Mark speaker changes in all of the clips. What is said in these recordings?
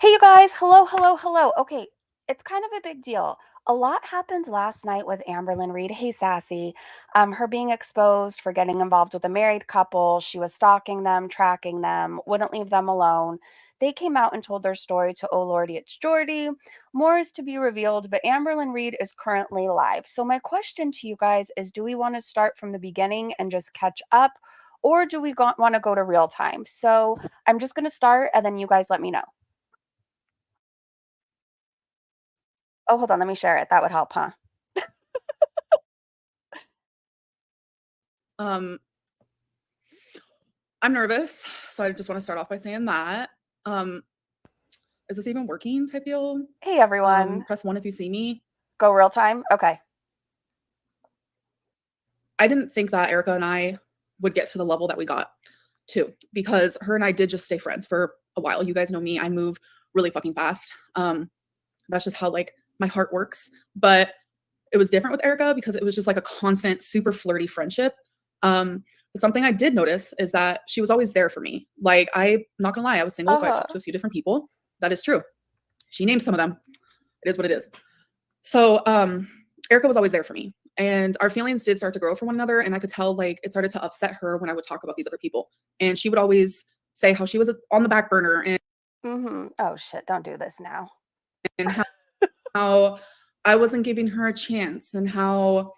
Speaker 1: Hey, you guys. Hello, hello, hello. Okay, it's kind of a big deal. A lot happened last night with Amberlynn Reid. Hey, Sassy. Her being exposed for getting involved with a married couple. She was stalking them, tracking them, wouldn't leave them alone. They came out and told their story to Oh Lordy, It's Jordy. More is to be revealed, but Amberlynn Reid is currently live. So, my question to you guys is, do we want to start from the beginning and just catch up, or do we want to go to real time? So, I'm just going to start and then you guys let me know. Oh, hold on, let me share it. That would help, huh?
Speaker 2: Um, I'm nervous, so I just want to start off by saying that. Um, is this even working type deal?
Speaker 1: Hey, everyone.
Speaker 2: Press 1 if you see me.
Speaker 1: Go real time? Okay.
Speaker 2: I didn't think that Erica and I would get to the level that we got to, because her and I did just stay friends for a while. You guys know me. I move really fucking fast. That's just how like my heart works. But it was different with Erica because it was just like a constant, super flirty friendship. But something I did notice is that she was always there for me. Like, I'm not gonna lie, I was single, so I talked to a few different people. That is true. She named some of them. It is what it is. So Erica was always there for me. And our feelings did start to grow for one another. And I could tell like it started to upset her when I would talk about these other people. And she would always say how she was on the back burner
Speaker 1: Mm-hmm. Oh, shit. Don't do this now.
Speaker 2: and how I wasn't giving her a chance and how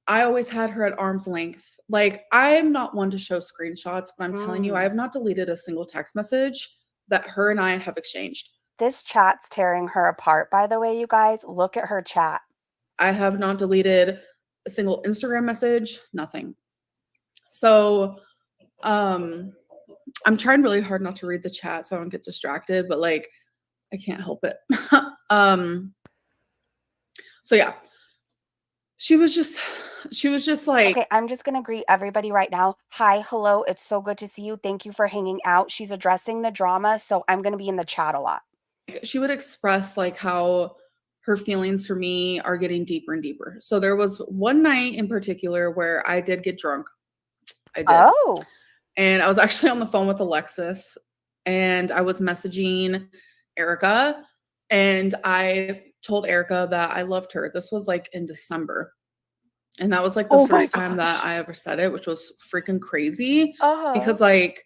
Speaker 2: I always had her at arm's length. Like, I'm not one to show screenshots, but I'm telling you, I have not deleted a single text message that her and I have exchanged.
Speaker 1: This chat's tearing her apart, by the way, you guys. Look at her chat.
Speaker 2: I have not deleted a single Instagram message, nothing. So, I'm trying really hard not to read the chat so I don't get distracted, but like, I can't help it. So yeah, she was just like,
Speaker 1: okay, I'm just going to greet everybody right now. Hi, hello. It's so good to see you. Thank you for hanging out. She's addressing the drama, so I'm going to be in the chat a lot.
Speaker 2: she would express like how her feelings for me are getting deeper and deeper. So there was one night in particular where I did get drunk. I did.
Speaker 1: Oh.
Speaker 2: And I was actually on the phone with Alexis and I was messaging Erica and I told Erica that I loved her. This was like in December. And that was like the first time that I ever said it, which was freaking crazy because like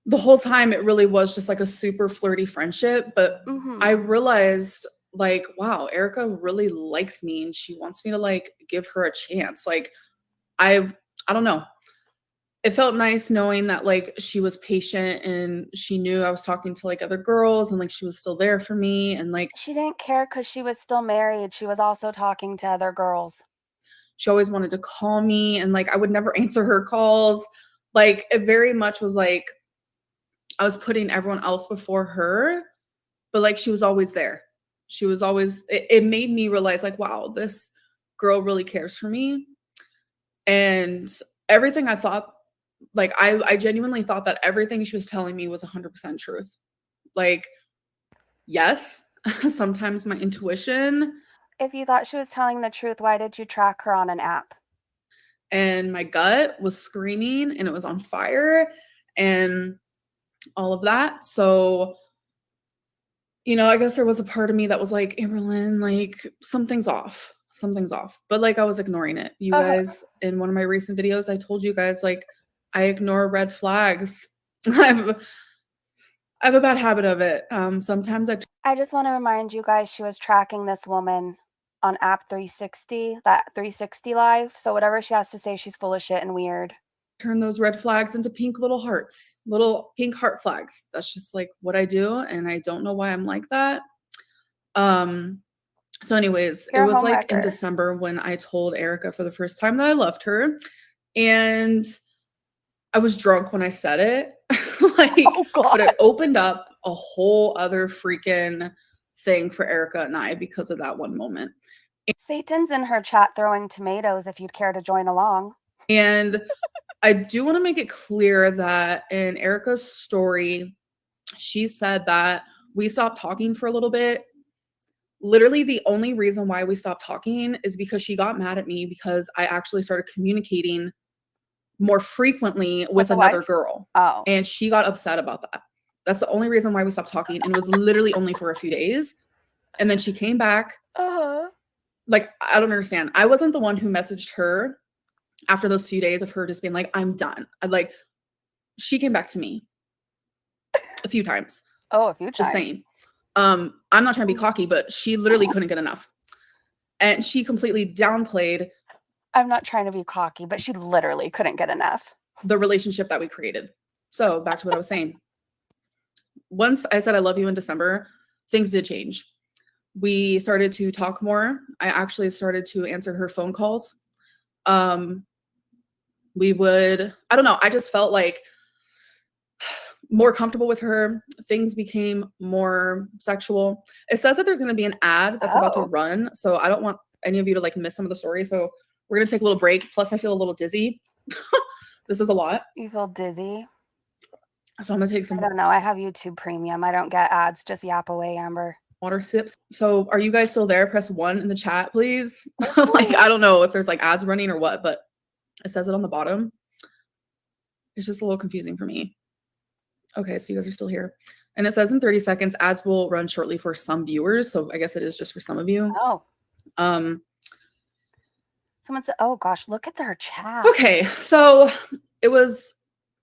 Speaker 2: the whole time it really was just like a super flirty friendship. But I realized like, wow, Erica really likes me and she wants me to like give her a chance. Like I don't know. It felt nice knowing that like she was patient and she knew I was talking to like other girls and like she was still there for me and like
Speaker 1: she didn't care because she was still married. She was also talking to other girls.
Speaker 2: She always wanted to call me and like I would never answer her calls. Like it very much was like I was putting everyone else before her, but like she was always there. She was always it made me realize like, wow, this girl really cares for me. And everything I thought, like I genuinely thought that everything she was telling me was 100% truth. Like, yes, sometimes my intuition.
Speaker 1: If you thought she was telling the truth, why did you track her on an app?
Speaker 2: And my gut was screaming and it was on fire and all of that. So, you know, I guess there was a part of me that was like, Amberlynn, like something's off. Something's off. But like I was ignoring it. You guys, in one of my recent videos, I told you guys like I ignore red flags. I have a bad habit of it. Sometimes
Speaker 1: I just want to remind you guys she was tracking this woman on app 360, that 360 live. So whatever she has to say, she's full of shit and weird.
Speaker 2: turn those red flags into pink little hearts, little pink heart flags. That's just like what I do. And I don't know why I'm like that. So anyways, it was like in December when I told Erica for the first time that I loved her. And I was drunk when I said it. Like, but it opened up a whole other freaking thing for Erica and I because of that one moment.
Speaker 1: Satan's in her chat throwing tomatoes if you'd care to join along.
Speaker 2: And I do want to make it clear that in Erica's story, she said that we stopped talking for a little bit. Literally, the only reason why we stopped talking is because she got mad at me because I actually started communicating more frequently with another girl.
Speaker 1: Oh.
Speaker 2: And she got upset about that. That's the only reason why we stopped talking, and it was literally only for a few days. And then she came back. Like, I don't understand. I wasn't the one who messaged her after those few days of her just being like, I'm done. She came back to me a few times.
Speaker 1: Oh, a few times.
Speaker 2: Just saying. I'm not trying to be cocky, but she literally couldn't get enough. And she completely downplayed.
Speaker 1: I'm not trying to be cocky, but she literally couldn't get enough.
Speaker 2: The relationship that we created. So back to what I was saying. Once I said I love you in December, things did change. We started to talk more. I actually started to answer her phone calls. We would, I don't know, I just felt like more comfortable with her. Things became more sexual. It says that there's going to be an ad that's about to run, so I don't want any of you to like miss some of the story. So we're going to take a little break. Plus, I feel a little dizzy. This is a lot.
Speaker 1: You feel dizzy?
Speaker 2: So I'm going to take some.
Speaker 1: I don't know. I have YouTube Premium. I don't get ads. Just yap away, Amber.
Speaker 2: Water sips. So are you guys still there? Press 1 in the chat, please. Like, I don't know if there's like ads running or what, but it says it on the bottom. It's just a little confusing for me. Okay, so you guys are still here. And it says in 30 seconds, ads will run shortly for some viewers. So I guess it is just for some of you.
Speaker 1: Oh. Someone said, oh gosh, look at their chat.
Speaker 2: Okay, so it was,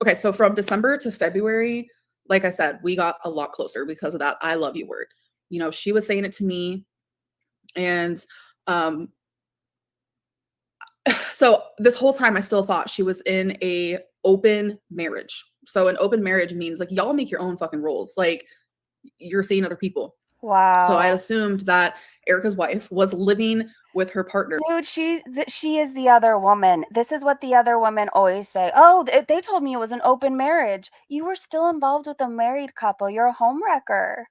Speaker 2: okay, so from December to February, like I said, we got a lot closer because of that I love you word. You know, she was saying it to me. And so this whole time I still thought she was in a open marriage. So an open marriage means like y'all make your own fucking rules. Like you're seeing other people.
Speaker 1: Wow.
Speaker 2: So I assumed that Erica's wife was living with her partner.
Speaker 1: Dude, she is the other woman. This is what the other women always say. Oh, they told me it was an open marriage. You were still involved with a married couple. You're a homewrecker.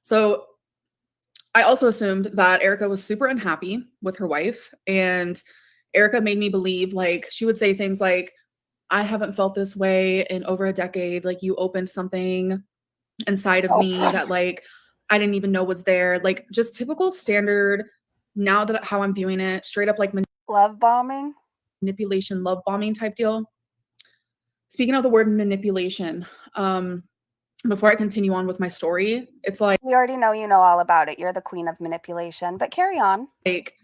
Speaker 2: So I also assumed that Erica was super unhappy with her wife, and Erica made me believe, like, she would say things like, I haven't felt this way in over a decade. Like, you opened something inside of me that, like, I didn't even know was there. Like, just typical standard, now that how I'm viewing it, straight up like
Speaker 1: love bombing,
Speaker 2: manipulation, love bombing type deal. Speaking of the word manipulation, before I continue on with my story, it's like,
Speaker 1: we already know you know all about it. You're the queen of manipulation, but carry on.
Speaker 2: Like,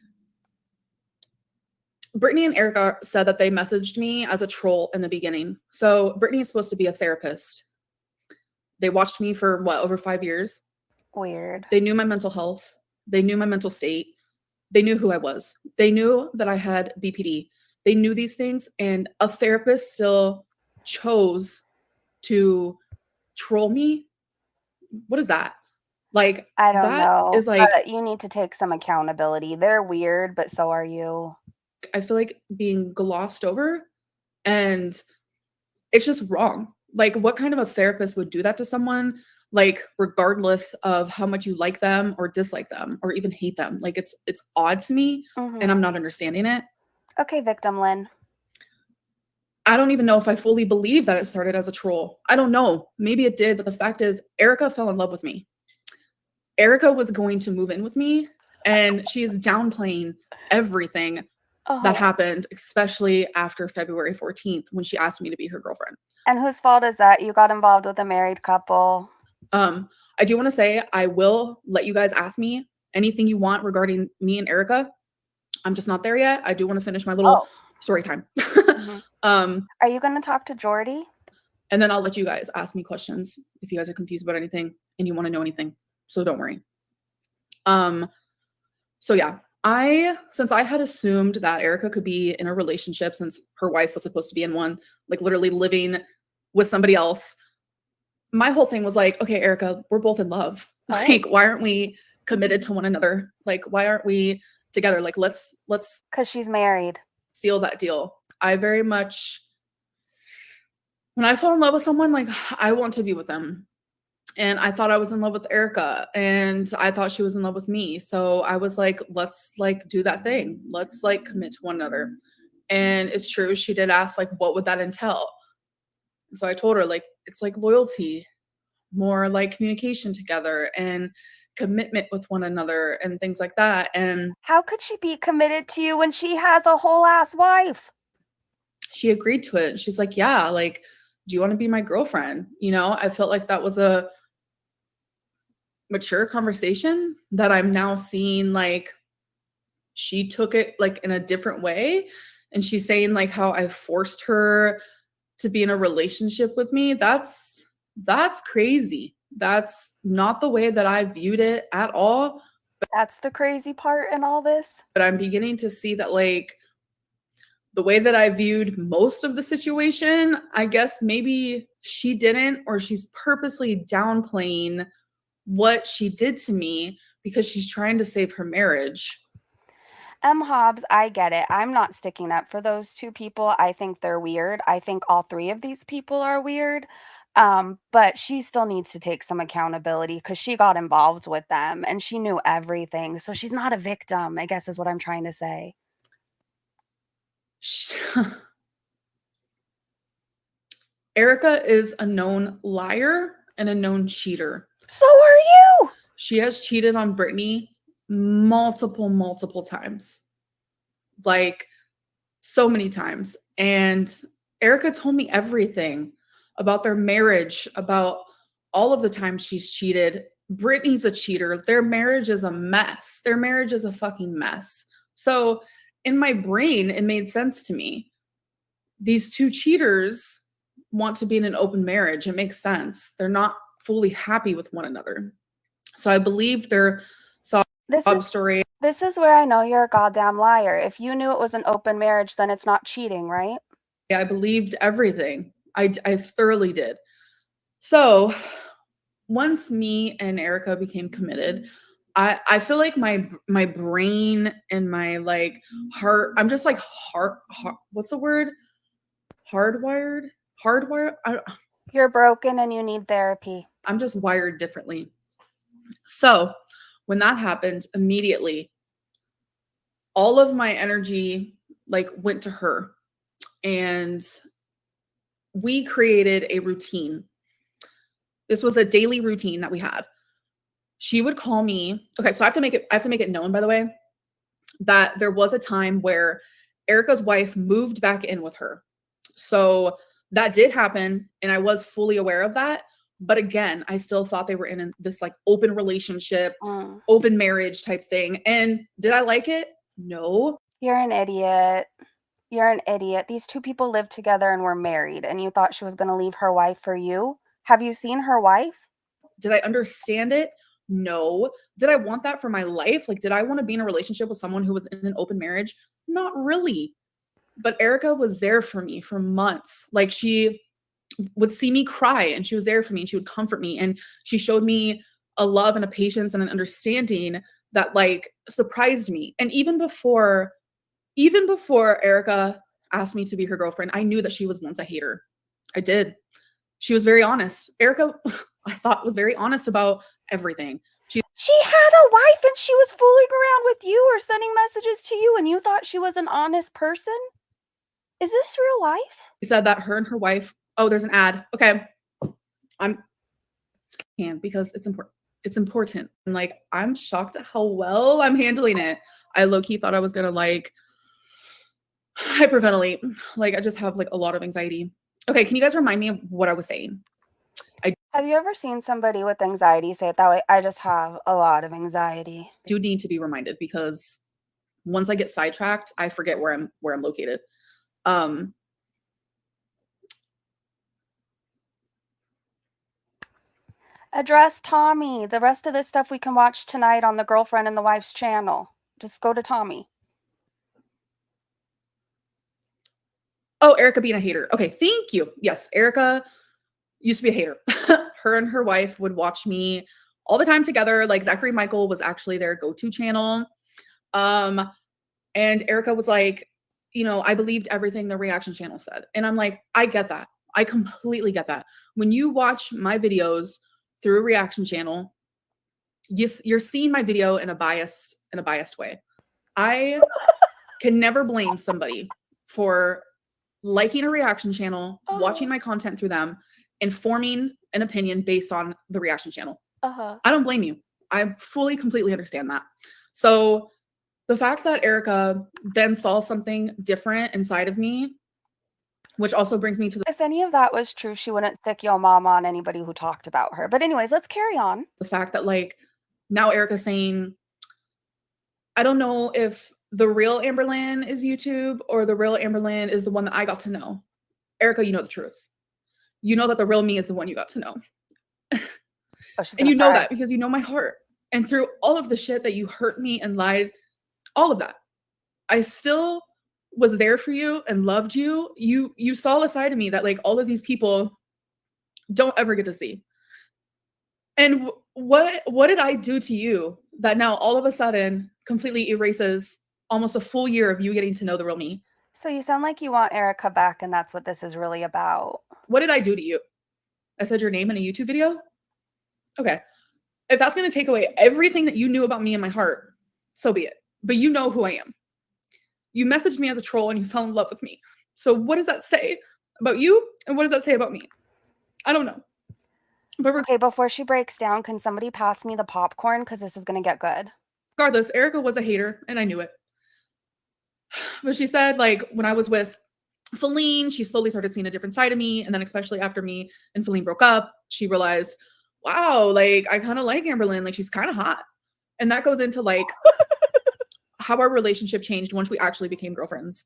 Speaker 2: Brittany and Erica said that they messaged me as a troll in the beginning. So Brittany is supposed to be a therapist. They watched me for what, over 5 years?
Speaker 1: Weird.
Speaker 2: They knew my mental health. They knew my mental state. They knew who I was. They knew that I had BPD. They knew these things, and a therapist still chose to troll me. What is that? Like,
Speaker 1: I don't know.
Speaker 2: Is like,
Speaker 1: you need to take some accountability. They're weird, but so are you.
Speaker 2: I feel like being glossed over, and it's just wrong. Like, what kind of a therapist would do that to someone? Like, regardless of how much you like them or dislike them or even hate them. Like, it's odd to me, and I'm not understanding it.
Speaker 1: Okay, victimlynn.
Speaker 2: I don't even know if I fully believe that it started as a troll. I don't know. Maybe it did, but the fact is, Erica fell in love with me. Erica was going to move in with me, and she is downplaying everything that happened, especially after February 14th when she asked me to be her girlfriend.
Speaker 1: And whose fault is that? You got involved with a married couple.
Speaker 2: I do want to say I will let you guys ask me anything you want regarding me and Erica. I'm just not there yet. I do want to finish my little story time.
Speaker 1: Are you going to talk to Jordy?
Speaker 2: And then I'll let you guys ask me questions if you guys are confused about anything and you want to know anything. So don't worry. So yeah, since I had assumed that Erica could be in a relationship since her wife was supposed to be in one, like literally living with somebody else, my whole thing was like, okay, Erica, we're both in love. Like, why aren't we committed to one another? Like, why aren't we together? Like, let's
Speaker 1: because she's married.
Speaker 2: Seal that deal. I very much, when I fall in love with someone, like, I want to be with them. And I thought I was in love with Erica, and I thought she was in love with me. So I was like, let's like do that thing. Let's like commit to one another. And it's true. She did ask, like, what would that entail? And so I told her, like, it's like loyalty, more like communication together and commitment with one another and things like that. And
Speaker 1: how could she be committed to you when she has a whole ass wife?
Speaker 2: She agreed to it. She's like, yeah, like, do you want to be my girlfriend? You know, I felt like that was a mature conversation that I'm now seeing like she took it like in a different way. And she's saying like how I forced her to be in a relationship with me. That's crazy. That's not the way that I viewed it at all.
Speaker 1: That's the crazy part in all this.
Speaker 2: But I'm beginning to see that like the way that I viewed most of the situation, I guess maybe she didn't, or she's purposely downplaying what she did to me because she's trying to save her marriage.
Speaker 1: Hobbs, I get it. I'm not sticking up for those two people. I think they're weird. I think all three of these people are weird. But she still needs to take some accountability because she got involved with them and she knew everything. So she's not a victim, I guess is what I'm trying to say.
Speaker 2: Erica is a known liar and a known cheater.
Speaker 1: So are you.
Speaker 2: She has cheated on Brittany multiple times. Like so many times. And Erica told me everything about their marriage, about all of the times she's cheated. Brittany's a cheater. Their marriage is a mess. Their marriage is a fucking mess. So in my brain, it made sense to me. These two cheaters want to be in an open marriage. It makes sense. They're not fully happy with one another. So I believed their sob story.
Speaker 1: This is where I know you're a goddamn liar. If you knew it was an open marriage, then it's not cheating, right?
Speaker 2: Yeah, I believed everything. I thoroughly did. So once me and Erica became committed, I feel like my brain and my like heart, I'm just like what's the word? Hardwired?
Speaker 1: You're broken and you need therapy.
Speaker 2: I'm just wired differently. So when that happened, immediately, all of my energy like went to her. And we created a routine. This was a daily routine that we had. She would call me. Okay, so I have to make it known, by the way, that there was a time where Erica's wife moved back in with her. So that did happen, and I was fully aware of that. But again, I still thought they were in this like open relationship, open marriage type thing. And did I like it? No.
Speaker 1: You're an idiot. You're an idiot. These two people lived together and were married, and you thought she was going to leave her wife for you? Have you seen her wife?
Speaker 2: Did I understand it? No. Did I want that for my life? Like, did I want to be in a relationship with someone who was in an open marriage? Not really. But Erica was there for me for months. Like, she would see me cry and she was there for me and she would comfort me. And she showed me a love and a patience and an understanding that like surprised me. And even before Erica asked me to be her girlfriend, I knew that she was once a hater. I did. She was very honest. Erica, I thought, was very honest about everything.
Speaker 1: She had a wife and she was fooling around with you or sending messages to you and you thought she was an honest person? Is this real life?
Speaker 2: She said that her and her wife, oh, there's an ad. Okay. Because it's important. It's important. And like, I'm shocked at how well I'm handling it. I low-key thought I was gonna like hyperventilate. Like, I just have like a lot of anxiety. Okay, can you guys remind me of what I was saying?
Speaker 1: Have you ever seen somebody with anxiety say it that way? I just have a lot of anxiety.
Speaker 2: I do need to be reminded because once I get sidetracked, I forget where I'm located.
Speaker 1: Address Tommy. The rest of this stuff we can watch tonight on the Girlfriend and the Wife's channel. Just go to Tommy.
Speaker 2: Oh, Erica being a hater. Okay, thank you. Yes, Erica used to be a hater. Her and her wife would watch me all the time together. Like, Zachary Michael was actually their go-to channel. And Erica was like, you know, I believed everything the reaction channel said. And I'm like, I get that. I completely get that. When you watch my videos through a reaction channel, you're seeing my video in a biased way. I can never blame somebody for liking a reaction channel, watching my content through them, and forming an opinion based on the reaction channel. I don't blame you. I fully, completely understand that. So the fact that Erica then saw something different inside of me which also brings me to
Speaker 1: If any of that was true, she wouldn't sick yo mama on anybody who talked about her. But anyways, let's carry on.
Speaker 2: the fact that like now Erica's saying, I don't know if the real Amberlynn is YouTube or the real Amberlynn is the one that I got to know. Erica, you know the truth. You know that the real me is the one you got to know.
Speaker 1: Oh, she's
Speaker 2: And
Speaker 1: gonna
Speaker 2: you know
Speaker 1: cry.
Speaker 2: that because you know my heart. And through all of the shit that you hurt me and lied, all of that, I still was there for you and loved you. You saw a side of me that like all of these people don't ever get to see. And what did I do to you that now all of a sudden completely erases almost a full year of you getting to know the real me?
Speaker 1: So you sound like you want Erica back, and that's what this is really about.
Speaker 2: What did I do to you? I said your name in a YouTube video? Okay. If that's going to take away everything that you knew about me in my heart, so be it. But you know who I am. You messaged me as a troll and you fell in love with me. So what does that say about you? And what does that say about me? I don't know. But
Speaker 1: Okay, before she breaks down, can somebody pass me the popcorn? Because this is gonna get good.
Speaker 2: regardless, Erica was a hater and I knew it. But she said, like, when I was with Feline, she slowly started seeing a different side of me. And then, especially after me and Feline broke up, she realized, wow, like, I kind of like Amberlynn. Like, she's kind of hot. And that goes into like how our relationship changed once we actually became girlfriends.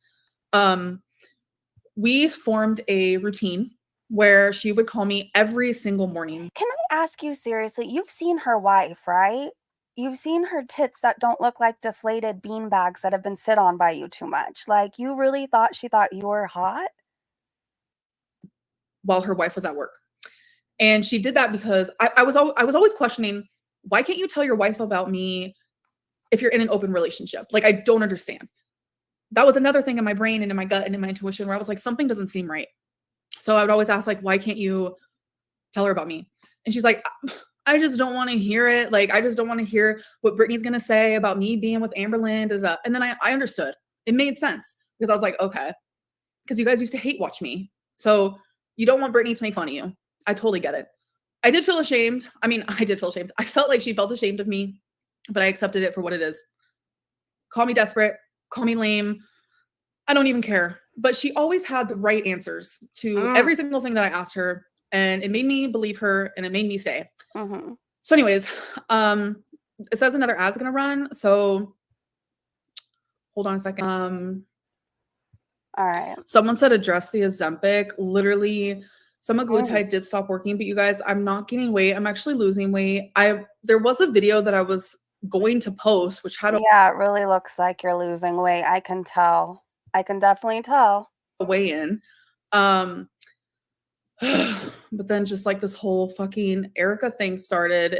Speaker 2: We formed a routine where she would call me every single morning.
Speaker 1: Can I ask you seriously? You've seen her wife, right? You've seen her tits that don't look like deflated bean bags that have been sit on by you too much. Like, you really thought she thought you were hot?
Speaker 2: While her wife was at work. And she did that because I was always questioning, why can't you tell your wife about me if you're in an open relationship? Like, I don't understand. That was another thing in my brain and in my gut and in my intuition where I was like, something doesn't seem right. So I would always ask, like, why can't you tell her about me? And she's like, I just don't want to hear it. Like, I just don't want to hear what Brittany's going to say about me being with Amberlynn. Da, da, da. And then I understood. It made sense because I was like, okay, because you guys used to hate watch me. So you don't want Brittany to make fun of you. I totally get it. I did feel ashamed. I mean, I did feel ashamed. I felt like she felt ashamed of me, but I accepted it for what it is. Call me desperate, call me lame. I don't even care. But she always had the right answers to every single thing that I asked her. And it made me believe her and it made me stay.
Speaker 1: Mm-hmm.
Speaker 2: So anyways, it says another ad's gonna run. So hold on a second.
Speaker 1: All right.
Speaker 2: Someone said address the Ozempic. Literally, semaglutide did stop working, but you guys, I'm not gaining weight. I'm actually losing weight. There was a video that I was going to post, which had a
Speaker 1: Yeah, it really looks like you're losing weight. I can tell. I can definitely tell.
Speaker 2: weigh-in. But then just like this whole fucking Erica thing started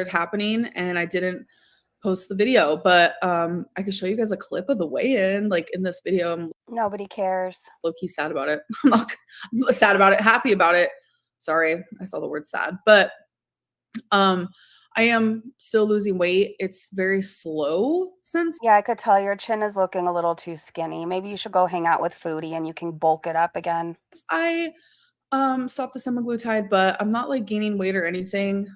Speaker 2: happening, and I didn't post the video, but I could show you guys a clip of the weigh-in. Like in this video, I'm
Speaker 1: Nobody cares.
Speaker 2: low-key sad about it. I'm not sad about it, happy about it. Sorry, I saw the word sad, but I am still losing weight. It's very slow since.
Speaker 1: Yeah, I could tell your chin is looking a little too skinny. Maybe you should go hang out with Foodie and you can bulk it up again.
Speaker 2: I stopped the semaglutide, but I'm not like gaining weight or anything.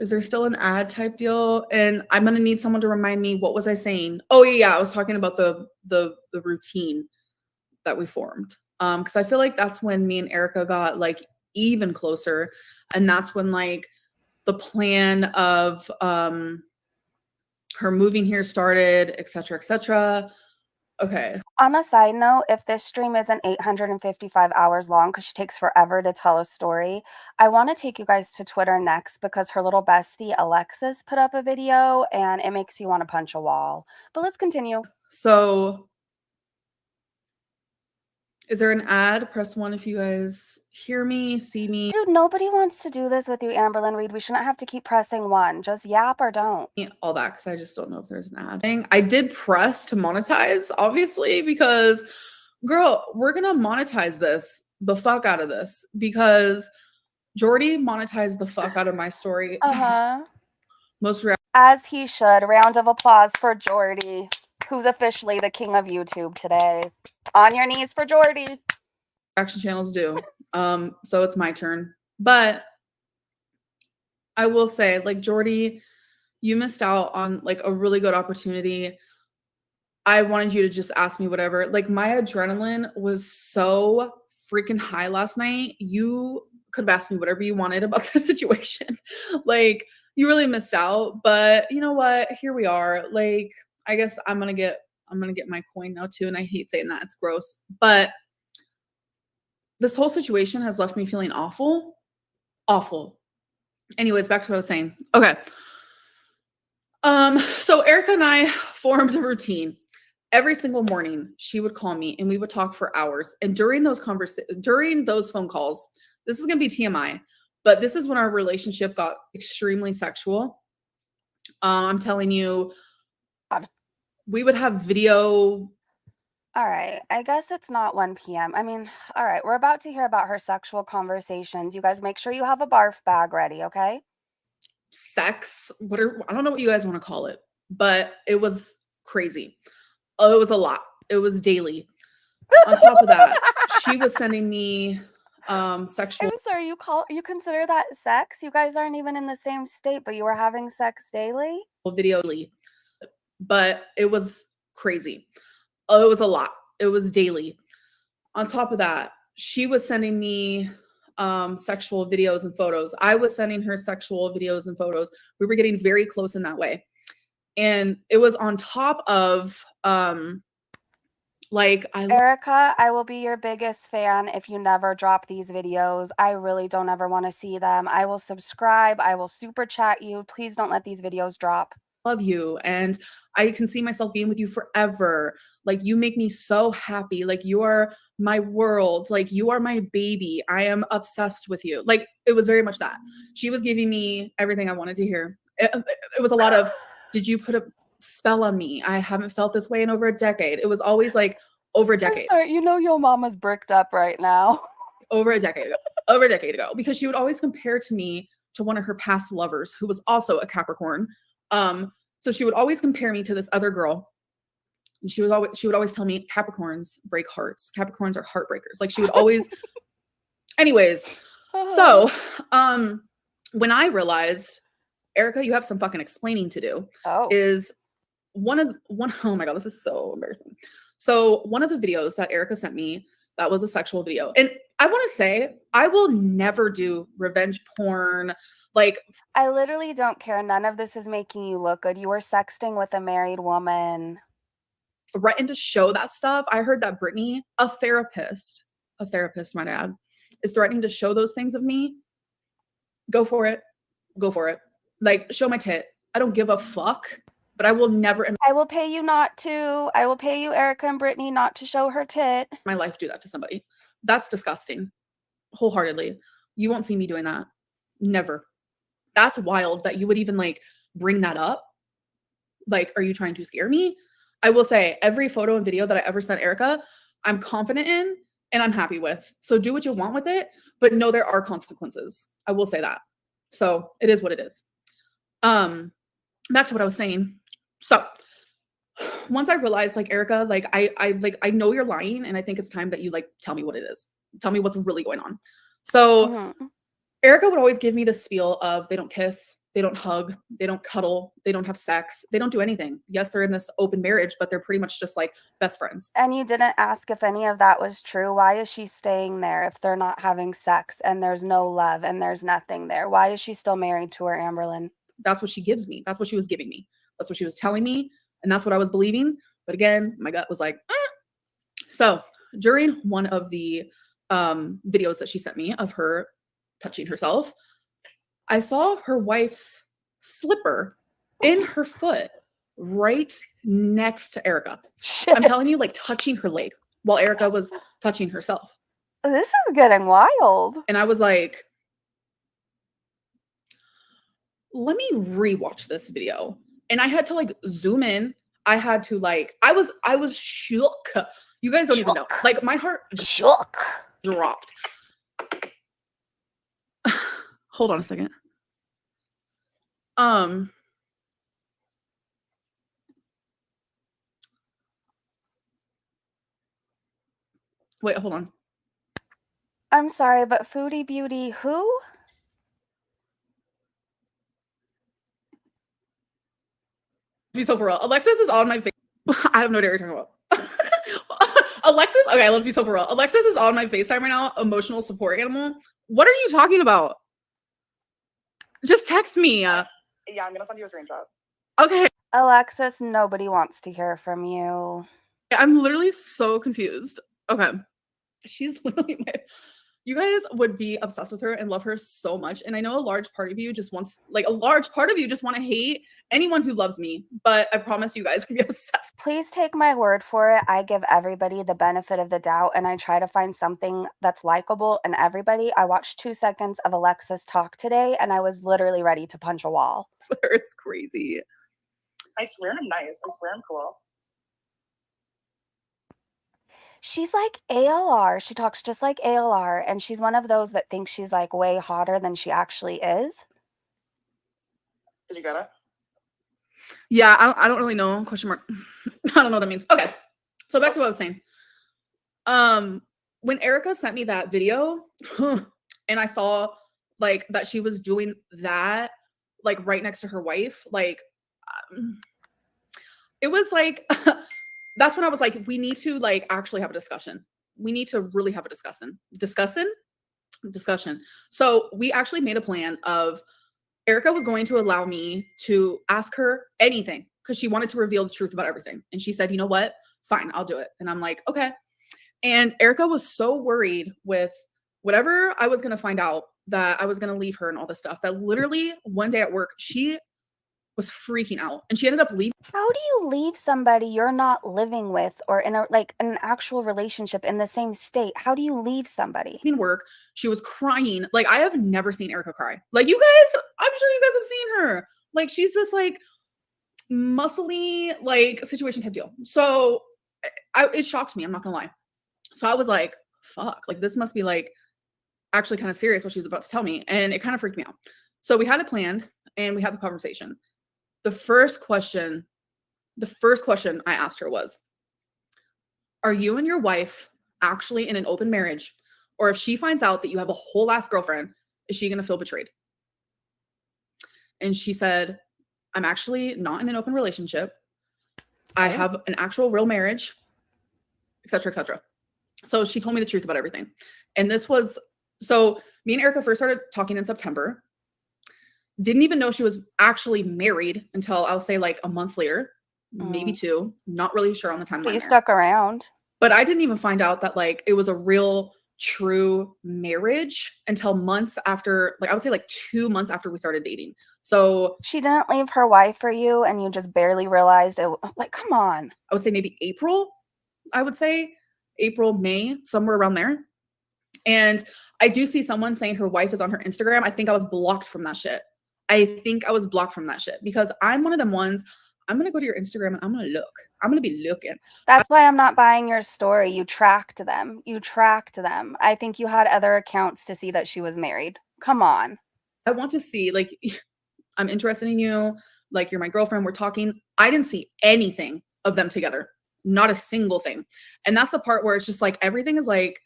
Speaker 2: Is there still an ad type deal? And I'm gonna need someone to remind me, what was I saying? Oh yeah, I was talking about the routine that we formed. Because I feel like that's when me and Erica got like even closer, and that's when like the plan of her moving here started, etc., etc. Okay.
Speaker 1: On a side note, if this stream isn't 855 hours long because she takes forever to tell a story, I want to take you guys to Twitter next because her little bestie Alexis put up a video and it makes you want to punch a wall. But let's continue.
Speaker 2: So is there an ad? Press 1 if you guys hear me, see me.
Speaker 1: Dude, nobody wants to do this with you, Amberlynn Reid. We shouldn't have to keep pressing 1. Just yap or don't.
Speaker 2: All that, because I just don't know if there's an ad thing. I did press to monetize, obviously, because girl, we're gonna monetize the fuck out of this, because Jordy monetized the fuck out of my story. Most
Speaker 1: as he should. Round of applause for Jordy, who's officially the king of YouTube today. On your knees for Jordy.
Speaker 2: reaction channels do. So it's my turn. But I will say, like, Jordy, you missed out on like a really good opportunity I wanted you to just ask me whatever. Like, my adrenaline was so freaking high last night. You could have asked me whatever you wanted about the situation. Like, you really missed out, but you know what? Here we are. Like, I guess I'm going to get my coin now too, and I hate saying that. It's gross. But this whole situation has left me feeling awful. Awful. Anyways, back to what I was saying. Okay. So Erica and I formed a routine. Every single morning, she would call me and we would talk for hours. And during those phone calls, this is gonna be TMI, but this is when our relationship got extremely sexual. I'm telling you,
Speaker 1: God.
Speaker 2: we would have video.
Speaker 1: All right. I guess it's not 1 p.m. I mean, all right. We're about to hear about her sexual conversations. You guys make sure you have a barf bag ready, okay?
Speaker 2: Sex, I don't know what you guys want to call it, but it was crazy. Oh, it was a lot. It was daily. On top of that, she was sending me sexual
Speaker 1: I'm sorry, you consider that sex? You guys aren't even in the same state, but you were having sex daily?
Speaker 2: video, but it was crazy. Oh, it was a lot. It was daily. On top of that, she was sending me sexual videos and photos. I was sending her sexual videos and photos. We were getting very close in that way. And it was on top of
Speaker 1: Erica, I will be your biggest fan if you never drop these videos. I really don't ever want to see them. I will subscribe. I will super chat you. Please don't let these videos drop.
Speaker 2: love you and I can see myself being with you forever. Like, you make me so happy. Like, you are my world. Like, you are my baby. I am obsessed with you. Like, it was very much that. She was giving me everything I wanted to hear. It was a lot of, did you put a spell on me? I haven't felt this way in over a decade. It was always like over a
Speaker 1: I'm
Speaker 2: decade.
Speaker 1: sorry, you know your mama's bricked up right now.
Speaker 2: Over a decade ago. Over a decade ago. Because she would always compare to me to one of her past lovers who was also a Capricorn. So she would always compare me to this other girl. And she would always tell me Capricorns break hearts. Capricorns are heartbreakers. Like, she would always anyways. So, when I realized, Erica, you have some fucking explaining to do,
Speaker 1: Oh.
Speaker 2: is oh my God, this is so embarrassing. So one of the videos that Erica sent me, that was a sexual video. And I want to say, I will never do revenge porn. Like,
Speaker 1: I literally don't care. None of this is making you look good. You were sexting with a married woman.
Speaker 2: threatened to show that stuff. I heard that Brittany, a therapist, might add, is threatening to show those things of me. Go for it. Go for it. Like, show my tit. I don't give a fuck, but I will never in
Speaker 1: I will pay you not to. I will pay you, Erica and Brittany, not to show her tit.
Speaker 2: my life do that to somebody. That's disgusting. Wholeheartedly. You won't see me doing that. Never. That's wild that you would even like bring that up. Like, are you trying to scare me? I will say, every photo and video that I ever sent Erica, I'm confident in and I'm happy with. So do what you want with it, but know there are consequences. I will say that. So it is what it is. Back to what I was saying. So once I realized, like, Erica, like, I know you're lying, and I think it's time that you like tell me what it is. Tell me what's really going on. So Erica would always give me the spiel of, they don't kiss, they don't hug, they don't cuddle, they don't have sex, they don't do anything. Yes, they're in this open marriage, but they're pretty much just like best friends.
Speaker 1: And you didn't ask if any of that was true. Why is she staying there if they're not having sex and there's no love and there's nothing there? Why is she still married to her, Amberlynn?
Speaker 2: That's what she gives me. That's what she was giving me. That's what she was telling me. And that's what I was believing. But again, my gut was like, So during one of the videos that she sent me of her touching herself, I saw her wife's slipper in her foot right next to Erica.
Speaker 1: Shit.
Speaker 2: I'm telling you, like, touching her leg while Erica was touching herself.
Speaker 1: This is getting wild.
Speaker 2: And I was like, let me rewatch this video. And I had to like zoom in. I had to like, I was shook. You guys don't even know. Like, my heart
Speaker 1: shook
Speaker 2: dropped. Hold on a second. Wait, hold on.
Speaker 1: I'm sorry, but Foodie Beauty, who?
Speaker 2: Be so for real. Alexis is on my face. I have no idea what you're talking about. Alexis, okay, let's be so for real. Alexis is on my FaceTime right now, emotional support animal. What are you talking about? Just text me.
Speaker 3: Yeah, I'm gonna send you a screenshot.
Speaker 2: Okay.
Speaker 1: Alexis, nobody wants to hear from you.
Speaker 2: I'm literally so confused. Okay. She's literally you guys would be obsessed with her and love her so much. And I know a large part of you just want to hate anyone who loves me, but I promise you guys can be obsessed.
Speaker 1: Please take my word for it. I give everybody the benefit of the doubt and I try to find something that's likable in everybody. I watched 2 seconds of Alexis talk today and I was literally ready to punch a wall.
Speaker 2: It's crazy.
Speaker 3: I swear I'm nice. I swear I'm cool.
Speaker 1: She's like ALR. She talks just like ALR, and she's one of those that thinks she's like way hotter than she actually is.
Speaker 3: Did you get it?
Speaker 2: Yeah, I don't really know. Question mark. I don't know what that means. Okay. So back to what I was saying. When Erica sent me that video and I saw like that she was doing that like right next to her wife, like it was like that's when I was like, we need to like actually have a discussion. We need to really have a discussion. So we actually made a plan of Erica was going to allow me to ask her anything because she wanted to reveal the truth about everything. And she said, you know what? Fine, I'll do it. And I'm like, okay. And Erica was so worried with whatever I was going to find out that I was going to leave her and all this stuff that literally one day at work, she was freaking out and she ended up leaving.
Speaker 1: How do you leave somebody you're not living with or in a like an actual relationship in the same state? How do you leave somebody?
Speaker 2: Work, she was crying. Like I have never seen Erica cry. Like you guys, I'm sure you guys have seen her. Like she's this like muscly like situation type deal. So it shocked me. I'm not gonna lie. So I was like, fuck, like this must be like actually kind of serious what she was about to tell me. And it kind of freaked me out. So we had it planned and we had the conversation. The first question I asked her was, are you and your wife actually in an open marriage? Or if she finds out that you have a whole ass girlfriend, is she going to feel betrayed? And she said, I'm actually not in an open relationship. I have an actual real marriage, etc., etc. So she told me the truth about everything. And this was, so me and Erica first started talking in September. Didn't even know she was actually married until I'll say like a month later, maybe 2. Not really sure on the timeline.
Speaker 1: But you stuck around.
Speaker 2: But I didn't even find out that like it was a real true marriage until months after, like I would say like 2 months after we started dating. So
Speaker 1: she didn't leave her wife for you and you just barely realized it. Like, come on.
Speaker 2: I would say maybe April, May, somewhere around there. And I do see someone saying her wife is on her Instagram. I think I was blocked from that shit. Because I'm one of them ones, I'm going to go to your Instagram and I'm going to look. I'm going to be looking.
Speaker 1: That's why I'm not buying your story. You tracked them. I think you had other accounts to see that she was married. Come on.
Speaker 2: I want to see, like, I'm interested in you. Like, you're my girlfriend. We're talking. I didn't see anything of them together. Not a single thing. And that's the part where it's just like, everything is like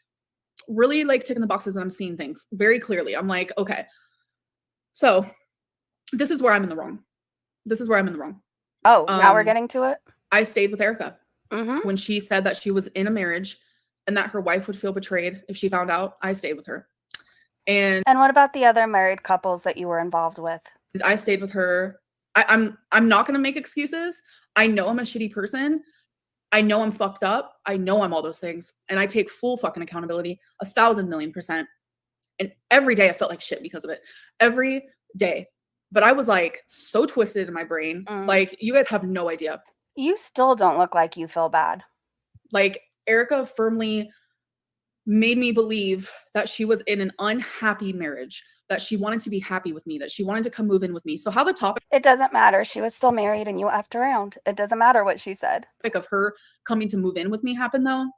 Speaker 2: really like ticking the boxes and I'm seeing things very clearly. I'm like, okay. So this is where I'm in the wrong.
Speaker 1: Oh, now we're getting to it.
Speaker 2: I stayed with Erica when she said that she was in a marriage and that her wife would feel betrayed if she found out. I stayed with her. And
Speaker 1: what about the other married couples that you were involved with?
Speaker 2: I stayed with her. I'm not going to make excuses. I know I'm a shitty person. I know I'm fucked up. I know I'm all those things. And I take full fucking accountability, 1,000,000,000%. And every day I felt like shit because of it. Every day. But I was like so twisted in my brain. Like you guys have no idea.
Speaker 1: You still don't look like you feel bad.
Speaker 2: Like Erica firmly made me believe that she was in an unhappy marriage, that she wanted to be happy with me, that she wanted to come move in with me. So how the topic—
Speaker 1: it doesn't matter. She was still married and you effed around. It doesn't matter what she said.
Speaker 2: Of her coming to move in with me happened though,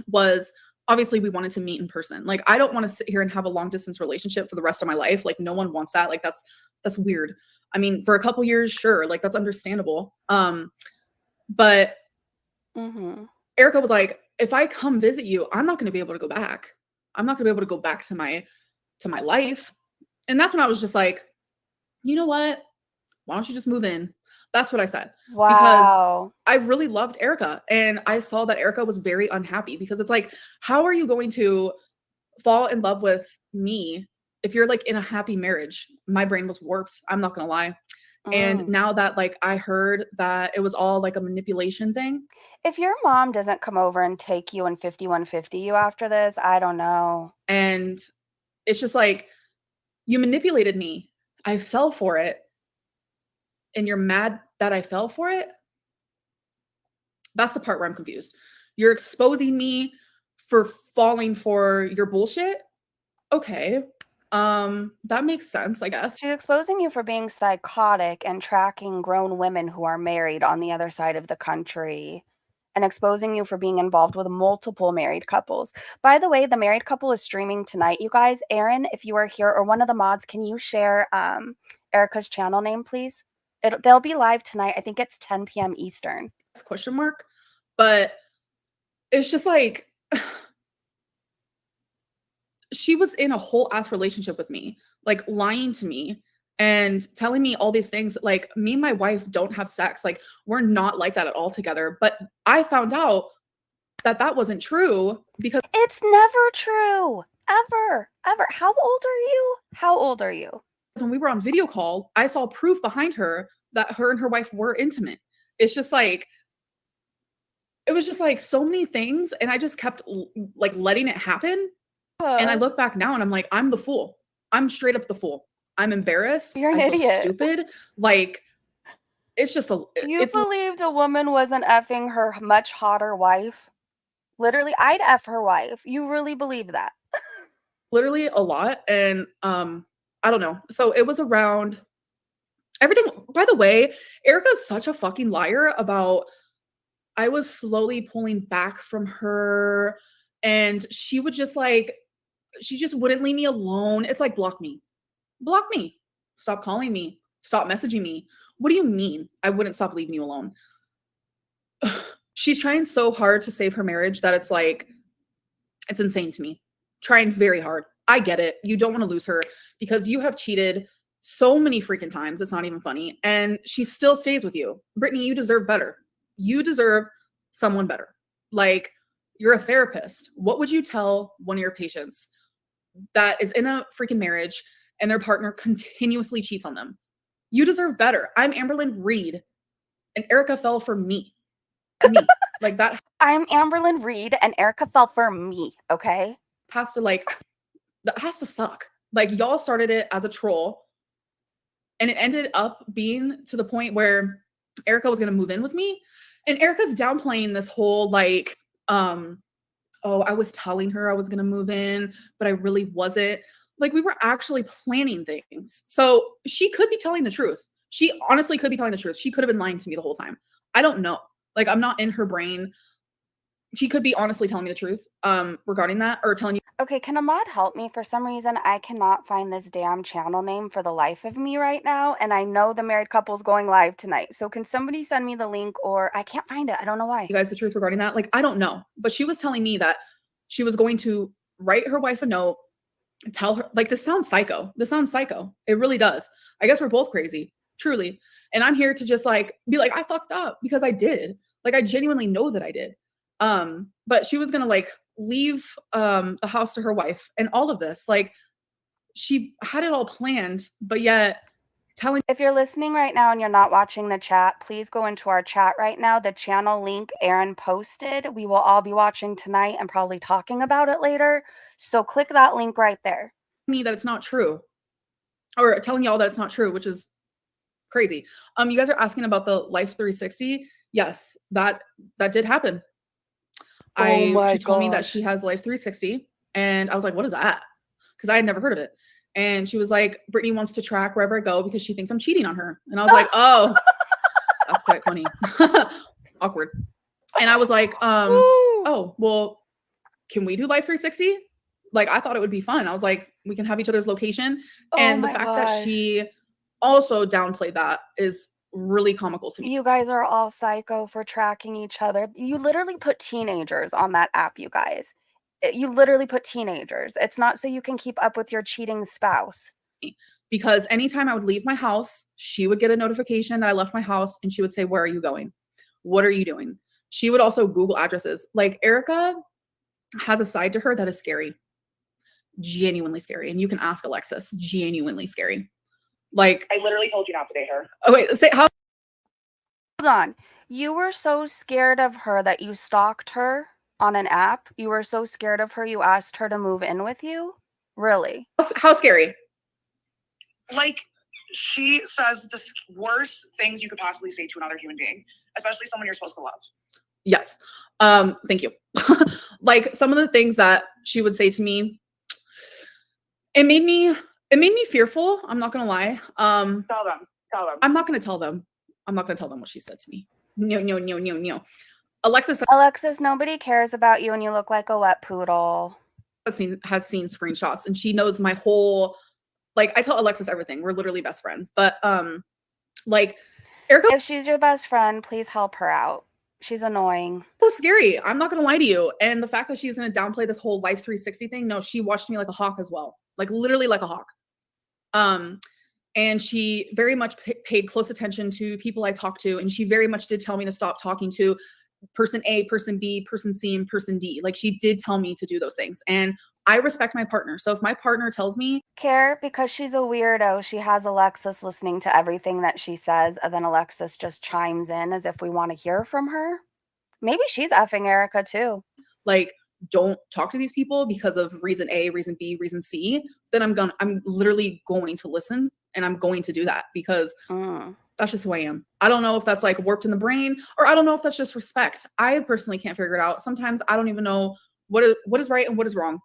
Speaker 2: was obviously we wanted to meet in person. Like I don't want to sit here and have a long distance relationship for the rest of my life. Like no one wants that. Like that's weird. I mean, for a couple years, sure, like that's understandable. But Erica was like, if I come visit you, I'm not going to be able to go back. I'm not going to be able to go back to my life. And that's when I was just like, you know what? Why don't you just move in? That's what I said. Because
Speaker 1: Wow.
Speaker 2: I really loved Erica, and I saw that Erica was very unhappy because it's like, how are you going to fall in love with me if you're like in a happy marriage? My brain was warped. I'm not gonna lie. And
Speaker 1: Mm.
Speaker 2: now that like I heard that it was all like a manipulation thing,
Speaker 1: If your mom doesn't come over and take you and 5150 you after this, I don't know.
Speaker 2: and it's just like, you manipulated me. I fell for it, and you're mad that I fell for it? That's the part where I'm confused. You're exposing me for falling for your bullshit? Okay. That makes sense, I guess.
Speaker 1: She's exposing you for being psychotic and tracking grown women who are married on the other side of the country, and exposing you for being involved with multiple married couples. By the way, the married couple is streaming tonight, you guys. Aaron, if you are here, or one of the mods, can you share Erica's channel name, please? They'll be live tonight. I think it's 10 p.m. Eastern.
Speaker 2: Question mark. But it's just like, she was in a whole ass relationship with me, like lying to me and telling me all these things. Like, me and my wife don't have sex. Like, we're not like that at all together. But I found out that that wasn't true because
Speaker 1: It's never true. Ever. Ever. How old are you? How old are you?
Speaker 2: when we were on video call, I saw proof behind her that her and her wife were intimate. It's just like, it was just like so many things. And I just kept like letting it happen. And I look back now and I'm like, I'm the fool. I'm straight up the fool. I'm embarrassed.
Speaker 1: You're an
Speaker 2: I feel
Speaker 1: idiot.
Speaker 2: stupid. Like, it's just
Speaker 1: You
Speaker 2: it's
Speaker 1: believed a woman wasn't effing her much hotter wife? Literally, I'd F her wife. You really believe that?
Speaker 2: literally a lot. And I don't know. So it was around everything. By the way, Erica's such a fucking liar about, I was slowly pulling back from her, and she would just like, she just wouldn't leave me alone. It's like, block me. Block me. Stop calling me. Stop messaging me. What do you mean I wouldn't stop leaving you alone? She's trying so hard to save her marriage that it's like, it's insane to me. Trying very hard. I get it. You don't want to lose her because you have cheated so many freaking times. It's not even funny. And she still stays with you. Brittany, you deserve better. You deserve someone better. Like, you're a therapist. What would you tell one of your patients that is in a freaking marriage and their partner continuously cheats on them? You deserve better. I'm Amberlynn Reid, and Erica fell for me. Me. Like, that
Speaker 1: I'm Amberlynn Reid, and Erica fell for me, okay?
Speaker 2: has to like, that has to suck. Like, y'all started it as a troll, and it ended up being to the point where Erica was gonna move in with me. And Erica's downplaying this whole like, oh, I was telling her I was gonna move in, but I really wasn't. Like, we were actually planning things. So she could be telling the truth. She honestly could be telling the truth. She could have been lying to me the whole time. I don't know. Like, I'm not in her brain. She could be honestly telling me the truth regarding that, or telling you.
Speaker 1: Okay, can a mod help me? For some reason, I cannot find this damn channel name for the life of me right now, and I know the married couple's going live tonight. So can somebody send me the link, or I can't find it. I don't know why.
Speaker 2: You guys the truth regarding that. Like, I don't know. But she was telling me that she was going to write her wife a note, tell her, like, this sounds psycho. This sounds psycho. It really does. I guess we're both crazy, truly. And I'm here to just like be like, I fucked up, because I did. Like, I genuinely know that I did. But she was gonna like leave the house to her wife and all of this. Like, she had it all planned, but yet telling.
Speaker 1: If you're listening right now and you're not watching the chat, please go into our chat right now. The channel link Aaron posted. We will all be watching tonight and probably talking about it later. So click that link right there.
Speaker 2: Me that it's not true, or telling y'all that it's not true, which is crazy. You guys are asking about the Life 360. Yes, that did happen. She told me that she has Life 360, and I was like, what is that? Because I had never heard of it. And she was like, Brittany wants to track wherever I go because she thinks I'm cheating on her. And I was like, oh, that's quite funny. Awkward. And I was like, oh, well, can we do Life 360? Like, I thought it would be fun. I was like, we can have each other's location. And the fact that she also downplayed that is really comical to me.
Speaker 1: You guys are all psycho for tracking each other. You literally put teenagers on that app, you guys. You literally put teenagers. It's not so you can keep up with your cheating spouse.
Speaker 2: because anytime I would leave my house, she would get a notification that I left my house and she would say, where are you going? What are you doing? She would also Google addresses. Like, Erica has a side to her that is scary, genuinely scary. And you can ask Alexis, genuinely scary. Like,
Speaker 3: I literally told you not to date her.
Speaker 2: oh wait, say how.
Speaker 1: Hold on. You were so scared of her that you stalked her on an app? You were so scared of her you asked her to move in with you? Really?
Speaker 2: How scary?
Speaker 3: Like, she says the worst things you could possibly say to another human being, especially someone you're supposed to love.
Speaker 2: Yes. Thank you. Like, some of the things that she would say to me, it made me fearful. I'm not gonna lie.
Speaker 3: Tell them.
Speaker 2: I'm not gonna tell them. I'm not gonna tell them what she said to me. No. Alexis
Speaker 1: nobody cares about you and you look like a wet poodle.
Speaker 2: has seen screenshots and she knows my whole, like, I tell Alexis everything. We're literally best friends. But like, Erica,
Speaker 1: If she's your best friend, please help her out. She's annoying.
Speaker 2: so scary. I'm not gonna lie to you. And the fact that she's gonna downplay this whole Life 360 thing, no, she watched me like a hawk as well. Like, literally like a hawk. And she very much paid close attention to people I talked to, and she very much did tell me to stop talking to person A, person B, person C, and person D. Like, she did tell me to do those things, and I respect my partner. So if my partner tells me,
Speaker 1: care, because she's a weirdo, she has Alexis listening to everything that she says, and then Alexis just chimes in as if we want to hear from her. Maybe she's effing Erica too.
Speaker 2: like, don't talk to these people because of reason A, reason B, reason C, then I'm literally going to listen, and I'm going to do that because that's just who I am. I don't know if that's like warped in the brain, or I don't know if that's just respect. I personally can't figure it out. Sometimes I don't even know what is right and what is wrong.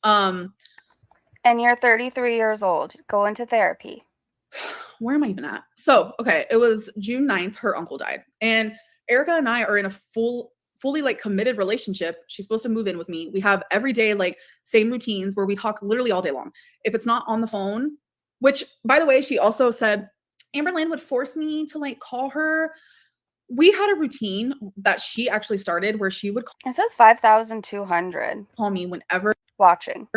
Speaker 1: And you're 33 years old. Go into therapy.
Speaker 2: Where am I even at? So, okay, it was June 9th, her uncle died. And Erica and I are in a fully like committed relationship. She's supposed to move in with me. We have every day like same routines where we talk literally all day long. If it's not on the phone, which, by the way, she also said Amberlynn would force me to like call her. We had a routine that she actually started where she would
Speaker 1: It says 5,200
Speaker 2: call me whenever
Speaker 1: watching.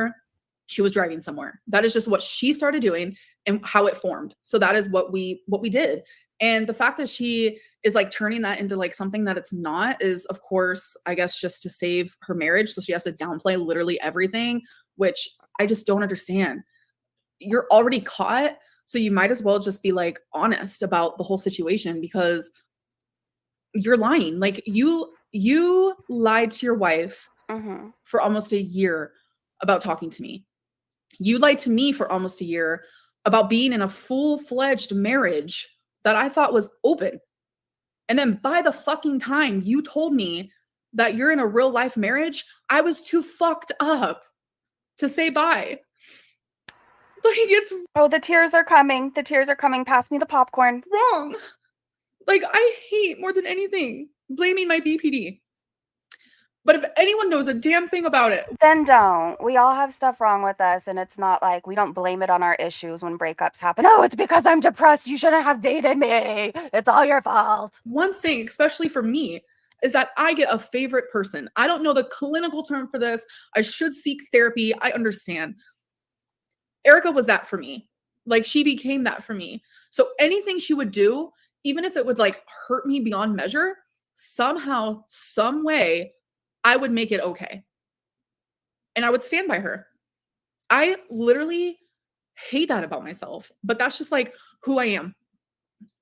Speaker 2: she was driving somewhere. That is just what she started doing and how it formed. So that is what we did. And the fact that she is like turning that into like something that it's not is, of course, I guess, just to save her marriage. So she has to downplay literally everything, which I just don't understand. You're already caught, so you might as well just be like honest about the whole situation, because you're lying. Like, you lied to your wife for almost a year about talking to me. You lied to me for almost a year about being in a full-fledged marriage that I thought was open. And then by the fucking time you told me that you're in a real life marriage, I was too fucked up to say bye. Like, it's
Speaker 1: Oh, the tears are coming. The tears are coming. Pass me the popcorn.
Speaker 2: wrong. Like, I hate more than anything blaming my BPD. But if anyone knows a damn thing about it,
Speaker 1: then don't. We all have stuff wrong with us, and it's not like we don't blame it on our issues when breakups happen. Oh, it's because I'm depressed. You shouldn't have dated me. It's all your fault.
Speaker 2: One thing, especially for me, is that I get a favorite person. I don't know the clinical term for this. I should seek therapy. I understand. Erica was that for me. Like, she became that for me. So anything she would do, even if it would like hurt me beyond measure, somehow, some way, I would make it okay. And I would stand by her. I literally hate that about myself, but that's just like who I am.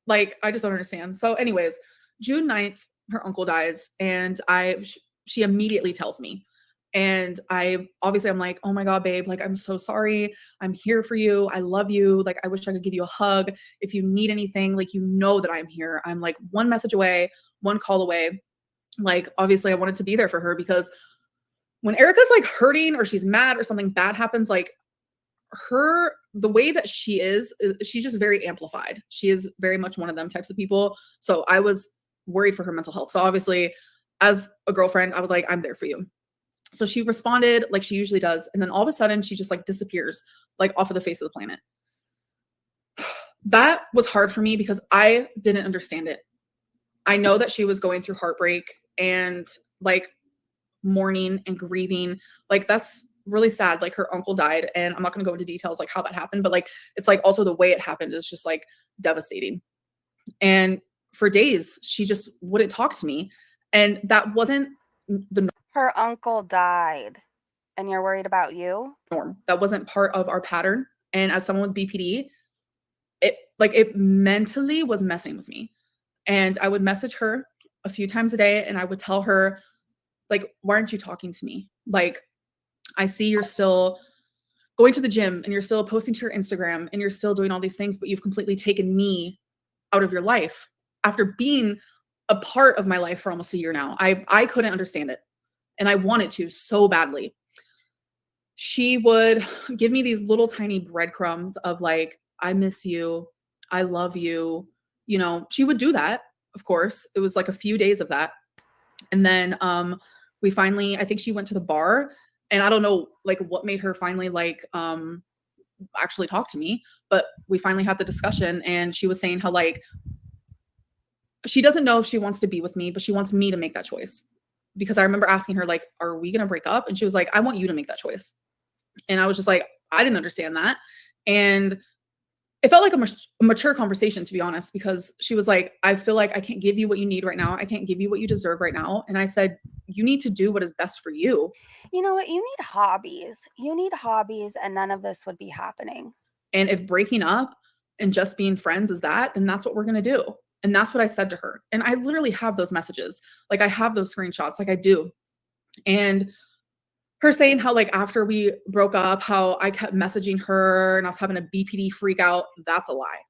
Speaker 2: Like, I just don't understand. So anyways, June 9th, her uncle dies, and she immediately tells me. And I'm like, oh my God, babe, like, I'm so sorry. I'm here for you. I love you. Like, I wish I could give you a hug. If you need anything, like, you know that I'm here. I'm like one message away, one call away. Like, obviously I wanted to be there for her, because when Erica's like hurting or she's mad or something bad happens, like, the way that she is, she's just very amplified. She is very much one of them types of people. So I was worried for her mental health. So obviously, as a girlfriend, I was like, I'm there for you. So she responded like she usually does. And then all of a sudden she just like disappears, like off of the face of the planet. That was hard for me because I didn't understand it. I know that she was going through heartbreak and like mourning and grieving. Like, that's really sad. Like her uncle died, and I'm not going to go into details like how that happened, but like it's like also the way it happened is just like devastating. And for days she just wouldn't talk to me, and that wasn't the
Speaker 1: Her uncle died, and you're worried about you?
Speaker 2: norm. That wasn't part of our pattern. And as someone with BPD, it mentally was messing with me. And I would message her a few times a day, and I would tell her, like, why aren't you talking to me? Like, I see you're still going to the gym and you're still posting to your Instagram and you're still doing all these things, but you've completely taken me out of your life after being a part of my life for almost a year now. I couldn't understand it, and I wanted to so badly. She would give me these little tiny breadcrumbs of like, I miss you, I love you. You know, she would do that. Of course, it was like a few days of that. And then we finally, I think she went to the bar, and I don't know like what made her finally like actually talk to me, but we finally had the discussion, and she was saying how like she doesn't know if she wants to be with me, but she wants me to make that choice. Because I remember asking her like, are we going to break up? And she was like, I want you to make that choice. And I was just like, I didn't understand that. And it felt like a mature conversation, to be honest, because she was like, I feel like I can't give you what you need right now. I can't give you what you deserve right now. And I said, you need to do what is best for you.
Speaker 1: You know what? You need hobbies. You need hobbies, and none of this would be happening.
Speaker 2: And if breaking up and just being friends is that, then that's what we're going to do. And that's what I said to her. And I literally have those messages. Like I have those screenshots, like I do. And her saying how like after we broke up, how I kept messaging her and I was having a BPD freak out. That's a lie.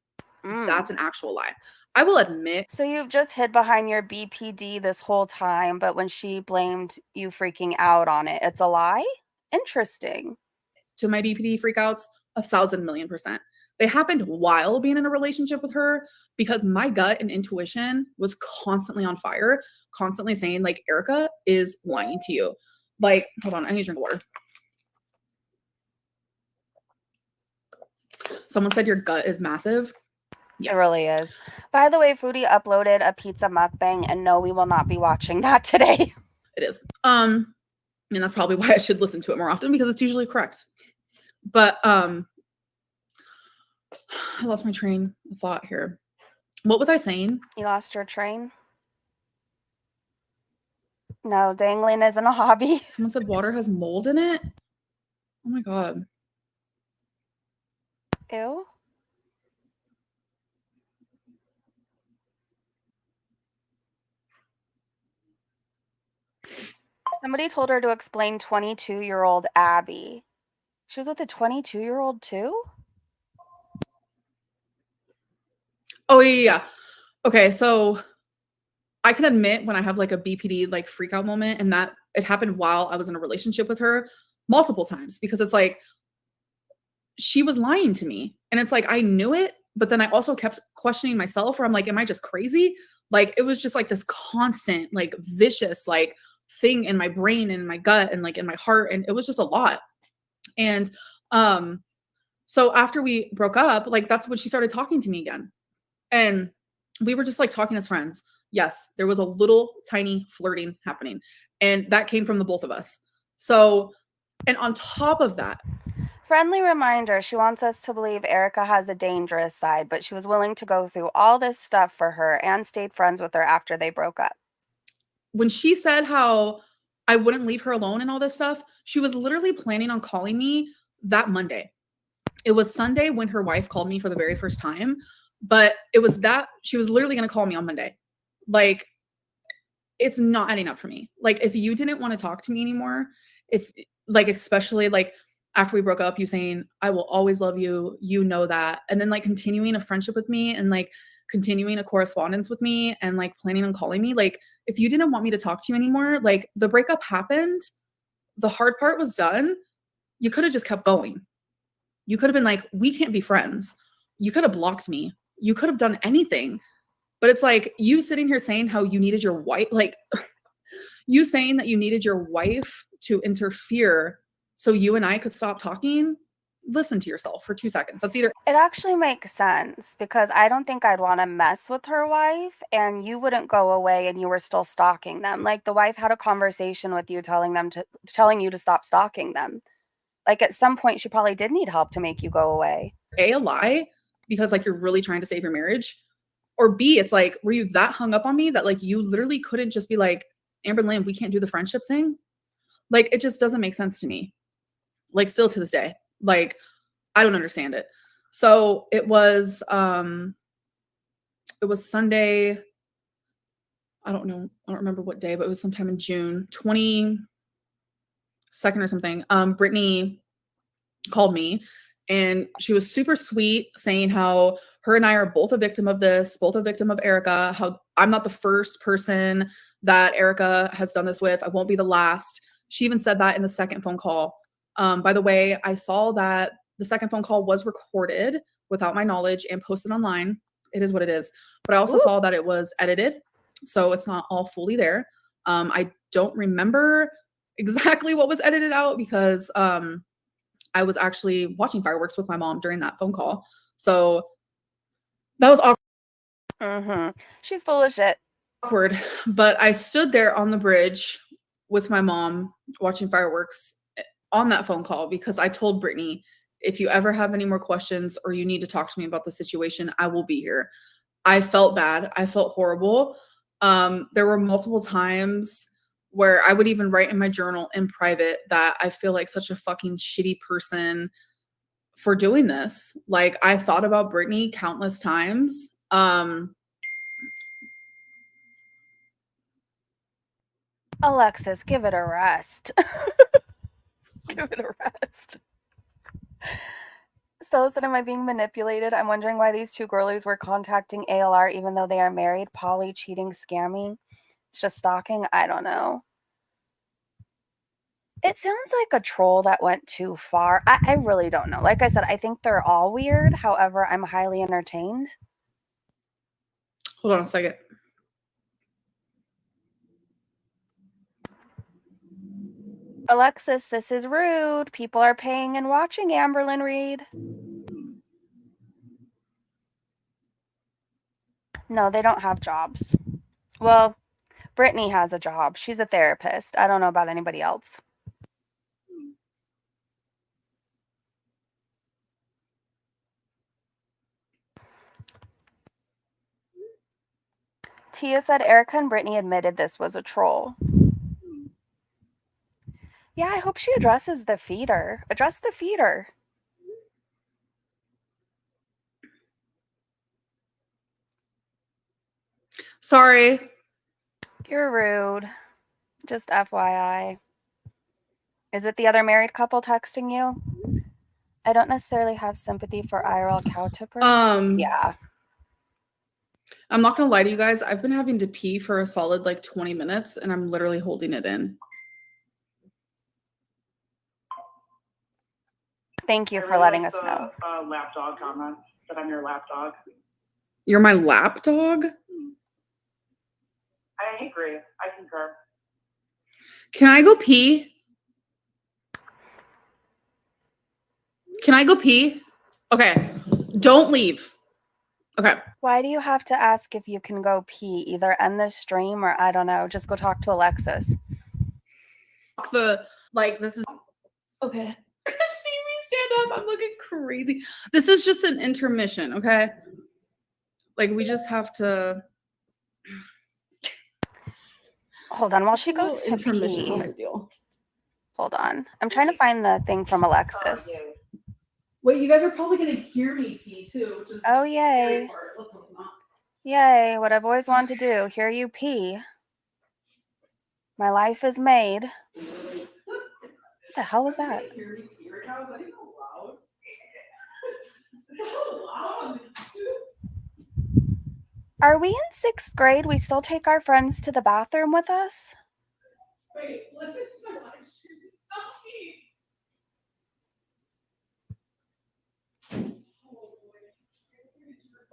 Speaker 2: That's an actual lie. I will admit.
Speaker 1: So you've just hid behind your BPD this whole time, but when she blamed you freaking out on it, it's a lie? Interesting.
Speaker 2: To my BPD freakouts, 1,000,000,000%. They happened while being in a relationship with her because my gut and intuition was constantly on fire, constantly saying like, Erica is lying to you. Like, hold on, I need to drink water. Someone said your gut is massive.
Speaker 1: Yes. It really is. By the way, Foodie uploaded a pizza mukbang, and no, we will not be watching that today.
Speaker 2: It is. And that's probably why I should listen to it more often, because it's usually correct. But I lost my train of thought here. What was I saying?
Speaker 1: You lost your train? No, dangling isn't a hobby.
Speaker 2: Someone said water has mold in it. Oh my God.
Speaker 1: Ew. Somebody told her to explain 22-year-old Abby. She was with a 22-year-old too?
Speaker 2: Oh, yeah. Okay, so I can admit when I have like a BPD like freak out moment, and that it happened while I was in a relationship with her multiple times, because it's like she was lying to me. And it's like I knew it, but then I also kept questioning myself, where I'm like, am I just crazy? Like it was just like this constant, like vicious, like thing in my brain and my gut and like in my heart. And it was just a lot. And so after we broke up, like that's when she started talking to me again. And we were just like talking as friends. Yes, there was a little tiny flirting happening, and that came from the both of us. So, and on top of that,
Speaker 1: friendly reminder, she wants us to believe Erica has a dangerous side, but she was willing to go through all this stuff for her and stayed friends with her after they broke up.
Speaker 2: When she said how I wouldn't leave her alone and all this stuff, she was literally planning on calling me that Monday. It was Sunday when her wife called me for the very first time, but it was that she was literally going to call me on Monday. Like, it's not adding up for me. Like, if you didn't want to talk to me anymore, if like, especially like after we broke up, you saying, I will always love you, you know that. And then like continuing a friendship with me and like continuing a correspondence with me and like planning on calling me. Like, if you didn't want me to talk to you anymore, like the breakup happened, the hard part was done. You could have just kept going. You could have been like, we can't be friends. You could have blocked me. You could have done anything. But it's like you sitting here saying how you needed your wife, like you saying that you needed your wife to interfere so you and I could stop talking. Listen to yourself for 2 seconds. That's either.
Speaker 1: It actually makes sense, because I don't think I'd want to mess with her wife, and you wouldn't go away and you were still stalking them. Like the wife had a conversation with you telling you to stop stalking them. Like at some point, she probably did need help to make you go away.
Speaker 2: A lie because like you're really trying to save your marriage, or B, it's like, were you that hung up on me that like you literally couldn't just be like, Amberlynn, we can't do the friendship thing? Like it just doesn't make sense to me. Like still to this day, like I don't understand it. So it was Sunday. I don't know. I don't remember what day, but it was sometime in June 22nd or something. Brittany called me and she was super sweet saying how her and I are both a victim of this, both a victim of Erica, how I'm not the first person that Erica has done this with. I won't be the last. She even said that in the second phone call. By the way, I saw that the second phone call was recorded without my knowledge and posted online. It is what it is. But I also saw that it was edited, so it's not all fully there. I don't remember exactly what was edited out because I was actually watching fireworks with my mom during that phone call. So that was
Speaker 1: She's full of shit.
Speaker 2: awkward. But I stood there on the bridge with my mom watching fireworks on that phone call because I told Brittany, if you ever have any more questions or you need to talk to me about the situation, I will be here. I felt bad. I felt horrible. There were multiple times where I would even write in my journal in private that I feel like such a fucking shitty person for doing this. Like I thought about Brittany countless times.
Speaker 1: Alexis, give it a rest. Give it a rest. Stella said, am I being manipulated? I'm wondering why these two girlies were contacting ALR even though they are married. Poly, cheating, scamming. It's just stalking. I don't know. It sounds like a troll that went too far. I really don't know. Like I said, I think they're all weird. However, I'm highly entertained.
Speaker 2: Hold on a second.
Speaker 1: Alexis, this is rude. People are paying and watching Amberlynn Reid. No, they don't have jobs. Well, Brittany has a job. She's a therapist. I don't know about anybody else. Tia said Erica and Brittany admitted this was a troll. Yeah, I hope she addresses the feeder. Address the feeder.
Speaker 2: Sorry.
Speaker 1: You're rude. Just FYI. Is it the other married couple texting you? I don't necessarily have sympathy for IRL cow tipper. Yeah.
Speaker 2: I'm not gonna lie to you guys. I've been having to pee for a solid like 20 minutes and I'm literally holding it in.
Speaker 1: Thank you for letting us know.
Speaker 3: Lap dog comment that I'm your lap dog.
Speaker 2: You're my lap dog?
Speaker 3: I agree. I concur.
Speaker 2: Can I go pee? Can I go pee? Okay. Don't leave. Okay.
Speaker 1: Why do you have to ask if you can go pee? Either end this stream or I don't know. Just go talk to Alexis.
Speaker 2: This is okay. See me stand up. I'm looking crazy. This is just an intermission, okay? Like we just have to.
Speaker 1: Hold on while she goes to pee.
Speaker 2: Type deal.
Speaker 1: Hold on. I'm trying to find the thing from Alexis.
Speaker 2: Wait, you guys are probably gonna hear me pee too. Which is
Speaker 1: oh yay!
Speaker 2: Let's hope not.
Speaker 1: Yay! What I've always wanted to do. Hear you pee. My life is made. What the hell was that? Are we in 6th grade? We still take our friends to the bathroom with us?
Speaker 2: Wait, listen to my live stream. Stop.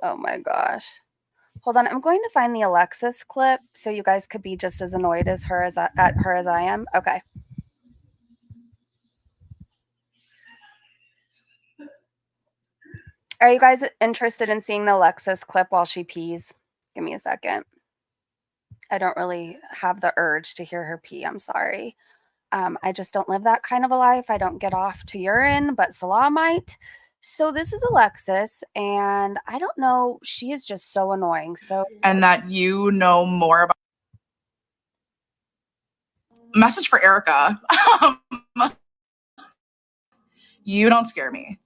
Speaker 1: Oh my gosh. Hold on. I'm going to find the Alexis clip so you guys could be just as annoyed as her as at her as I am. Okay. Are you guys interested in seeing the Alexis clip while she pees? Give me a second. I don't really have the urge to hear her pee. I'm sorry. I just don't live that kind of a life. I don't get off to urine, but Salah might. So this is Alexis, and I don't know. She is just so annoying. So,
Speaker 3: and that you know more about. Message for Erica. You don't scare me.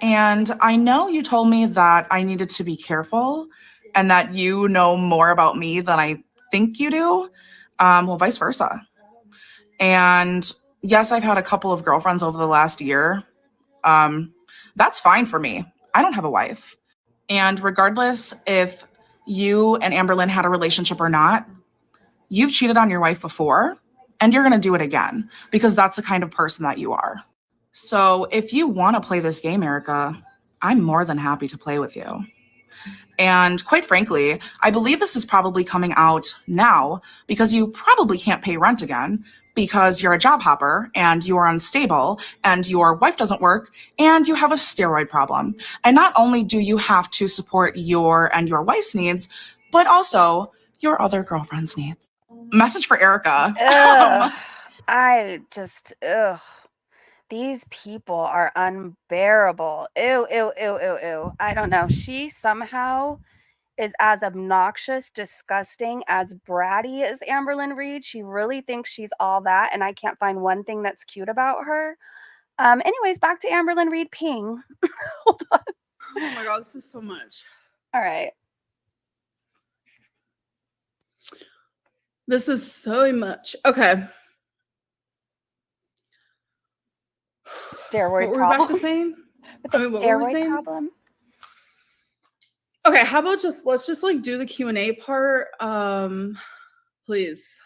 Speaker 3: And I know you told me that I needed to be careful and that you know more about me than I think you do. Well, vice versa. And yes, I've had a couple of girlfriends over the last year. That's fine for me. I don't have a wife. And regardless if you and Amberlynn had a relationship or not, you've cheated on your wife before and you're going to do it again because that's the kind of person that you are. So if you want to play this game, Erica, I'm more than happy to play with you. And quite frankly, I believe this is probably coming out now because you probably can't pay rent again because you're a job hopper and you are unstable and your wife doesn't work and you have a steroid problem. And not only do you have to support your and your wife's needs, but also your other girlfriend's needs. Message for Erica.
Speaker 1: ugh. These people are unbearable. Ew, ew, ew, ew, ew. I don't know. She somehow is as obnoxious, disgusting, as bratty as Amberlynn Reid. She really thinks she's all that, and I can't find one thing that's cute about her. Anyways, back to Amberlynn Reid Ping. Hold on.
Speaker 2: Oh my god, this is so much.
Speaker 1: All right.
Speaker 2: This is so much. Okay.
Speaker 1: Steroid
Speaker 2: what were
Speaker 1: problem.
Speaker 2: we back to saying?
Speaker 1: With the
Speaker 2: what were we
Speaker 1: steroid
Speaker 2: saying?
Speaker 1: problem.
Speaker 2: Okay, how about let's just like do the Q&A part. Please.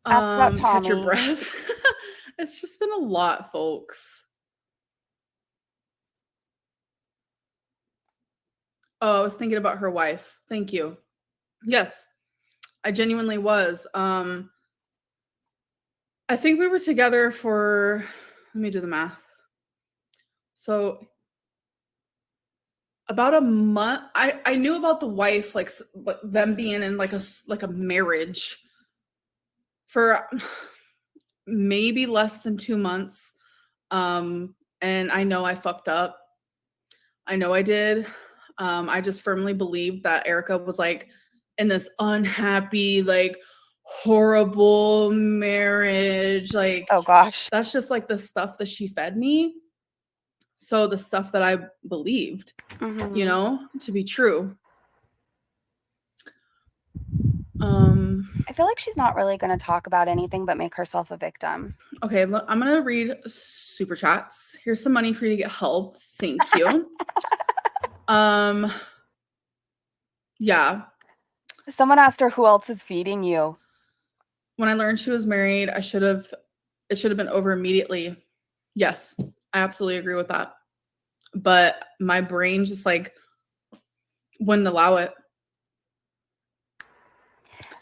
Speaker 1: Ask about
Speaker 2: Catch your
Speaker 1: Tommy.
Speaker 2: breath. It's just been a lot, folks. Oh, I was thinking about her wife. Thank you. Yes, I genuinely was. I think we were together for, let me do the math. So about a month. I knew about the wife, like them being in like a marriage for maybe less than 2 months. And I know I fucked up. I know I did. I just firmly believe that Erica was like in this unhappy, like horrible marriage. Like,
Speaker 1: oh gosh,
Speaker 2: that's just like the stuff that she fed me. So the stuff that I believed, you know, to be true.
Speaker 1: I feel like she's not really going to talk about anything but make herself a victim.
Speaker 2: Okay, look, I'm going to read super chats. Here's some money for you to get help. Thank you. Yeah.
Speaker 1: Someone asked her who else is feeding you.
Speaker 2: When I learned she was married, it should have been over immediately. Yes, I absolutely agree with that. But my brain just like wouldn't allow it.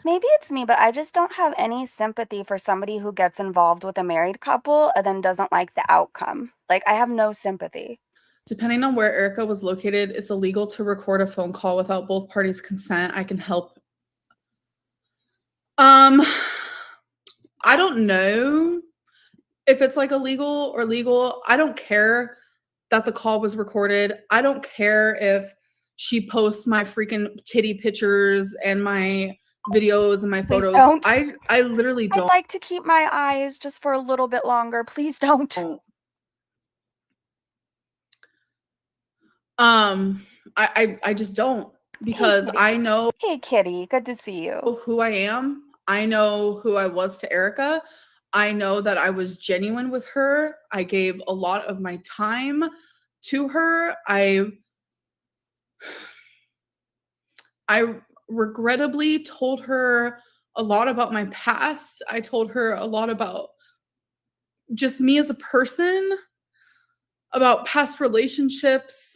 Speaker 1: Maybe it's me, but I just don't have any sympathy for somebody who gets involved with a married couple and then doesn't like the outcome. Like, I have no sympathy.
Speaker 2: Depending on where Erica was located, it's illegal to record a phone call without both parties' consent. I can help. I don't know if it's like illegal or legal. I don't care that the call was recorded. I don't care if she posts my freaking titty pictures and my videos and my
Speaker 1: Please
Speaker 2: photos.
Speaker 1: don't.
Speaker 2: I literally don't.
Speaker 1: I'd like to keep my eyes just for a little bit longer. Please don't.
Speaker 2: I just don't, because I know.
Speaker 1: Hey, Kitty, good to see you.
Speaker 2: Who I am. I know who I was to Erica. I know that I was genuine with her. I gave a lot of my time to her. I regrettably told her a lot about my past. I told her a lot about just me as a person, about past relationships.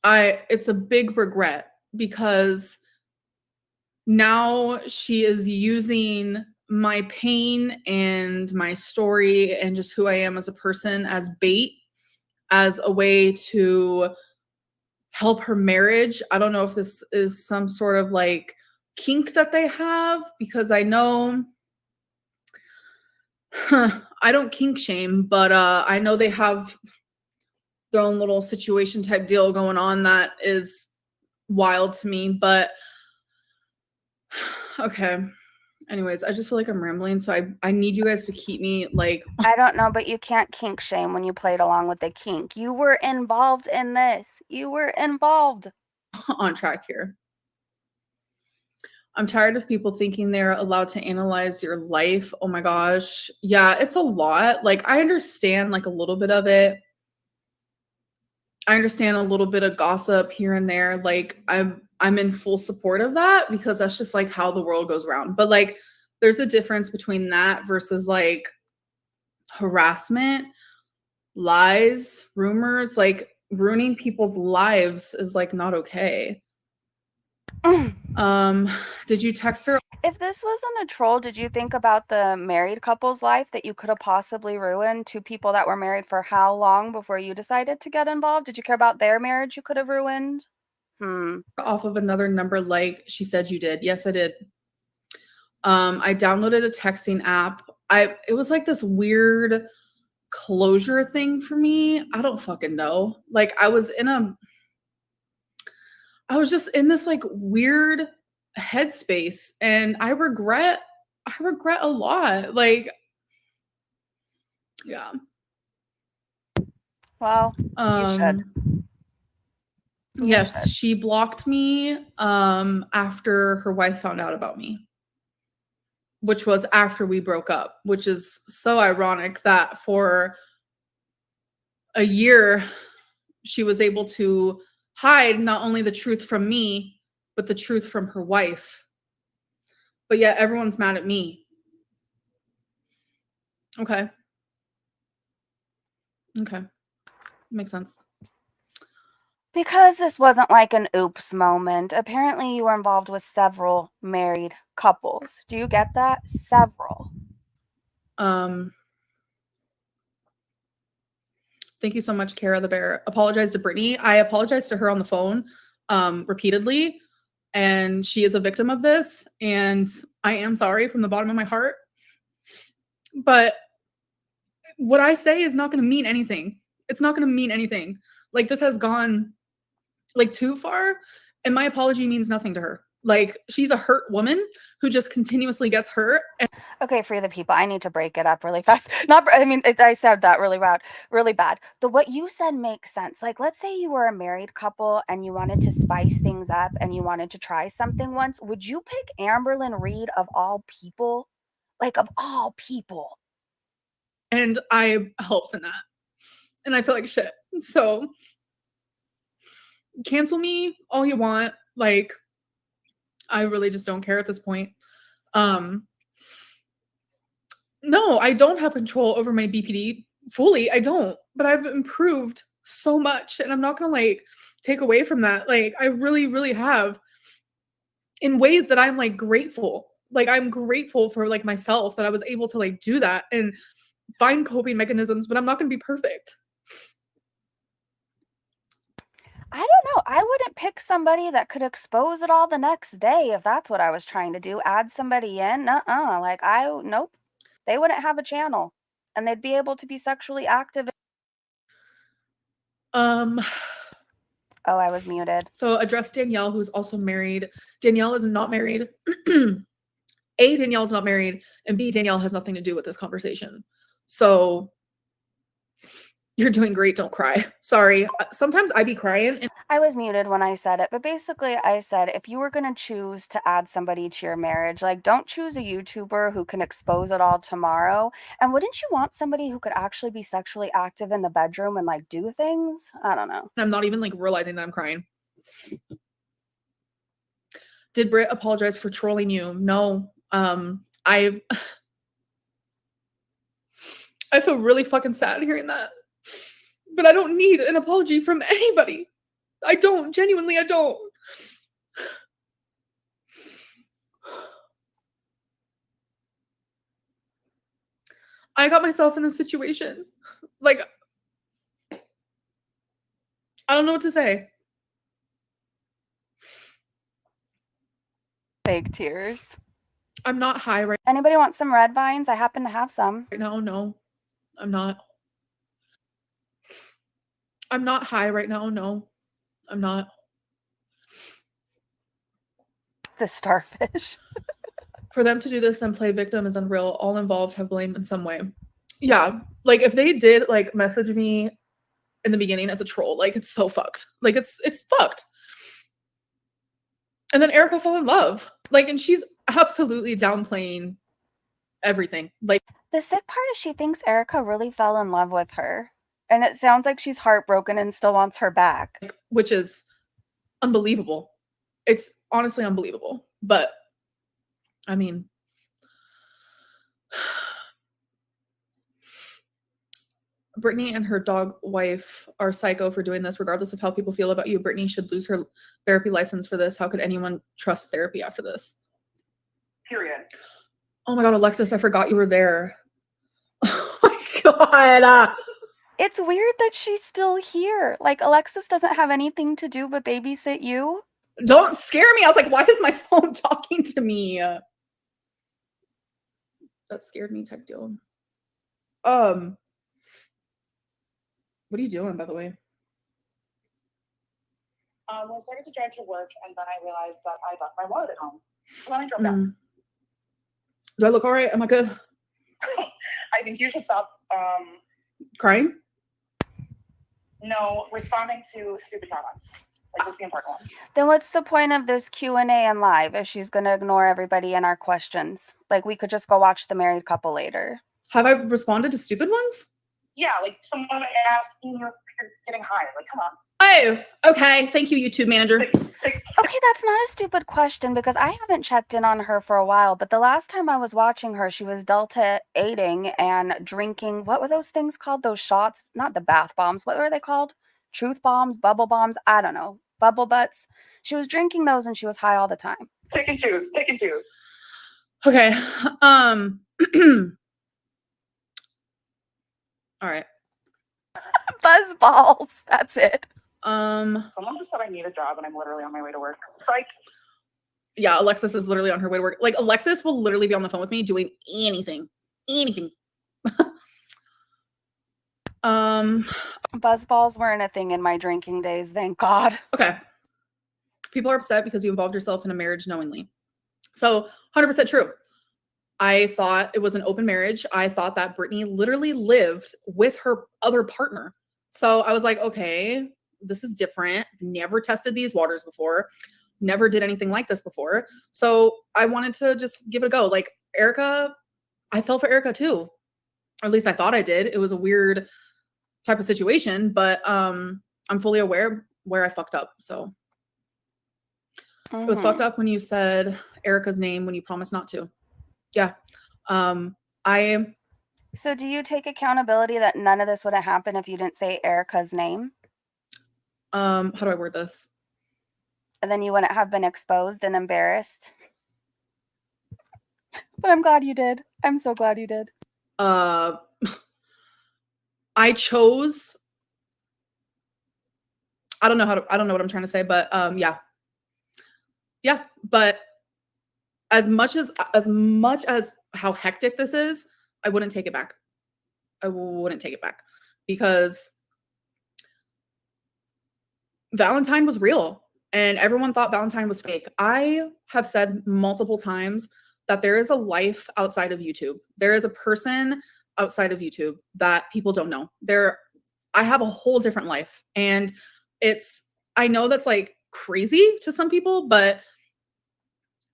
Speaker 2: It's a big regret because now she is using my pain and my story and just who I am as a person as bait, as a way to help her marriage. I don't know if this is some sort of like kink that they have, because I know I don't kink shame, but I know they have their own little situation type deal going on that is wild to me. But okay. Anyways, I just feel like I'm rambling, so I need you guys to keep me like
Speaker 1: I don't know, but you can't kink shame when you played along with the kink. You were involved in this. You were involved.
Speaker 2: on track here. I'm tired of people thinking they're allowed to analyze your life. Oh my gosh. Yeah, it's a lot. Like, I understand like a little bit of it. I understand a little bit of gossip here and there. Like, I'm in full support of that, because that's just like how the world goes around. But like, there's a difference between that versus like harassment, lies, rumors. Like, ruining people's lives is like not okay. Did you text her?
Speaker 1: If this wasn't a troll, did you think about the married couple's life that you could have possibly ruined? Two people that were married for how long before you decided to get involved? Did you care about their marriage you could have ruined?
Speaker 2: Off of another number like she said you did? Yes, I did. I downloaded a texting app. It was like this weird closure thing for me. I don't fucking know. Like, I was just in this like weird headspace, and I regret a lot. Like, yeah.
Speaker 1: Well, you should.
Speaker 2: Yes, she blocked me after her wife found out about me, which was after we broke up, which is so ironic that for a year she was able to hide not only the truth from me, but the truth from her wife. But yet everyone's mad at me. Okay. Makes sense.
Speaker 1: Because this wasn't like an oops moment. Apparently, you were involved with several married couples. Do you get that? Several.
Speaker 2: Thank you so much, Kara the Bear. Apologize to Brittany. I apologized to her on the phone repeatedly, and she is a victim of this, and I am sorry from the bottom of my heart. But what I say is not going to mean anything. It's not going to mean anything. Like, this has gone like too far, and my apology means nothing to her. Like, she's a hurt woman who just continuously gets hurt.
Speaker 1: Okay, for the people, I need to break it up really fast. I said that really loud, really bad. What you said makes sense. Like, let's say you were a married couple and you wanted to spice things up and you wanted to try something once. Would you pick Amberlynn Reid of all people? Like, of all people.
Speaker 2: And I helped in that. And I feel like shit. So cancel me all you want. Like, I really just don't care at this point. No, I don't have control over my BPD fully. I don't, but I've improved so much, and I'm not gonna like take away from that. Like, I really, really have, in ways that I'm like grateful. Like, I'm grateful for like myself that I was able to like do that and find coping mechanisms, but I'm not gonna be perfect.
Speaker 1: I don't know. I wouldn't pick somebody that could expose it all the next day if that's what I was trying to do. Add somebody in. Like, nope. They wouldn't have a channel and they'd be able to be sexually active.
Speaker 2: Oh,
Speaker 1: I was muted.
Speaker 2: So address Danielle, who's also married. Danielle is not married. A, Danielle's not married, and B, Danielle has nothing to do with this conversation. So you're doing great. Don't cry. Sorry. Sometimes I be crying. And
Speaker 1: I was muted when I said it, but basically I said if you were going to choose to add somebody to your marriage, like, don't choose a YouTuber who can expose it all tomorrow. And wouldn't you want somebody who could actually be sexually active in the bedroom and like do things? I don't know.
Speaker 2: I'm not even like realizing that I'm crying. Did Britt apologize for trolling you? No. I feel really fucking sad hearing that. But I don't need an apology from anybody. I don't. Genuinely, I don't. I got myself in this situation. Like, I don't know what to say.
Speaker 1: Fake tears.
Speaker 2: I'm not high right
Speaker 1: Anybody want some red vines? I happen to have some.
Speaker 2: now. No, I'm not. I'm not high right now. No, I'm not.
Speaker 1: The starfish.
Speaker 2: For them to do this, then play victim is unreal. All involved have blame in some way. Yeah, like if they did like message me in the beginning as a troll, like it's so fucked. Like it's fucked. And then Erica fell in love. Like, and she's absolutely downplaying everything. Like
Speaker 1: The sick part is she thinks Erica really fell in love with her. And it sounds like she's heartbroken and still wants her back.
Speaker 2: which is unbelievable. It's honestly unbelievable. But I mean, Brittany and her dog wife are psycho for doing this, regardless of how people feel about you. Brittany should lose her therapy license for this. How could anyone trust therapy after this?
Speaker 3: Period.
Speaker 2: Oh my God, Alexis, I forgot you were there. Oh my God.
Speaker 1: It's weird that she's still here. Like, Alexis doesn't have anything to do but babysit you.
Speaker 2: Don't scare me. I was like, why is my phone talking to me? That scared me type deal. What are you doing, by the way?
Speaker 4: I started to drive to work, and then I realized that I left my wallet at home. So then I drove down.
Speaker 2: Do I look all right? Am I good?
Speaker 4: I think you should stop,
Speaker 2: Crying?
Speaker 4: no, responding to stupid comments. Like, just the important one.
Speaker 1: Then what's the point of this Q&A and live if she's going to ignore everybody and our questions? Like, we could just go watch the married couple later.
Speaker 2: Have I responded to stupid ones?
Speaker 4: Yeah, like someone asked you, you're getting high. Like, come on.
Speaker 2: Oh, okay. Thank you, YouTube manager.
Speaker 1: Okay, that's not a stupid question because I haven't checked in on her for a while, but the last time I was watching her, she was Delta 8ing and drinking, what were those things called? Those shots? Not the bath bombs. What were they called? Truth bombs? Bubble bombs? I don't know. Bubble butts. She was drinking those and she was high all the time.
Speaker 4: Pick and choose. Pick and choose.
Speaker 2: Okay. All right.
Speaker 1: Buzz balls. That's it.
Speaker 4: Someone just said I need a job, and I'm literally on my way to work. Psych.
Speaker 2: Yeah, Alexis is literally on her way to work. Like, Alexis will literally be on the phone with me doing anything. Anything.
Speaker 1: Buzz balls weren't a thing in my drinking days, thank God.
Speaker 2: Okay. People are upset because you involved yourself in a marriage knowingly. So, 100% true. I thought it was an open marriage. I thought that Brittany literally lived with her other partner. So I was like, okay, this is different. Never tested these waters before. Never did anything like this before. So I wanted to just give it a go. Like Erica, I fell for Erica too. Or at least I thought I did. It was a weird type of situation, but I'm fully aware where I fucked up. So it was fucked up when you said Erica's name when you promised not to. Yeah.
Speaker 1: So do you take accountability that none of this would have happened if you didn't say Erica's name?
Speaker 2: How do I word this?
Speaker 1: And then you wouldn't have been exposed and embarrassed. But I'm glad you did. I'm so glad you did.
Speaker 2: I don't know what I'm trying to say, but yeah. Yeah, but as much as how hectic this is, I wouldn't take it back. I wouldn't take it back because Valentine was real and everyone thought Valentine was fake. I have said multiple times that there is a life outside of YouTube. There is a person outside of YouTube that people don't know. I have a whole different life, and I know that's like crazy to some people, but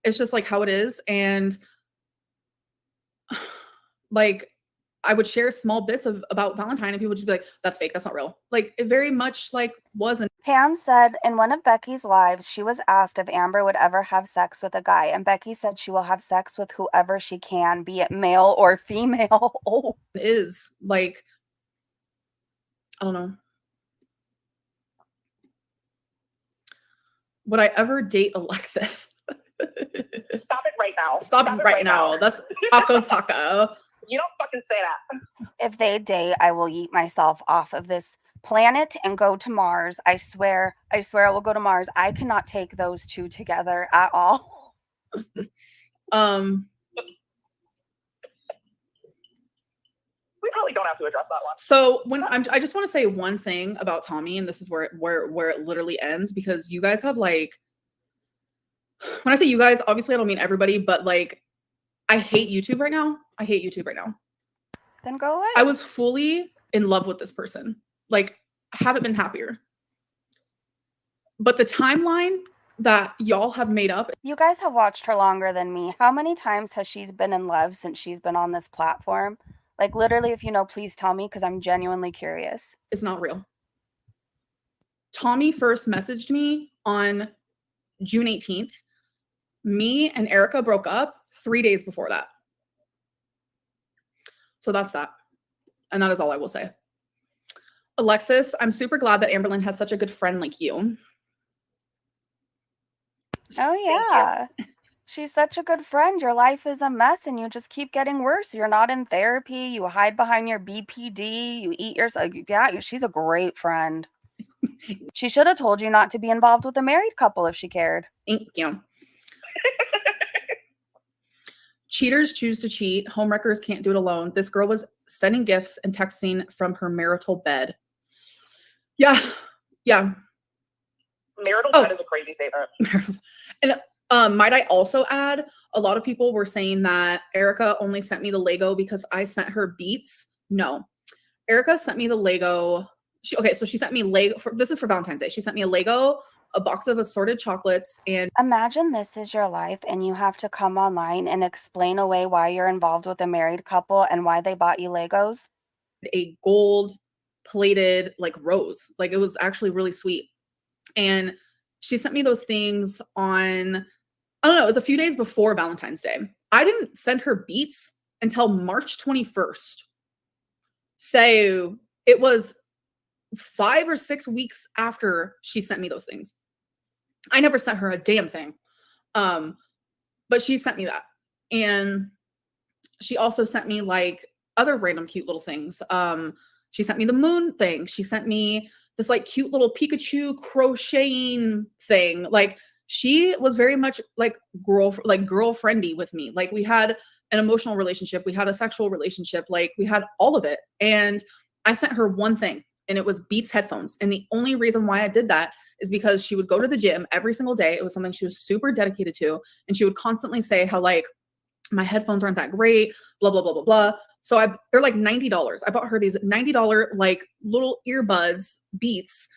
Speaker 2: it's just like how it is. And like I would share small bits about Valentine and people would just be like, that's fake, that's not real. Like it very much like wasn't.
Speaker 1: Pam said in one of Becky's lives, she was asked if Amber would ever have sex with a guy, and Becky said she will have sex with whoever she can, be it male or female. Oh,
Speaker 2: It is like, I don't know. Would I ever date Alexis?
Speaker 4: Stop it right now.
Speaker 2: Stop it right now. That's taco.
Speaker 4: You don't fucking say that.
Speaker 1: if they date, I will yeet myself off of this planet and go to Mars. I swear I will go to Mars. I cannot take those two together at all.
Speaker 4: We probably don't have to address that one.
Speaker 2: So I just want to say one thing about Tommy, and this is where it literally ends, because you guys have like, when I say you guys, obviously I don't mean everybody, but like, I hate YouTube right now. I hate YouTube right now.
Speaker 1: Then go away.
Speaker 2: I was fully in love with this person. Like, I haven't been happier. But the timeline that y'all have made up.
Speaker 1: You guys have watched her longer than me. How many times has she been in love since she's been on this platform? Like, literally, if you know, please tell me, because I'm genuinely curious.
Speaker 2: It's not real. Tommy first messaged me on June 18th. Me and Erica broke up 3 days before that. So that's that. And that is all I will say. Alexis, I'm super glad that Amberlynn has such a good friend like you.
Speaker 1: Oh, yeah. She's such a good friend. Your life is a mess and you just keep getting worse. You're not in therapy. You hide behind your BPD. You eat yourself. Yeah, she's a great friend. She should have told you not to be involved with a married couple if she cared.
Speaker 2: Thank you. Cheaters choose to cheat. Homewreckers can't do it alone. This girl was sending gifts and texting from her marital bed. Yeah. Yeah.
Speaker 4: Marital bed is a crazy statement.
Speaker 2: And might I also add, a lot of people were saying that Erica only sent me the Lego because I sent her beats. No. Erica sent me the Lego. So she sent me Lego. This is for Valentine's Day. She sent me a Lego, a box of assorted chocolates, and
Speaker 1: imagine this is your life and you have to come online and explain away why you're involved with a married couple and why they bought you Legos.
Speaker 2: A gold plated like rose. Like, it was actually really sweet. And she sent me those things on, I don't know, it was a few days before Valentine's Day. I didn't send her beats until March 21st. So it was 5 or 6 weeks after she sent me those things. I never sent her a damn thing. But she sent me that. And she also sent me like other random cute little things. She sent me the moon thing. She sent me this like cute little Pikachu crocheting thing. Like, she was very much like girlfriendy with me. Like, we had an emotional relationship. We had a sexual relationship. Like, we had all of it. And I sent her one thing, and it was Beats headphones. And the only reason why I did that is because she would go to the gym every single day. It was something she was super dedicated to. And she would constantly say how like, my headphones aren't that great, blah, blah, blah, blah, blah. So they're like $90. I bought her these $90 like little earbuds, Beats.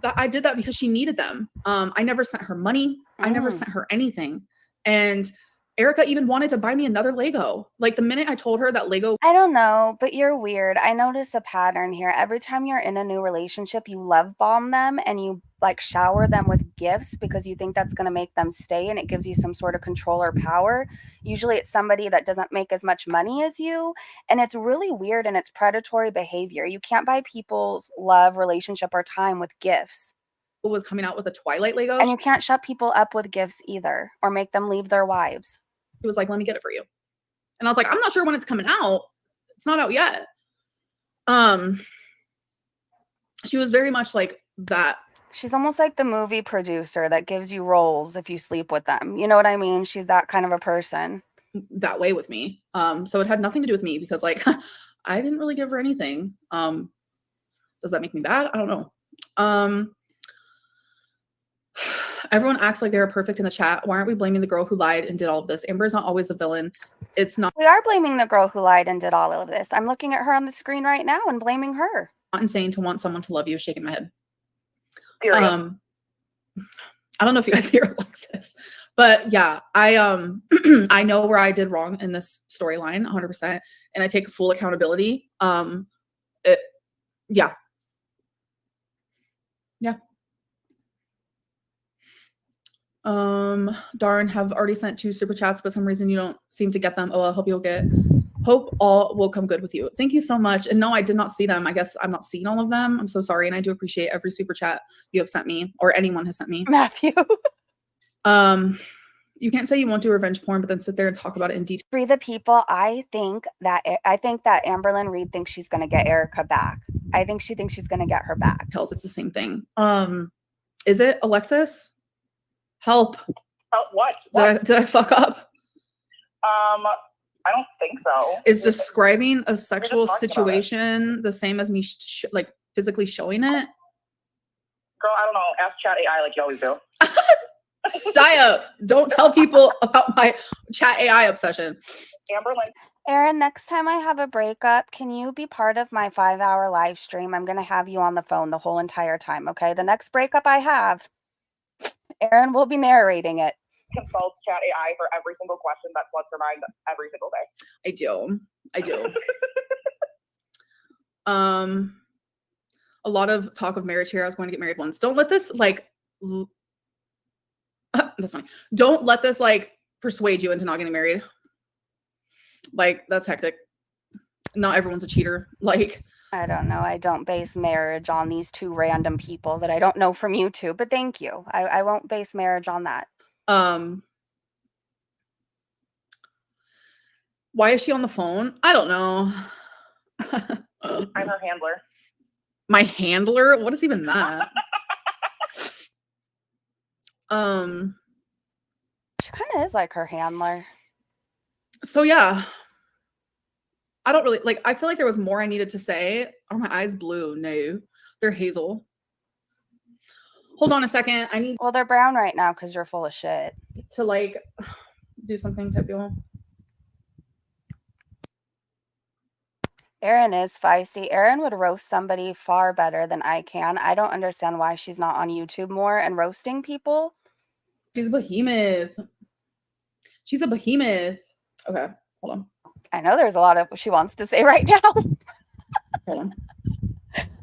Speaker 2: I did that because she needed them. I never sent her money. I never sent her anything. And Erica even wanted to buy me another Lego. Like, the minute I told her that Lego.
Speaker 1: I don't know, but you're weird. I notice a pattern here. Every time you're in a new relationship, you love bomb them and you like shower them with gifts because you think that's going to make them stay and it gives you some sort of control or power. Usually it's somebody that doesn't make as much money as you. And it's really weird and it's predatory behavior. You can't buy people's love, relationship, or time with gifts.
Speaker 2: Was coming out with a Twilight Lego.
Speaker 1: And you can't shut people up with gifts either or make them leave their wives.
Speaker 2: He was like, let me get it for you. And I was like, I'm not sure when it's coming out. It's not out yet. She was very much like that.
Speaker 1: She's almost like the movie producer that gives you roles if you sleep with them. You know what I mean? She's that kind of a person.
Speaker 2: That way with me. So it had nothing to do with me because like, I didn't really give her anything. Does that make me bad? I don't know. Everyone acts like they're perfect in the chat. Why aren't we blaming the girl who lied and did all of this? Amber is not always the villain. It's not.
Speaker 1: We are blaming the girl who lied and did all of this. I'm looking at her on the screen right now and blaming her.
Speaker 2: Not insane to want someone to love you. Shaking my head.
Speaker 4: Period.
Speaker 2: I don't know if you guys hear Alexis, but yeah, I I know where I did wrong in this storyline 100%, and I take full accountability. Yeah. Darn, have already sent 2 super chats, but some reason you don't seem to get them. Oh, I hope all will come good with you. Thank you so much. And no, I did not see them. I guess I'm not seeing all of them. I'm so sorry. And I do appreciate every super chat you have sent me or anyone has sent me.
Speaker 1: Matthew.
Speaker 2: You can't say you won't do revenge porn, but then sit there and talk about it in detail.
Speaker 1: Free the people. I think that Amberlynn Reid thinks she's going to get Erica back. I think she thinks she's going to get her back.
Speaker 2: It's the same thing. Is it Alexis? Help.
Speaker 4: What?
Speaker 2: Did I fuck up?
Speaker 4: I don't think so.
Speaker 2: Is describing a
Speaker 4: just
Speaker 2: sexual
Speaker 4: talking about it.
Speaker 2: situation the same as me like physically showing it?
Speaker 4: Girl, I don't know. Ask Chat AI like you always do.
Speaker 2: Stop. Don't tell people about my chat AI obsession.
Speaker 4: Amberlynn.
Speaker 1: Erin, next time I have a breakup, can you be part of my 5-hour live stream? I'm going to have you on the phone the whole entire time, okay? The next breakup I have, Erin will be narrating it.
Speaker 4: Consults Chat AI for every single question that floods her mind every single day.
Speaker 2: I do. A lot of talk of marriage here. I was going to get married once. Don't let this like that's funny. Don't let this like persuade you into not getting married. Like, that's hectic. Not everyone's a cheater. Like,
Speaker 1: I don't know. I don't base marriage on these two random people that I don't know from YouTube, but thank you. I won't base marriage on that.
Speaker 2: why is she on the phone? I don't know.
Speaker 4: I'm her handler.
Speaker 2: My handler? What is even that?
Speaker 1: She kind of is like her handler.
Speaker 2: So yeah. I don't really like, I feel like there was more I needed to say. Are my eyes blue? No, they're hazel. Hold on a second. I need
Speaker 1: Well, they're brown right now because you're full of shit.
Speaker 2: to like do something type deal.
Speaker 1: Erin is feisty. Erin would roast somebody far better than I can. I don't understand why she's not on YouTube more and roasting people.
Speaker 2: She's a behemoth. She's a behemoth. Okay, hold on.
Speaker 1: I know there's a lot of what she wants to say right now.
Speaker 2: Hold on.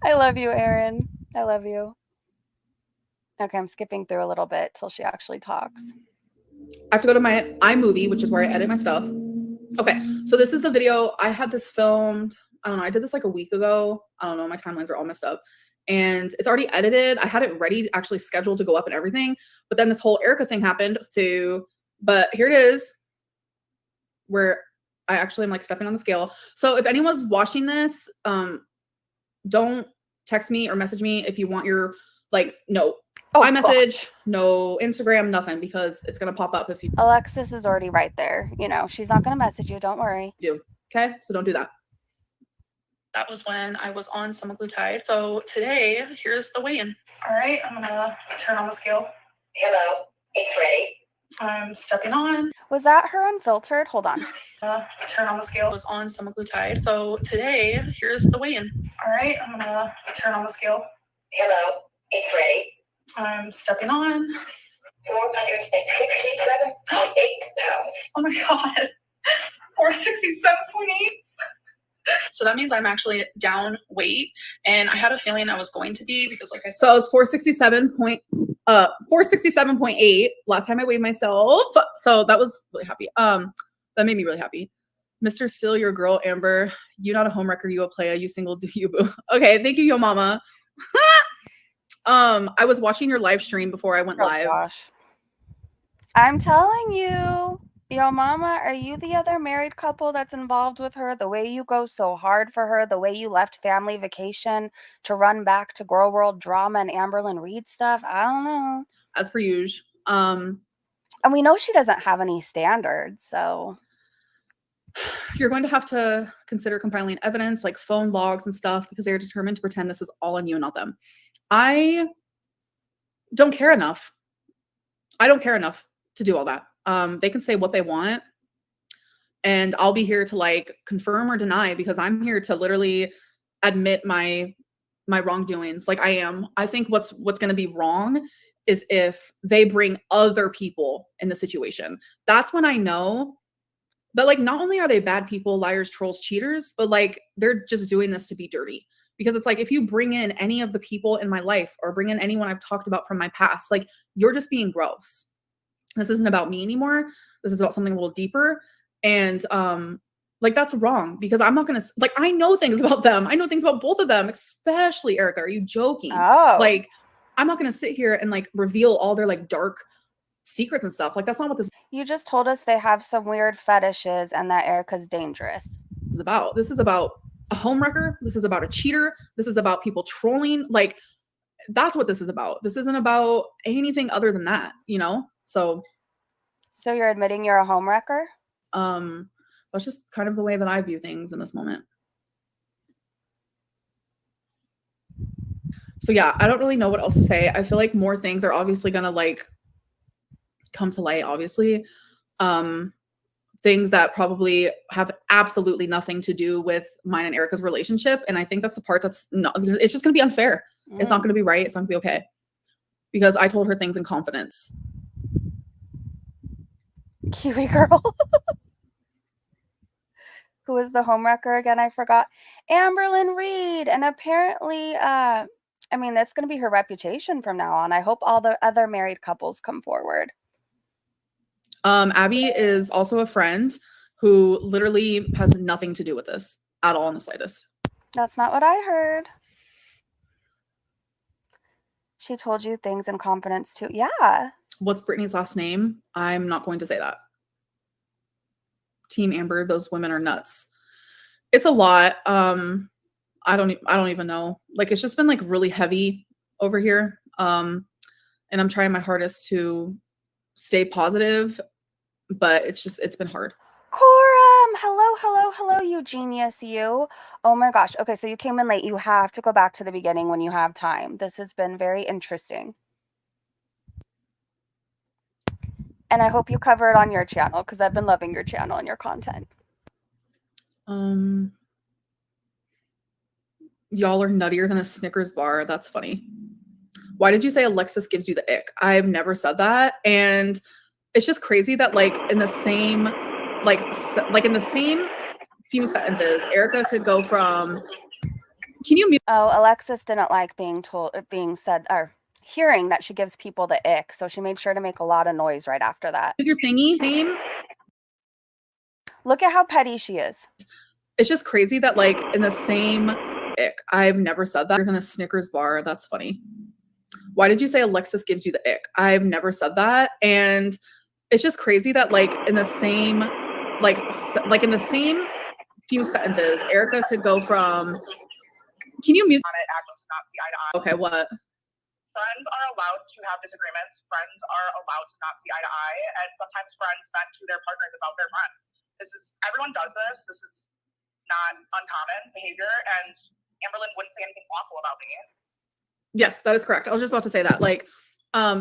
Speaker 1: I love you, Erin. I love you. Okay, I'm skipping through a little bit till she actually talks.
Speaker 2: I have to go to my iMovie, which is where I edit my stuff. Okay, so this is the video. I had this filmed, I don't know, I did this like a week ago. I don't know, my timelines are all messed up. And it's already edited. I had it ready, actually scheduled to go up and everything. But then this whole Erica thing happened. But here it is, where I actually am like stepping on the scale. So if anyone's watching this, don't text me or message me if you want your iMessage, no Instagram, nothing, because it's gonna pop up if you
Speaker 1: Alexis is already right there. You know, she's not gonna message you. Don't worry.
Speaker 2: Okay, so don't do that. That was when I was on semaglutide. So today, here's the weigh-in. All right, I'm gonna turn on the scale.
Speaker 4: Hello, it's ready.
Speaker 2: I'm stepping on.
Speaker 1: Was that her unfiltered? Hold on.
Speaker 2: Turn on the scale. I was on semaglutide. So today, here's the weigh-in. All right, I'm gonna turn on the scale.
Speaker 4: Hello, it's ready.
Speaker 2: I'm stepping on.
Speaker 4: 467.8 pounds.
Speaker 2: Oh my God. 467.8. So that means I'm actually down weight, and I had a feeling I was going to be, because like I said, so I was 467.8 last time I weighed myself. So that was really happy. That made me really happy. Mr. Still your girl, Amber. You not a homewrecker, you a playa, you single, do you boo. Okay, thank you, yo mama. I was watching your live stream before I went live.
Speaker 1: Gosh. I'm telling you, yo mama, are you the other married couple that's involved with her? The way you go so hard for her, the way you left family vacation to run back to Girl World drama and Amberlynn Reid stuff, I don't know.
Speaker 2: As per usual.
Speaker 1: And we know she doesn't have any standards, so
Speaker 2: you're going to have to consider compiling evidence like phone logs and stuff, because they are determined to pretend this is all on you and not them. I don't care enough. I don't care enough to do all that. They can say what they want, and I'll be here to like confirm or deny, because I'm here to literally admit my wrongdoings. Like I think what's going to be wrong is if they bring other people in the situation. That's when I know that like not only are they bad people, liars, trolls, cheaters, but like they're just doing this to be dirty. Because it's like, if you bring in any of the people in my life or bring in anyone I've talked about from my past, like you're just being gross. This isn't about me anymore. This is about something a little deeper. And like that's wrong, because I'm not going to, like, I know things about them. I know things about both of them, especially Erica. Are you joking?
Speaker 1: Oh.
Speaker 2: Like, I'm not going to sit here and like reveal all their like dark secrets and stuff. Like, that's not what this
Speaker 1: You just told us they have some weird fetishes and that Erica's dangerous.
Speaker 2: is about. This is about a homewrecker. This is about a cheater. This is about people trolling. Like, that's what this is about. This isn't about anything other than that, you know? So
Speaker 1: So you're admitting you're a homewrecker?
Speaker 2: That's just kind of the way that I view things in this moment. So yeah, I don't really know what else to say. I feel like more things are obviously gonna like come to light, obviously. Things that probably have absolutely nothing to do with mine and Erica's relationship. And I think that's the part that's not, it's just gonna be unfair. It's not gonna be right. It's not gonna be okay. Because I told her things in confidence.
Speaker 1: Kiwi girl. Who is the homewrecker again? I forgot. Amberlynn Reid. And apparently, I mean, that's going to be her reputation from now on. I hope all the other married couples come forward.
Speaker 2: Abby is also a friend who literally has nothing to do with this at all in the slightest.
Speaker 1: That's not what I heard. She told you things in confidence too. Yeah.
Speaker 2: What's Brittany's last name? I'm not going to say that. Team Amber, those women are nuts. It's a lot. I don't even know. Like, it's just been like really heavy over here. And I'm trying my hardest to stay positive, but it's been hard.
Speaker 1: Coram, hello, you genius, you. Oh my gosh. Okay, so you came in late. You have to go back to the beginning when you have time. This has been very interesting. And I hope you cover it on your channel because I've been loving your channel and your content.
Speaker 2: Y'all are nuttier than a Snickers bar. That's funny. Why did you say Alexis gives you the ick? I've never said that. And it's just crazy that like in the same few sentences, Erica could go from, can you mute?
Speaker 1: Oh, Alexis didn't like being said or hearing that she gives people the ick, so she made sure to make a lot of noise right after that.
Speaker 2: Your thingy theme.
Speaker 1: Look at how petty she is.
Speaker 2: It's just crazy that like in the same ick. I've never said that. Than a Snickers bar. That's funny. Why did you say Alexis gives you the ick? I've never said that. And it's just crazy that like in the same few sentences, Erica could go from, can you mute
Speaker 3: On it, acting to not see eye to eye.
Speaker 2: Okay, what?
Speaker 3: Friends are allowed to have disagreements. Friends are allowed to not see eye to eye. And sometimes friends vent to their partners about their friends. Everyone does this. This is not uncommon behavior. And Amberlynn wouldn't say anything awful about me.
Speaker 2: Yes, that is correct. I was just about to say that. Like,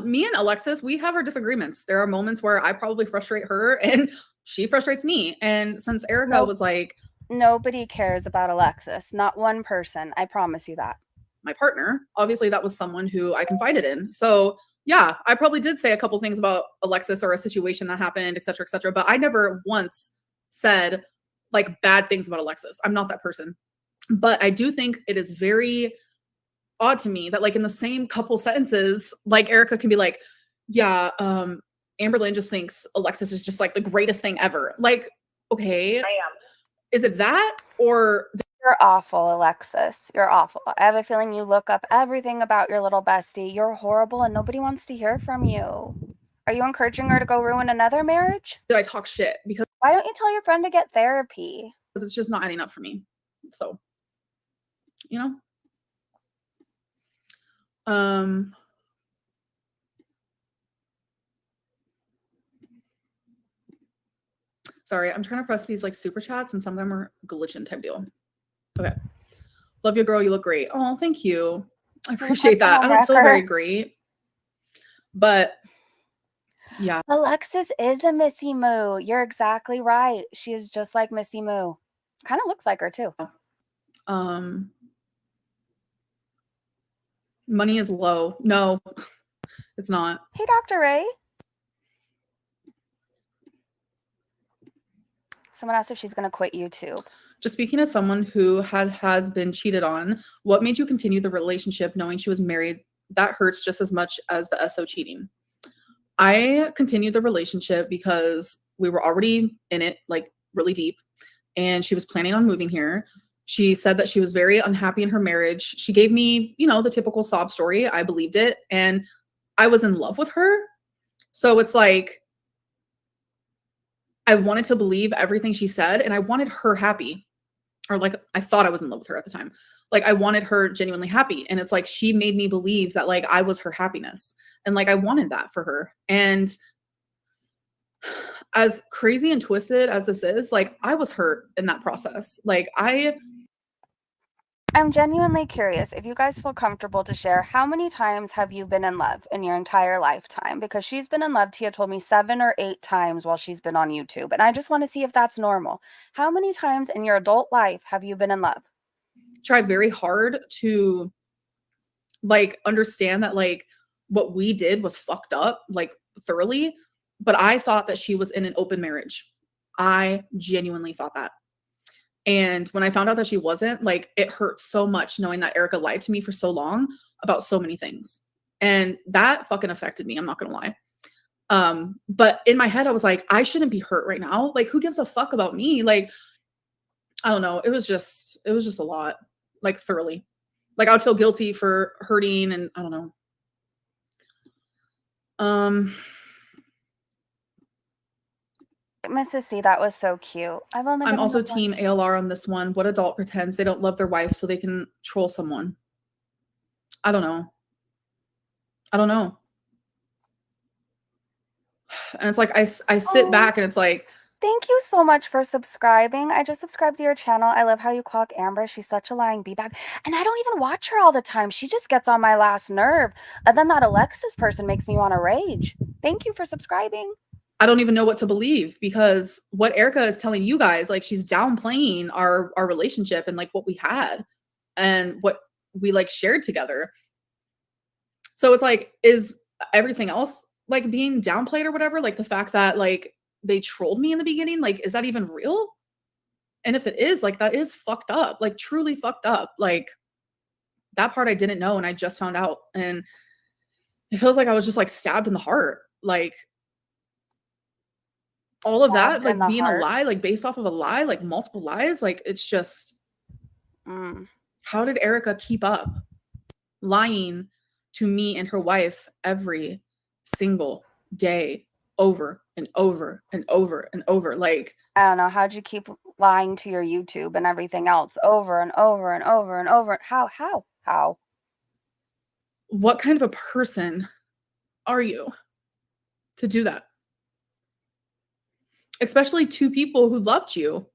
Speaker 2: me and Alexis, we have our disagreements. There are moments where I probably frustrate her and she frustrates me. And since Erica was like,
Speaker 1: nobody cares about Alexis. Not one person. I promise you that.
Speaker 2: My partner, obviously that was someone who I confided in. So yeah, I probably did say a couple things about Alexis or a situation that happened, et cetera, but I never once said like bad things about Alexis. I'm not that person. But I do think it is very odd to me that like in the same couple sentences, like Erica can be like, yeah, Amberlynn just thinks Alexis is just like the greatest thing ever. Like, okay.
Speaker 3: I am.
Speaker 2: Is it that or
Speaker 1: you're awful, Alexis. You're awful. I have a feeling you look up everything about your little bestie. You're horrible and nobody wants to hear from you. Are you encouraging her to go ruin another marriage?
Speaker 2: did I talk shit? Because
Speaker 1: why don't you tell your friend to get therapy?
Speaker 2: Because it's just not adding up for me. So, you know. Sorry, I'm trying to press these like super chats and some of them are glitching type deal. Okay. Love you, girl. You look great. Oh, thank you. I appreciate that. I don't feel very great. But yeah.
Speaker 1: Alexis is a Missy Moo. You're exactly right. She is just like Missy Moo. Kind of looks like her too.
Speaker 2: Money is low. No, it's not.
Speaker 1: Hey, Dr. Ray. Someone asked if she's going to quit YouTube.
Speaker 2: Just speaking as someone who has been cheated on, what made you continue the relationship knowing she was married? That hurts just as much as the SO cheating. I continued the relationship because we were already in it, like really deep, and she was planning on moving here. She said that she was very unhappy in her marriage. She gave me, you know, the typical sob story. I believed it, and I was in love with her. So it's like, I wanted to believe everything she said, and I wanted her happy. Or like, I thought I was in love with her at the time. Like, I wanted her genuinely happy. And it's like, she made me believe that like I was her happiness. And like, I wanted that for her. And as crazy and twisted as this is, like, I was hurt in that process. Like,
Speaker 1: I'm genuinely curious if you guys feel comfortable to share, how many times have you been in love in your entire lifetime? Because she's been in love, Tia told me 7 or 8 times while she's been on YouTube. And I just want to see if that's normal. How many times in your adult life have you been in love?
Speaker 2: try very hard to like understand that like what we did was fucked up, like thoroughly. But I thought that she was in an open marriage. I genuinely thought that. And when I found out that she wasn't, like, it hurt so much knowing that Erica lied to me for so long about so many things. And that fucking affected me. I'm not gonna lie. But in my head, I was like, I shouldn't be hurt right now. Like, who gives a fuck about me? Like, I don't know. It was just a lot, like thoroughly. Like, I would feel guilty for hurting, and I don't know.
Speaker 1: Mrs. C, that was so cute. I've only been
Speaker 2: I'm also
Speaker 1: in love once.
Speaker 2: team ALR on this one. What adult pretends they don't love their wife so they can troll someone? I don't know. I don't know. And it's like I sit back and it's like,
Speaker 1: Thank you so much for subscribing. I just subscribed to your channel. I love how you clock Amber. She's such a lying b-bag. And I don't even watch her all the time. She just gets on my last nerve. And then that Alexis person makes me want to rage. Thank you for subscribing.
Speaker 2: I don't even know what to believe, because what Erica is telling you guys, like, she's downplaying our relationship and like what we had and what we like shared together. So it's like, is everything else like being downplayed or whatever? Like the fact that like they trolled me in the beginning, like, is that even real? And if it is, like, that is fucked up, like truly fucked up. Like, that part I didn't know and I just found out, and it feels like I was just like stabbed in the heart. Like, all of that,
Speaker 1: Stabbed in
Speaker 2: like
Speaker 1: the
Speaker 2: being a
Speaker 1: heart.
Speaker 2: lie, like based off of a lie, like multiple lies, like it's just, how did Erica keep up lying to me and her wife every single day, over and over and over and over? Like,
Speaker 1: I don't know. How'd you keep lying to your YouTube and everything else over and over and over and over? How?
Speaker 2: what kind of a person are you to do that? Especially two people who loved you.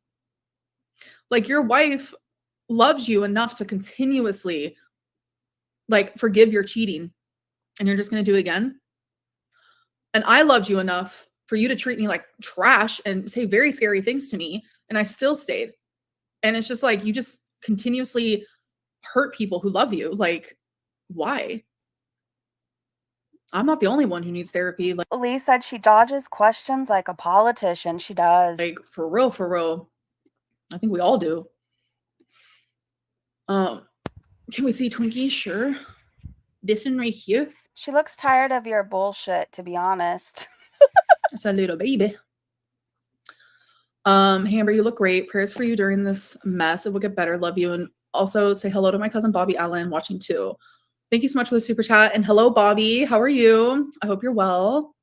Speaker 2: Like, your wife loves you enough to continuously like forgive your cheating, and you're just going to do it again. And I loved you enough for you to treat me like trash and say very scary things to me, and I still stayed. And it's just like, you just continuously hurt people who love you. Like, why? I'm not the only one who needs therapy.
Speaker 1: Lee said she dodges questions like a politician. She does.
Speaker 2: Like, for real, for real. I think we all do. Can we see Twinkie? Sure. This one right here.
Speaker 1: She looks tired of your bullshit, to be honest.
Speaker 2: That's a little baby. Amber, you look great. Prayers for you during this mess. It will get better. Love you. And also say hello to my cousin Bobby Allen watching too. Thank you so much for the super chat. And hello, Bobby. How are you? I hope you're well.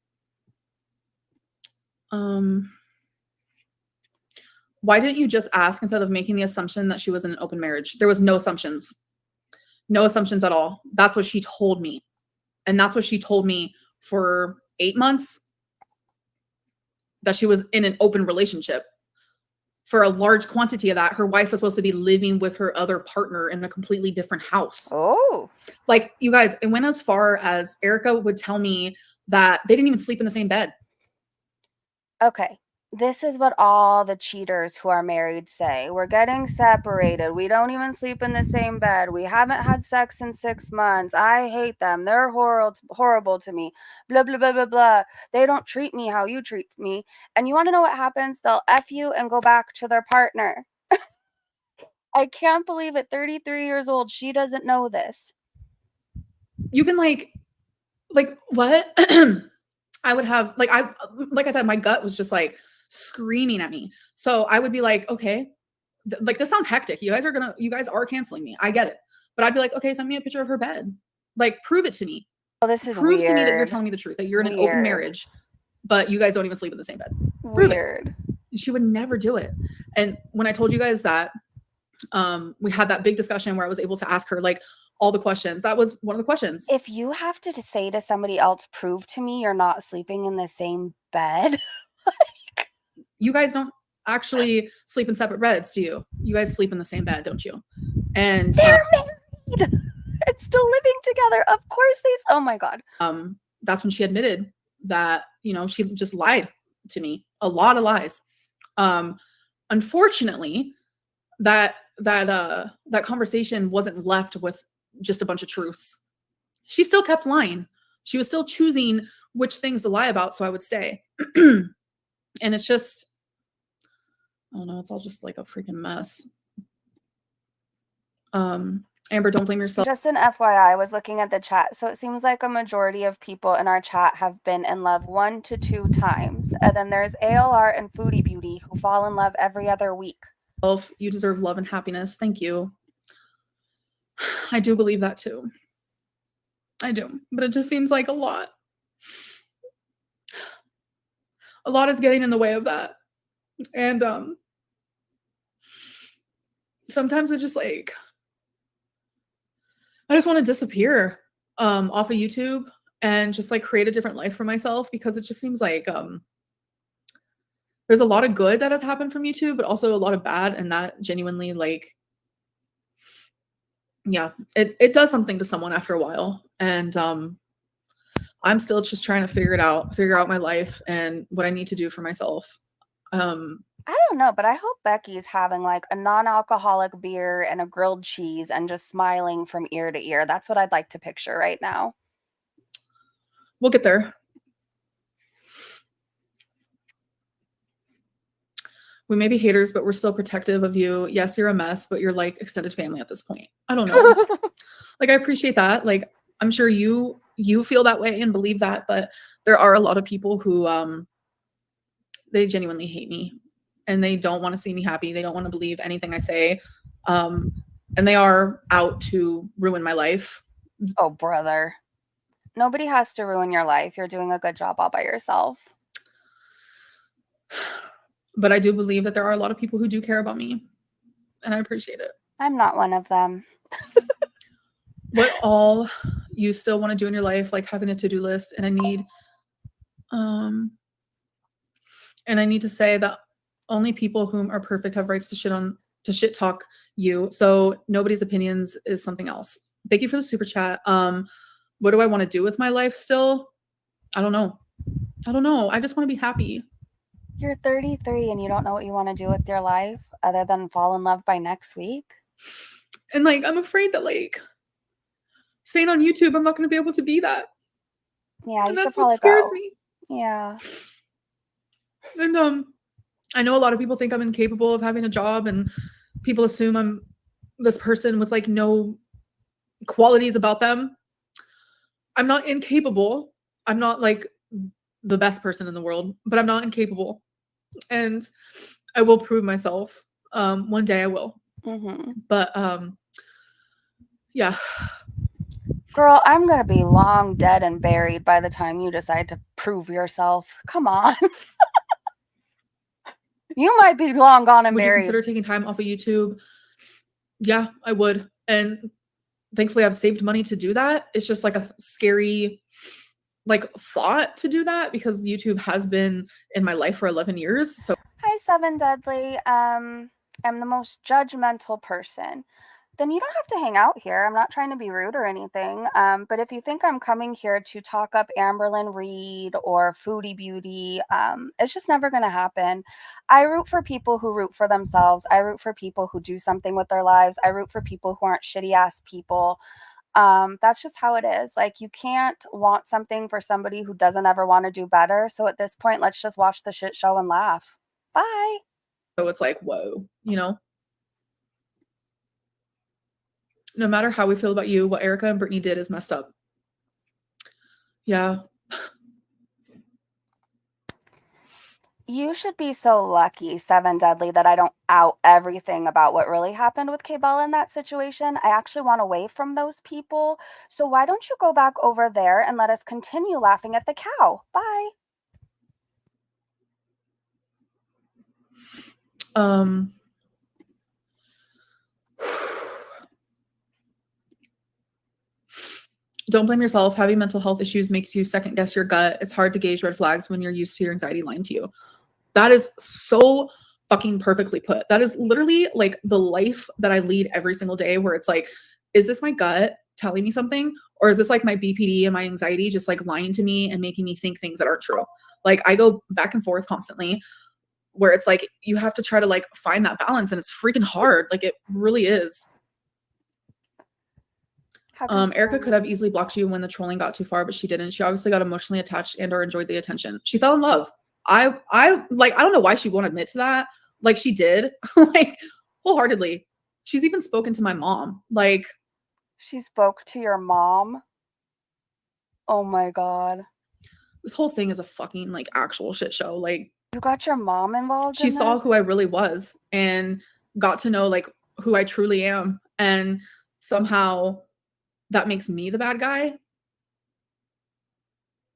Speaker 2: Why didn't you just ask instead of making the assumption that she was in an open marriage? There was no assumptions. No assumptions at all. That's what she told me. And that's what she told me for 8 months, that she was in an open relationship. For a large quantity of that, her wife was supposed to be living with her other partner in a completely different house.
Speaker 1: Oh.
Speaker 2: Like, you guys, it went as far as Erica would tell me that they didn't even sleep in the same bed.
Speaker 1: Okay. This is what all the cheaters who are married say. We're getting separated. We don't even sleep in the same bed. We haven't had sex in 6 months. I hate them. They're horrible to me. Blah, blah, blah, blah, blah. They don't treat me how you treat me. And you want to know what happens? They'll F you and go back to their partner. I can't believe at 33 years old, she doesn't know this.
Speaker 2: You can like what? I would have like I said, my gut was just like screaming at me. So I would be like, okay, like, this sounds hectic. You guys are canceling me. I get it. But I'd be like, okay, send me a picture of her bed. Like, prove it to me.
Speaker 1: Oh, this is
Speaker 2: Prove
Speaker 1: weird.
Speaker 2: to me that you're telling me the truth, that you're in an open marriage, but you guys don't even sleep in the same bed. Prove
Speaker 1: Weird.
Speaker 2: it. She would never do it. And when I told you guys that, we had that big discussion where I was able to ask her like all the questions. That was one of the questions.
Speaker 1: If you have to say to somebody else, prove to me you're not sleeping in the same bed,
Speaker 2: You guys don't actually sleep in separate beds, do you? You guys sleep in the same bed, don't you? And
Speaker 1: They're married and still living together. Of course oh my God.
Speaker 2: that's when she admitted that, you know, she just lied to me. A lot of lies. Unfortunately, that conversation wasn't left with just a bunch of truths. She still kept lying. She was still choosing which things to lie about, so I would stay. And it's just, I don't know, it's all just like a freaking mess. Amber, don't blame yourself.
Speaker 1: Just an FYI, I was looking at the chat. So it seems like a majority of people in our chat have been in love 1 to 2 times. And then there's ALR and Foodie Beauty who fall in love every other week.
Speaker 2: You deserve love and happiness. Thank you. I do believe that too. I do. But it just seems like a lot. A lot is getting in the way of that. And sometimes I just like, I just want to disappear off of YouTube and just like create a different life for myself, because it just seems like there's a lot of good that has happened from YouTube, but also a lot of bad, and that genuinely, like, yeah, it does something to someone after a while. And I'm still just trying to figure out my life and what I need to do for myself.
Speaker 1: I don't know, but I hope Becky's having like a non-alcoholic beer and a grilled cheese and just smiling from ear to ear. That's what I'd like to picture right now.
Speaker 2: We'll get there. We may be haters, but we're still protective of you. Yes, you're a mess, but you're like extended family at this point. I don't know. Like, I appreciate that. Like, I'm sure you feel that way and believe that, but there are a lot of people who they genuinely hate me, and they don't want to see me happy. They don't want to believe anything I say. And they are out to ruin my life.
Speaker 1: Oh, brother. Nobody has to ruin your life. You're doing a good job all by yourself.
Speaker 2: But I do believe that there are a lot of people who do care about me, and I appreciate it.
Speaker 1: I'm not one of them.
Speaker 2: What all you still want to do in your life, like having a to-do list, and I need to say that only people whom are perfect have rights to shit talk you. So nobody's opinions is something else. Thank you for the super chat. What do I want to do with my life still? I don't know. I just want to be happy.
Speaker 1: You're 33 and you don't know what you want to do with your life other than fall in love by next week?
Speaker 2: And like, I'm afraid that like staying on YouTube, I'm not going to be able to be that.
Speaker 1: Yeah,
Speaker 2: and
Speaker 1: you should
Speaker 2: that's what
Speaker 1: probably
Speaker 2: scares
Speaker 1: go.
Speaker 2: me.
Speaker 1: Yeah.
Speaker 2: And I know a lot of people think I'm incapable of having a job, and people assume I'm this person with like no qualities about them. I'm not incapable. I'm not like the best person in the world, but I'm not incapable. And I will prove myself. One day I will.
Speaker 1: Mm-hmm.
Speaker 2: But yeah.
Speaker 1: Girl, I'm going to be long dead and buried by the time you decide to prove yourself. Come on. You might be long gone and
Speaker 2: Would
Speaker 1: buried.
Speaker 2: you consider taking time off of YouTube? Yeah, I would. And thankfully I've saved money to do that. It's just like a scary like thought to do that, because YouTube has been in my life for 11 years. So
Speaker 1: Hi, Seven Deadly. I'm the most judgmental person. Then you don't have to hang out here. I'm not trying to be rude or anything. But if you think I'm coming here to talk up Amberlynn Reid or Foodie Beauty, it's just never going to happen. I root for people who root for themselves. I root for people who do something with their lives. I root for people who aren't shitty ass people. That's just how it is. Like, you can't want something for somebody who doesn't ever want to do better. So at this point, let's just watch the shit show and laugh. Bye.
Speaker 2: So it's like, whoa, you know? No matter how we feel about you, what Erica and Brittany did is messed up. Yeah.
Speaker 1: You should be so lucky, Seven Deadly, that I don't out everything about what really happened with K-Bella in that situation. I actually want away from those people. So why don't you go back over there and let us continue laughing at the cow? Bye.
Speaker 2: Don't blame yourself. Having mental health issues makes you second guess your gut. It's hard to gauge red flags when you're used to your anxiety lying to you. That is so fucking perfectly put. That is literally like the life that I lead every single day, where it's like, is this my gut telling me something? Or is this like my BPD and my anxiety just like lying to me and making me think things that aren't true? Like I go back and forth constantly, where it's like you have to try to like find that balance, and it's freaking hard. Like it really is. Erica could have easily blocked you when the trolling got too far, but she didn't. She obviously got emotionally attached and or enjoyed the attention. She fell in love. I like, I don't know why she won't admit to that. Like she did, like wholeheartedly. She's even spoken to my mom. Like
Speaker 1: She spoke to your mom? Oh my God.
Speaker 2: this whole thing is a fucking like actual shit show. Like
Speaker 1: You got your mom involved
Speaker 2: she
Speaker 1: in
Speaker 2: saw
Speaker 1: this?
Speaker 2: who I really was and got to know like who I truly am. And somehow that makes me the bad guy.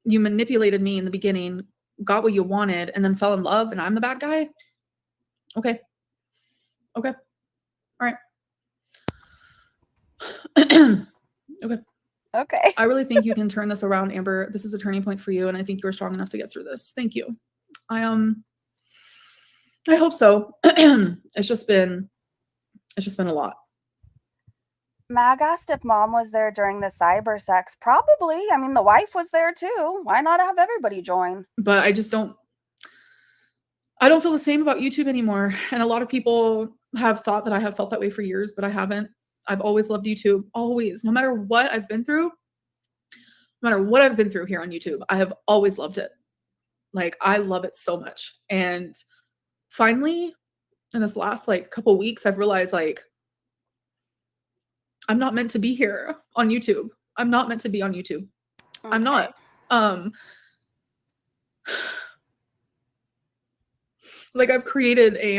Speaker 2: You manipulated me in the beginning, got what you wanted, and then fell in love, and I'm the bad guy? Okay. Okay. All right. Okay.
Speaker 1: Okay.
Speaker 2: I really think you can turn this around, Amber. This is a turning point for you, and I think you're strong enough to get through this. Thank you. I hope so. It's just been a lot.
Speaker 1: Mag asked if mom was there during the cyber sex. Probably. I mean, the wife was there too. Why not have everybody join?
Speaker 2: But I don't feel the same about YouTube anymore. And a lot of people have thought that I have felt that way for years, but I haven't. I've always loved YouTube. Always. No matter what I've been through, no matter what I've been through here on YouTube, I have always loved it. Like I love it so much. And finally, in this last like couple weeks, I've realized like I'm not meant to be here on YouTube. I'm not meant to be on YouTube.
Speaker 1: Okay.
Speaker 2: I'm not. Like I've created a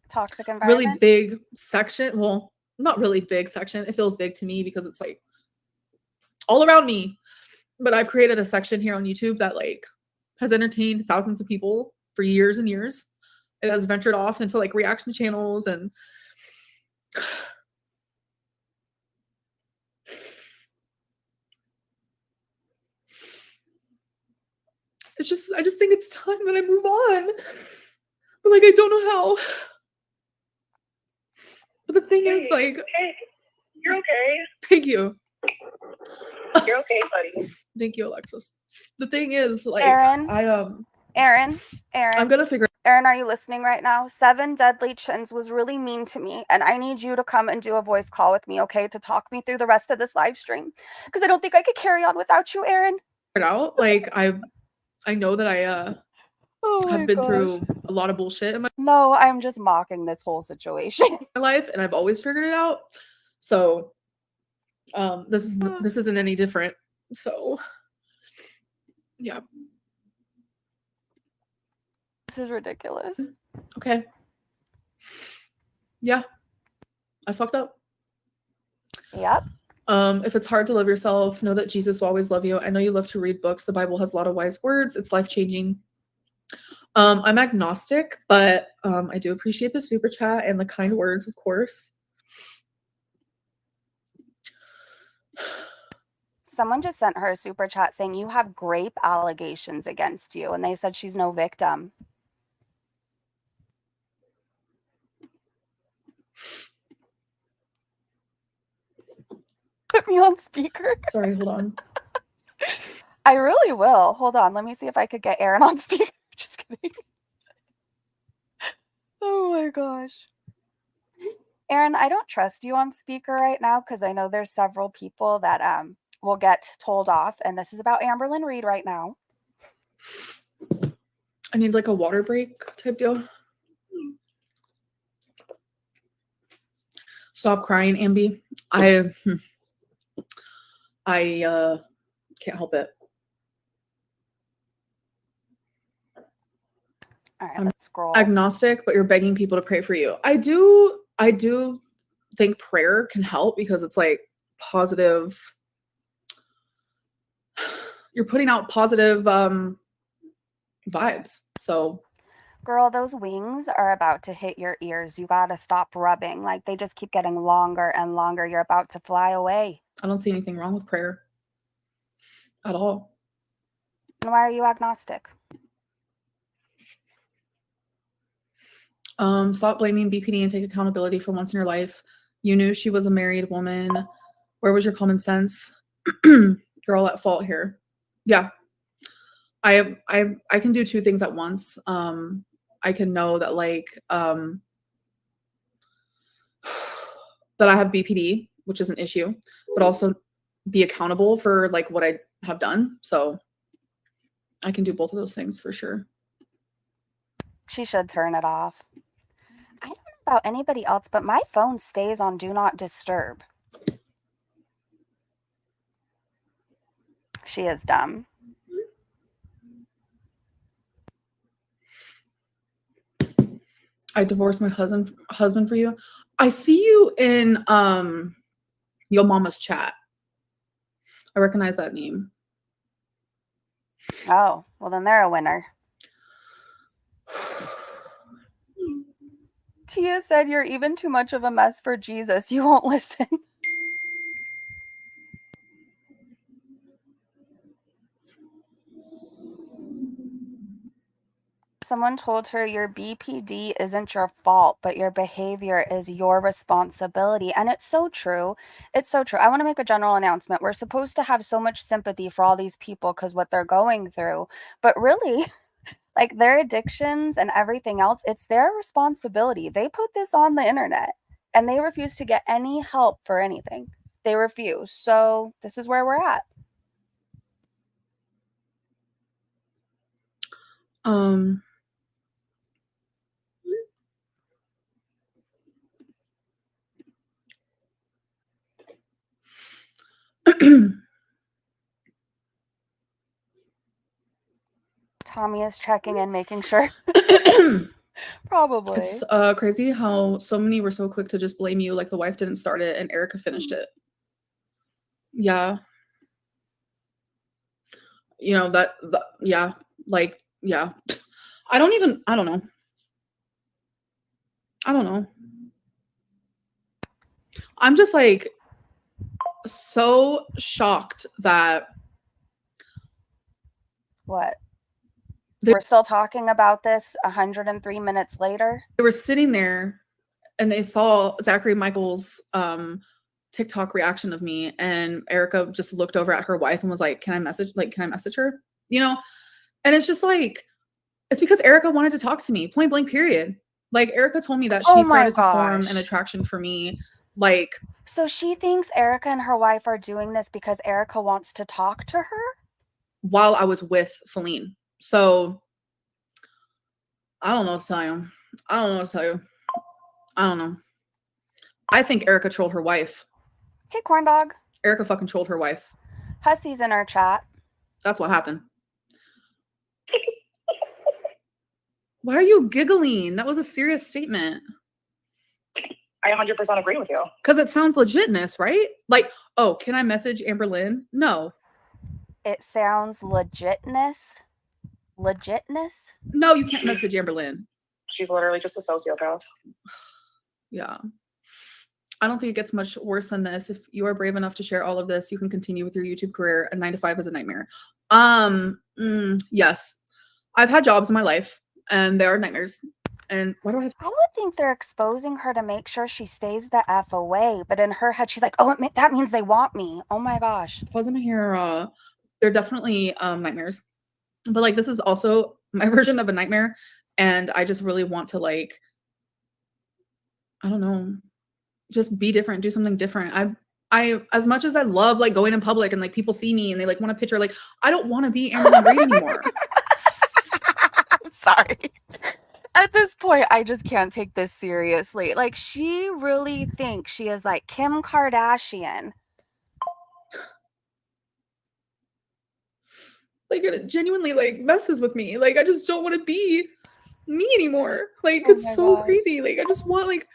Speaker 1: toxic environment.
Speaker 2: really big section. Well, not really big section. It feels big to me because it's like all around me. But I've created a section here on YouTube that like has entertained thousands of people for years and years. It has ventured off into like reaction channels and I just think it's time that I move on. But like I don't know how. But the thing is like,
Speaker 4: hey, you're okay.
Speaker 2: Thank you.
Speaker 4: You're okay, buddy.
Speaker 2: Thank you, Alexis. The thing is like
Speaker 1: Aaron,
Speaker 2: I'm gonna figure
Speaker 1: Aaron, are you listening right now? 7 Deadly Chins was really mean to me, and I need you to come and do a voice call with me, okay, to talk me through the rest of this live stream, because I don't think I could carry on without you, Aaron.
Speaker 2: it out. Like I know that I have been through a lot of bullshit in my
Speaker 1: No, I'm just mocking this whole situation.
Speaker 2: life, and I've always figured it out. So this isn't any different. So yeah.
Speaker 1: This is ridiculous.
Speaker 2: Okay. Yeah. I fucked up.
Speaker 1: Yep.
Speaker 2: If it's hard to love yourself, know that Jesus will always love you. I know you love to read books. The Bible has a lot of wise words. It's life-changing. I'm agnostic, but I do appreciate the super chat and the kind words, of course.
Speaker 1: Someone just sent her a super chat saying you have grape allegations against you, and they said she's no victim. Put me on speaker.
Speaker 2: Sorry, hold on.
Speaker 1: I really will. Hold on. Let me see if I could get Aaron on speaker. Just kidding. Oh my gosh. Aaron, I don't trust you on speaker right now because I know there's several people that will get told off, and this is about Amberlynn Reid right now.
Speaker 2: I need like a water break type deal. Stop crying, Ambi. I can't help it.
Speaker 1: All right, let's scroll.
Speaker 2: Agnostic, but you're begging people to pray for you. I do think prayer can help because it's like positive. You're putting out positive vibes. So
Speaker 1: girl, those wings are about to hit your ears. You gotta stop rubbing. Like they just keep getting longer and longer. You're about to fly away.
Speaker 2: I don't see anything wrong with prayer at all.
Speaker 1: And why are you agnostic?
Speaker 2: Stop blaming BPD and take accountability for once in your life. You knew she was a married woman. Where was your common sense? Girl at fault here. Yeah. I can do two things at once. I can know that like that I have BPD, which is an issue, but also be accountable for like what I have done. So I can do both of those things for sure.
Speaker 1: She should turn it off. I don't know about anybody else, but my phone stays on Do Not Disturb. She is dumb.
Speaker 2: I divorced my husband for you. I see you in Yo Mama's chat. I recognize that name.
Speaker 1: Oh, well then they're a winner. Tia said you're even too much of a mess for Jesus. You won't listen. Someone told her your BPD isn't your fault, but your behavior is your responsibility. And it's so true. It's so true. I want to make a general announcement. We're supposed to have so much sympathy for all these people because what they're going through. But really, like their addictions and everything else, it's their responsibility. They put this on the internet and they refuse to get any help for anything. They refuse. So this is where we're at. Tommy is checking and making sure. Probably.
Speaker 2: It's crazy how so many were so quick to just blame you, like the wife didn't start it and Erica finished it. Yeah. You know, yeah, like, yeah. I don't know. I don't know. I'm just like so shocked that
Speaker 1: what? We're still talking about this 103 minutes later.
Speaker 2: They were sitting there and they saw Zachary Michael's TikTok reaction of me, and Erica just looked over at her wife and was like, can I message her? You know? And it's just like, it's because Erica wanted to talk to me, point blank period. Like Erica told me that she started to form an attraction for me. Like,
Speaker 1: so she thinks Erica and her wife are doing this because Erica wants to talk to her?
Speaker 2: While I was with Feline. So I don't know what to tell you. I don't know. I think Erica trolled her wife.
Speaker 1: Hey, corn dog.
Speaker 2: Erica fucking trolled her wife.
Speaker 1: Hussey's in our chat.
Speaker 2: That's what happened. Why are you giggling? That was a serious statement.
Speaker 4: I 100% agree with you.
Speaker 2: Because it sounds legitness, right? Like, oh, can I message Amberlynn? No.
Speaker 1: It sounds legitness. Legitness?
Speaker 2: No, you can't message Amberlynn.
Speaker 4: She's literally just a sociopath.
Speaker 2: Yeah. I don't think it gets much worse than this. If you are brave enough to share all of this, you can continue with your YouTube career. A 9 to 5 is a nightmare. Yes. I've had jobs in my life and they are nightmares. And why do I have
Speaker 1: I would think they're exposing her to make sure she stays the F away. But in her head, she's like, oh, that means they want me. Oh my gosh.
Speaker 2: If I was in here, they're definitely nightmares. But like, this is also my version of a nightmare. And I just really want to like, I don't know, just be different, do something different. I as much as I love like going in public and like people see me and they like want a picture, like I don't want to be Amberlynn Reid anymore.
Speaker 1: I'm sorry. At this point, I just can't take this seriously. Like, she really thinks she is like Kim Kardashian.
Speaker 2: Like, it genuinely like messes with me. Like, I just don't want to be me anymore. Like, it's so crazy. Like, I just want like,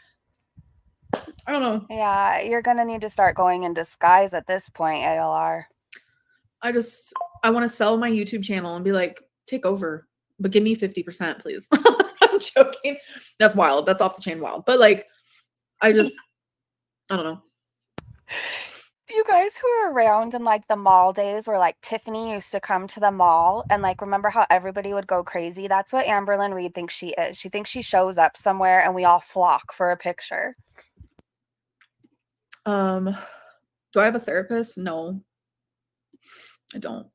Speaker 2: I don't know.
Speaker 1: Yeah, you're gonna need to start going in disguise at this point, ALR.
Speaker 2: I want to sell my YouTube channel and be like, take over, but give me 50%, please. I'm joking. That's wild. That's off the chain wild. But like, I don't know.
Speaker 1: You guys who were around in like the mall days where like Tiffany used to come to the mall and like remember how everybody would go crazy? That's what Amberlynn Reid thinks she is. She thinks she shows up somewhere and we all flock for a picture.
Speaker 2: Do I have a therapist? No, I don't.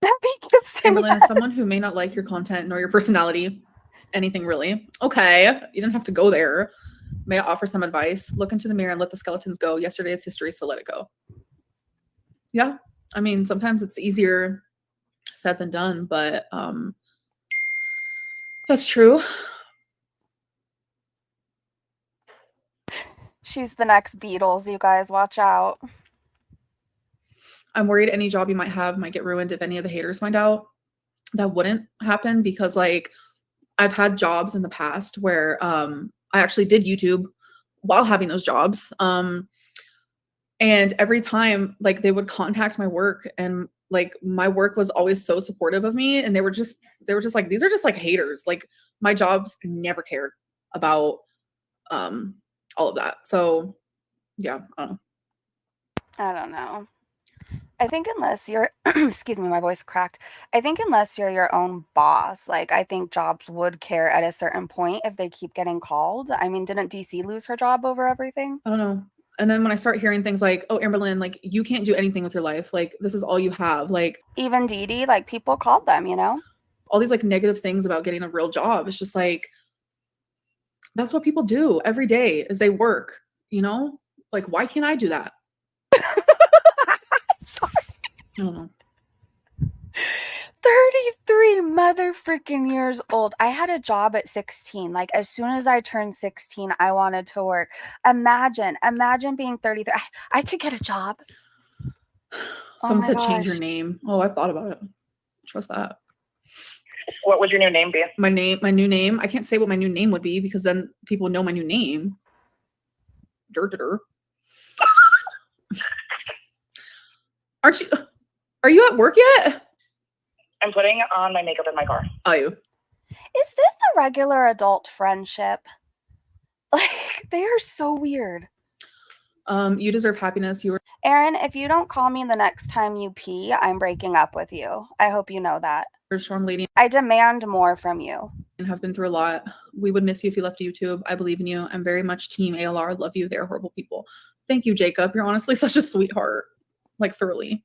Speaker 1: Debbie Gibson,
Speaker 2: Amberlynn is
Speaker 1: yes.
Speaker 2: someone who may not like your content nor your personality. Anything really. Okay, you didn't have to go there. May I offer some advice? Look into the mirror and let the skeletons go. Yesterday is history, so let it go. Yeah, I mean, sometimes it's easier said than done, but that's true.
Speaker 1: She's the next Beatles, you guys. Watch out.
Speaker 2: I'm worried any job you might have might get ruined if any of the haters find out. That wouldn't happen because like I've had jobs in the past where I actually did YouTube while having those jobs. And every time like they would contact my work and like my work was always so supportive of me and they were just like these are just like haters. Like my jobs never cared about all of that. So yeah, I don't know.
Speaker 1: I don't know. I think unless you're, excuse me, my voice cracked. I think unless you're your own boss, like I think jobs would care at a certain point if they keep getting called. I mean, didn't DC lose her job over everything?
Speaker 2: I don't know. And then when I start hearing things like, oh, Amberlynn, like you can't do anything with your life. Like this is all you have. Like
Speaker 1: Even Dee Dee, like people called them, you know?
Speaker 2: all these like negative things about getting a real job. It's just like, that's what people do every day is they work, you know? Like, why can't I do that?
Speaker 1: Sorry.
Speaker 2: I don't know.
Speaker 1: 33 mother freaking years old. I had a job at 16. Like as soon as I turned 16, I wanted to work. Imagine being 33. I could get a job.
Speaker 2: Someone said change your name. Oh, I've thought about it. Trust that.
Speaker 4: What would your new name be?
Speaker 2: My new name. I can't say what my new name would be because then people know my new name. Are you at work yet?
Speaker 4: I'm putting on my makeup in my car.
Speaker 2: Are you?
Speaker 1: Is this the regular adult friendship? Like, they are so weird.
Speaker 2: You deserve happiness.
Speaker 1: Aaron, if you don't call me the next time you pee, I'm breaking up with you. I hope you know that.
Speaker 2: You're a strong lady.
Speaker 1: I demand more from you.
Speaker 2: And have been through a lot. We would miss you if you left YouTube. I believe in you. I'm very much team ALR. Love you. They're horrible people. Thank you, Jacob. You're honestly such a sweetheart. Like thoroughly.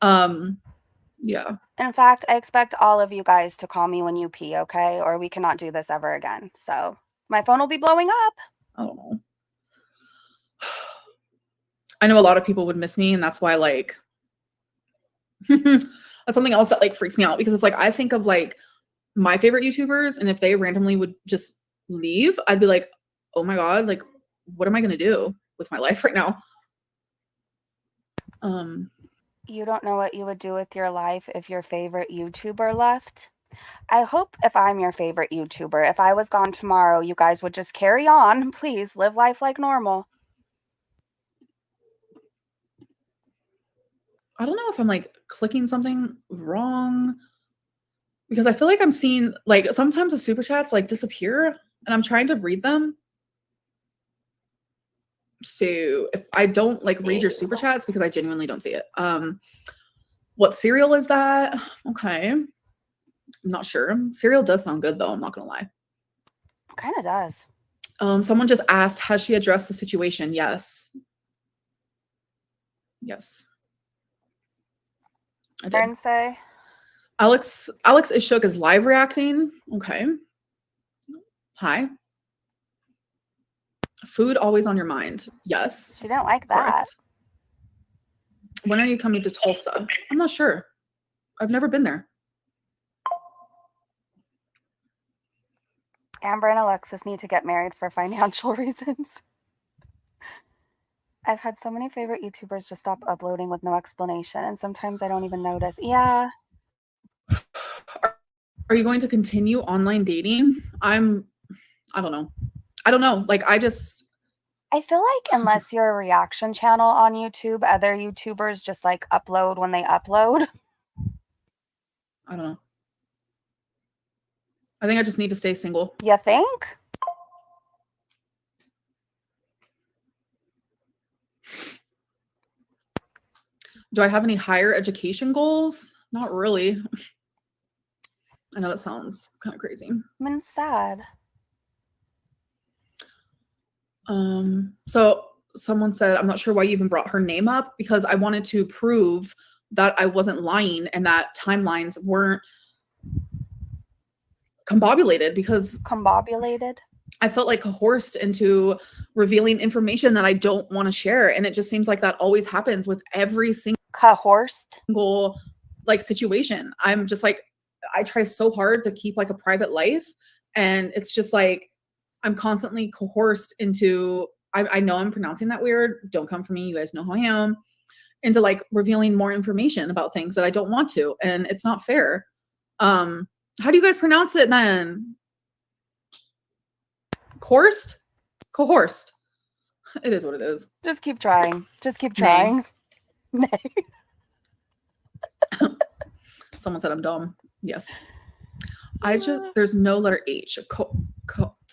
Speaker 2: Yeah.
Speaker 1: In fact, I expect all of you guys to call me when you pee, okay? Or we cannot do this ever again. So my phone will be blowing up.
Speaker 2: I don't know. I know a lot of people would miss me, and that's why like that's something else that like freaks me out because it's like I think of like my favorite YouTubers, and if they randomly would just leave, I'd be like, oh my God, like what am I gonna do with my life right now?
Speaker 1: You don't know what you would do with your life if your favorite YouTuber left? I hope if I'm your favorite YouTuber, if I was gone tomorrow, you guys would just carry on. Please live life like normal.
Speaker 2: I don't know if I'm like clicking something wrong because I feel like I'm seeing like sometimes the super chats like disappear and I'm trying to read them. So if I don't like read your super chats because I genuinely don't see it. What cereal is that? Okay. I'm not sure. Cereal does sound good though, I'm not gonna lie.
Speaker 1: Kind of does.
Speaker 2: Someone just asked, has she addressed the situation? Yes. Yes. I did.
Speaker 1: Say.
Speaker 2: Alex is shook is live reacting. Okay. Hi. Food always on your mind. Yes.
Speaker 1: She didn't like that.
Speaker 2: Correct. When are you coming to Tulsa? I'm not sure. I've never been there.
Speaker 1: Amber and Alexis need to get married for financial reasons. I've had so many favorite YouTubers just stop uploading with no explanation, and sometimes I don't even notice. Yeah.
Speaker 2: Are you going to continue online dating? I don't know. I don't know. Like, I
Speaker 1: feel like unless you're a reaction channel on YouTube, other YouTubers just like upload when they upload.
Speaker 2: I don't know. I think I just need to stay single.
Speaker 1: You think?
Speaker 2: Do I have any higher education goals? Not really. I know that sounds kind of crazy.
Speaker 1: I mean, it's sad.
Speaker 2: So someone said, I'm not sure why you even brought her name up, because I wanted to prove that I wasn't lying and that timelines weren't combobulated, because
Speaker 1: Combobulated?
Speaker 2: I felt like coerced into revealing information that I don't want to share. And it just seems like that always happens with every
Speaker 1: Coerced?
Speaker 2: single like situation. I'm just like, I try so hard to keep like a private life, and it's just like I'm constantly coerced into, I know I'm pronouncing that weird, don't come for me, you guys know who I am, into like revealing more information about things that I don't want to, and it's not fair. How do you guys pronounce it then? Coerced? Coerced. It is what it is.
Speaker 1: Just keep trying. Just keep trying. Nay.
Speaker 2: Someone said I'm dumb. Yes. There's no letter H.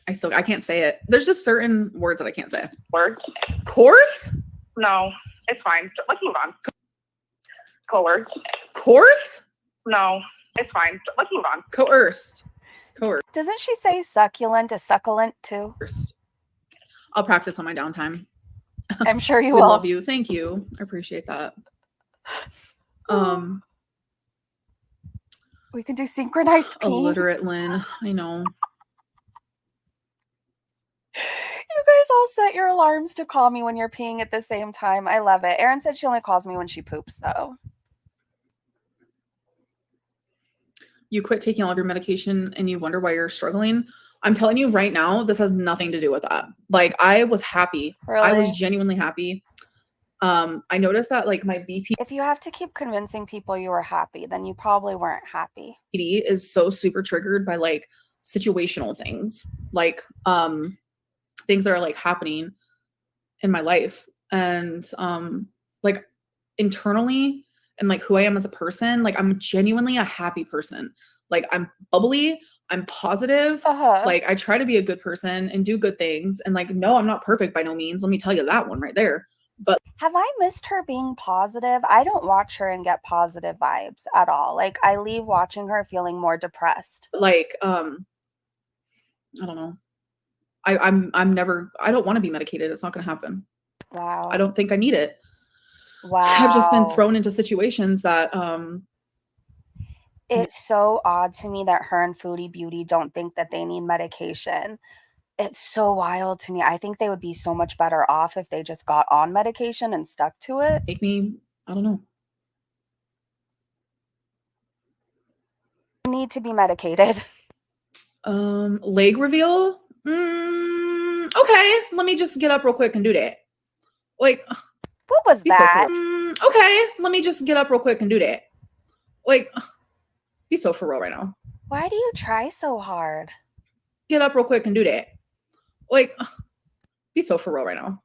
Speaker 2: I can't say it. There's just certain words that I can't say.
Speaker 4: Words?
Speaker 2: Course?
Speaker 4: No, it's fine. Let's move on. Coerce?
Speaker 2: Course?
Speaker 4: No, it's fine. Let's move on.
Speaker 2: Coerced. Coerced.
Speaker 1: Doesn't she say succulent is succulent too?
Speaker 2: I'll practice on my downtime.
Speaker 1: I'm sure you
Speaker 2: We
Speaker 1: will.
Speaker 2: love you. Thank you. I appreciate that.
Speaker 1: We can do synchronized pee.
Speaker 2: Illiterate Lynn. I know.
Speaker 1: You guys all set your alarms to call me when you're peeing at the same time. I love it. Erin said she only calls me when she poops, though.
Speaker 2: You quit taking all of your medication and you wonder why you're struggling. I'm telling you right now, this has nothing to do with that. Like, I was happy.
Speaker 1: Really?
Speaker 2: I was genuinely happy. I noticed that like my BP
Speaker 1: If you have to keep convincing people you were happy, then you probably weren't happy.
Speaker 2: is so super triggered by like situational things, like things that are like happening in my life, and like internally, and like who I am as a person. Like, I'm genuinely a happy person. Like, I'm bubbly, I'm positive. Like, I try to be a good person and do good things, and like, no, I'm not perfect by no means, let me tell you that one right there. But
Speaker 1: have I missed her being positive? I don't watch her and get positive vibes at all. Like, I leave watching her feeling more depressed.
Speaker 2: Like, I don't know. I'm never, I don't want to be medicated. It's not going to happen.
Speaker 1: Wow.
Speaker 2: I don't think I need it.
Speaker 1: Wow.
Speaker 2: I've just been thrown into situations that,
Speaker 1: it's so odd to me that her and Foodie Beauty don't think that they need medication. It's so wild to me. I think they would be so much better off if they just got on medication and stuck to it.
Speaker 2: make me, I don't know.
Speaker 1: Need to be medicated.
Speaker 2: Leg reveal? Okay, let me just get up real quick and do that. Like,
Speaker 1: what was that?
Speaker 2: Okay, let me just get up real quick and do that. Like, be so for real right now.
Speaker 1: Why do you try so hard?
Speaker 2: Get up real quick and do that. Like, be so for real right now.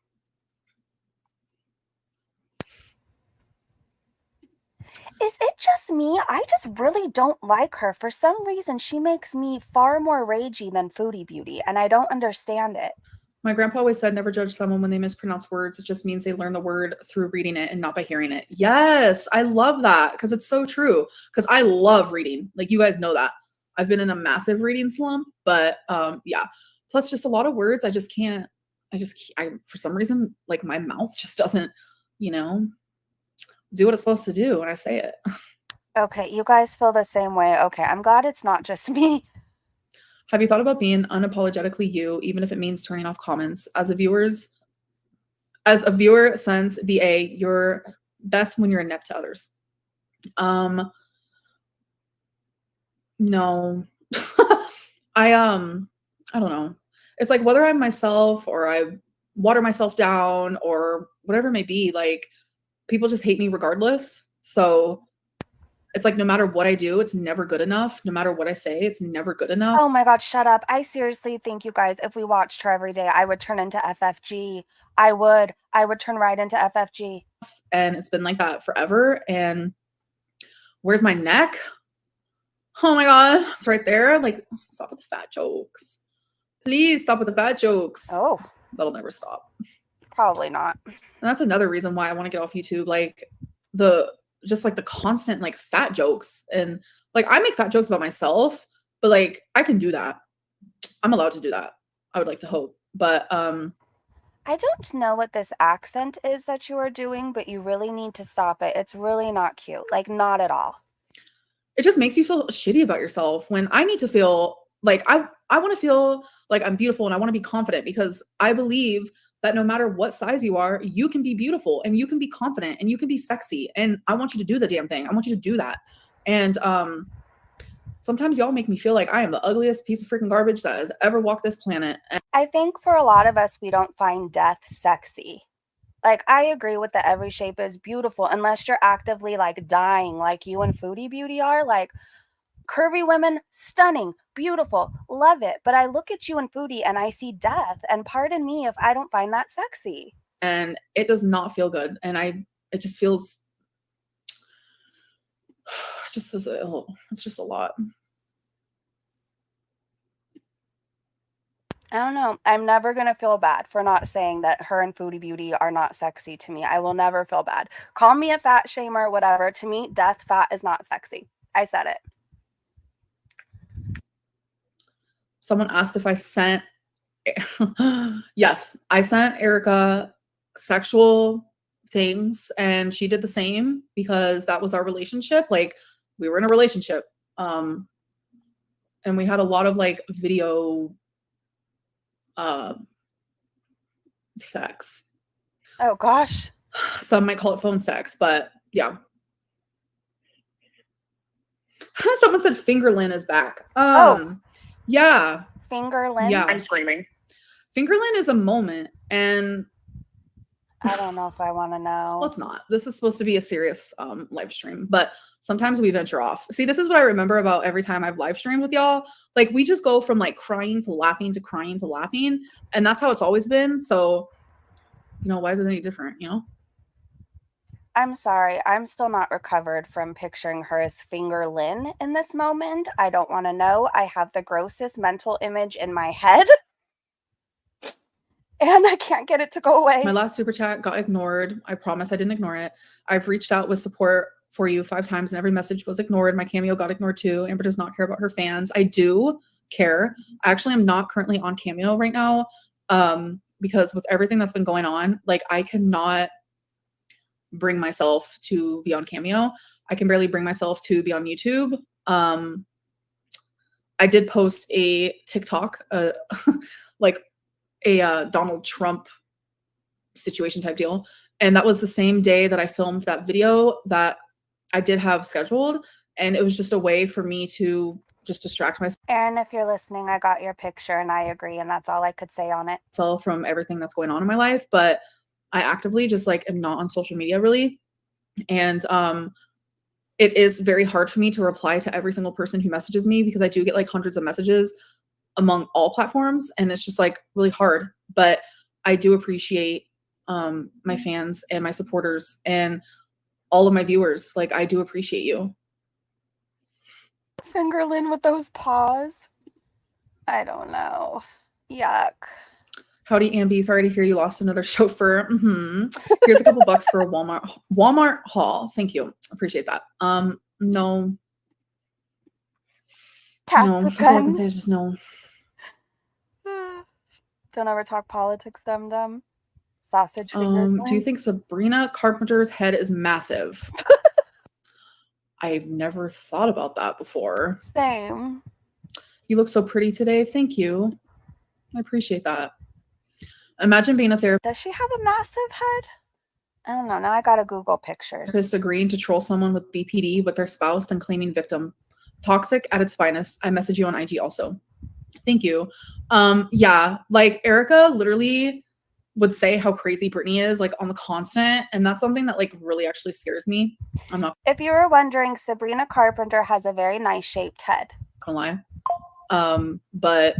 Speaker 1: Is it just me? I just really don't like her. For some reason, she makes me far more ragey than Foodie Beauty, and I don't understand it.
Speaker 2: My grandpa always said, never judge someone when they mispronounce words. It just means they learn the word through reading it and not by hearing it. Yes, I love that, because it's so true. Because I love reading. Like, you guys know that. I've been in a massive reading slump, but yeah. Plus, just a lot of words, I just can't, for some reason, like, my mouth just doesn't, do what it's supposed to do when I say it.
Speaker 1: Okay, you guys feel the same way. Okay, I'm glad it's not just me.
Speaker 2: Have you thought about being unapologetically you, even if it means turning off comments? As a viewer sense, BA, you're best when you're inept to others. No. I don't know. It's like, whether I'm myself or I water myself down or whatever it may be, like, people just hate me regardless. So it's like, no matter what I do, it's never good enough. No matter what I say, it's never good enough.
Speaker 1: Oh my God, shut up. I seriously think, you guys, if we watched her every day, I would turn into FFG. I would turn right into FFG.
Speaker 2: And it's been like that forever. And where's my neck? Oh my God, it's right there. Like, stop with the fat jokes. Please stop with the fat jokes.
Speaker 1: Oh,
Speaker 2: That'll never stop.
Speaker 1: probably not.
Speaker 2: And that's another reason why I want to get off YouTube. Like just like the constant like fat jokes. And like I make fat jokes about myself, but like I can do that. I'm allowed to do that. I would like to hope. But
Speaker 1: I don't know what this accent is that you are doing, but you really need to stop it. It's really not cute. Like, not at all.
Speaker 2: it just makes you feel shitty about yourself when I need to feel like I want to feel like I'm beautiful and I want to be confident because I believe that no matter what size you are, you can be beautiful and you can be confident and you can be sexy. And I want you to do the damn thing. I want you to do that. And sometimes y'all make me feel like I am the ugliest piece of freaking garbage that has ever walked this planet. And
Speaker 1: I think for a lot of us, we don't find death sexy. Like, I agree with the every shape is beautiful unless you're actively like dying like you and Foodie Beauty are. Like, curvy women, stunning, beautiful, love it. But I look at you and Foodie and I see death. And pardon me if I don't find that sexy.
Speaker 2: and it does not feel good. And it just feels just as it's just a lot.
Speaker 1: I don't know. I'm never going to feel bad for not saying that her and Foodie Beauty are not sexy to me. I will never feel bad. Call me a fat shamer, whatever. To me, death fat is not sexy. I said it.
Speaker 2: Someone asked if I sent yes, I sent Erica sexual things and she did the same because that was our relationship. Like we were in a relationship. And we had a lot of like video sex.
Speaker 1: Oh gosh.
Speaker 2: Some might call it phone sex, but yeah. Someone said Fingerlynn is back. Yeah.
Speaker 1: Fingerlynn?
Speaker 2: Yeah.
Speaker 4: I'm screaming.
Speaker 2: Fingerlynn is a moment, and
Speaker 1: I don't know if I want to know.
Speaker 2: let's not. This is supposed to be a serious live stream, but sometimes we venture off. See, this is what I remember about every time I've live streamed with y'all. Like we just go from like crying to laughing to crying to laughing, and that's how it's always been. So, you know, why is it any different? You know?
Speaker 1: I'm sorry. I'm still not recovered from picturing her as Fingerlynn in this moment. I don't want to know. I have the grossest mental image in my head. And I can't get it to go away.
Speaker 2: My last super chat got ignored. I promise I didn't ignore it. I've reached out with support for you 5 times and every message was ignored. My cameo got ignored too. Amber does not care about her fans. I do care. I actually am not currently on Cameo right now because with everything that's been going on, like I cannot bring myself to be on Cameo. I can barely bring myself to be on YouTube. I did post a TikTok, like a Donald Trump situation type deal. And that was the same day that I filmed that video that I did have scheduled. And it was just a way for me to just distract
Speaker 1: Aaron, if you're listening, I got your picture and I agree. And that's all I could say on it.
Speaker 2: myself from everything that's going on in my life. But I actively just like am not on social media really. And it is very hard for me to reply to every single person who messages me because I do get like hundreds of messages among all platforms. And it's just like really hard. But I do appreciate my fans and my supporters and all of my viewers. Like I do appreciate you.
Speaker 1: Fingerlynn with those paws. I don't know. Yuck.
Speaker 2: Howdy, Ambi. Sorry to hear you lost another chauffeur. Here's a couple bucks for a Walmart haul. Thank you. Appreciate that. No.
Speaker 1: Pass
Speaker 2: No.
Speaker 1: the
Speaker 2: That's all I can
Speaker 1: gun.
Speaker 2: say is just no.
Speaker 1: Don't ever talk politics, dum-dum. Sausage fingers.
Speaker 2: Do you think Sabrina Carpenter's head is massive? I've never thought about that before.
Speaker 1: Same.
Speaker 2: You look so pretty today. Thank you. I appreciate that. Imagine being a therapist
Speaker 1: Does she have a massive head? I don't know. Now I gotta Google pictures.
Speaker 2: agreeing to troll someone with BPD with their spouse, then claiming victim. Toxic at its finest. I message you on IG also. Thank you. Yeah, like Erica literally would say how crazy Brittany is like on the constant, and that's something that like really actually scares me. I'm not
Speaker 1: If you were wondering, Sabrina Carpenter has a very nice shaped head.
Speaker 2: gonna lie. But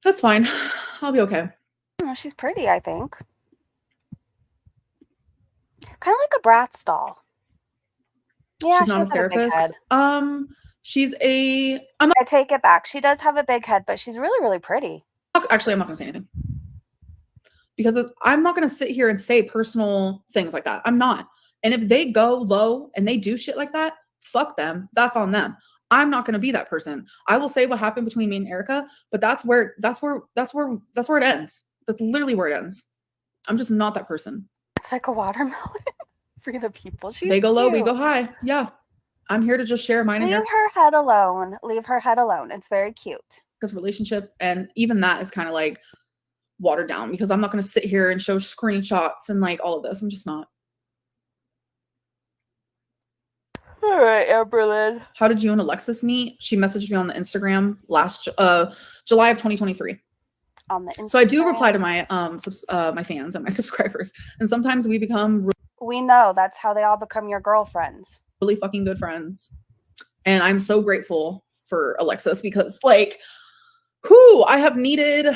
Speaker 2: that's fine. I'll be okay.
Speaker 1: Oh, she's pretty, I think. Kind of like a Bratz doll. Yeah,
Speaker 2: She's
Speaker 1: she
Speaker 2: not a
Speaker 1: does have a big head.
Speaker 2: therapist. She's a. I'm
Speaker 1: I take it back. She does have a big head, but she's really, really pretty.
Speaker 2: not, actually, I'm not gonna say anything because I'm not gonna sit here and say personal things like that. I'm not. And if they go low and they do shit like that, fuck them. That's on them. I'm not gonna be that person. I will say what happened between me and Erica, but that's where it ends. That's literally where it ends. I'm just not that person.
Speaker 1: It's like a watermelon. Free the people. She's
Speaker 2: They go low, we
Speaker 1: cute.
Speaker 2: go high. Yeah. I'm here to just share mine and
Speaker 1: Leave
Speaker 2: Erica's
Speaker 1: her head alone. Leave her head alone. It's very cute.
Speaker 2: relationship. And even that is kind of like watered down because I'm not going to sit here and show screenshots and like all of this. I'm just not.
Speaker 1: All right, Amberlynn.
Speaker 2: How did you and Alexis meet? She messaged me on the Instagram last July of 2023.
Speaker 1: On the Instagram.
Speaker 2: So I do reply to my my fans and my subscribers, and sometimes we become
Speaker 1: We know that's how they all become your girlfriends.
Speaker 2: really fucking good friends. And I'm so grateful for Alexis because like, I have needed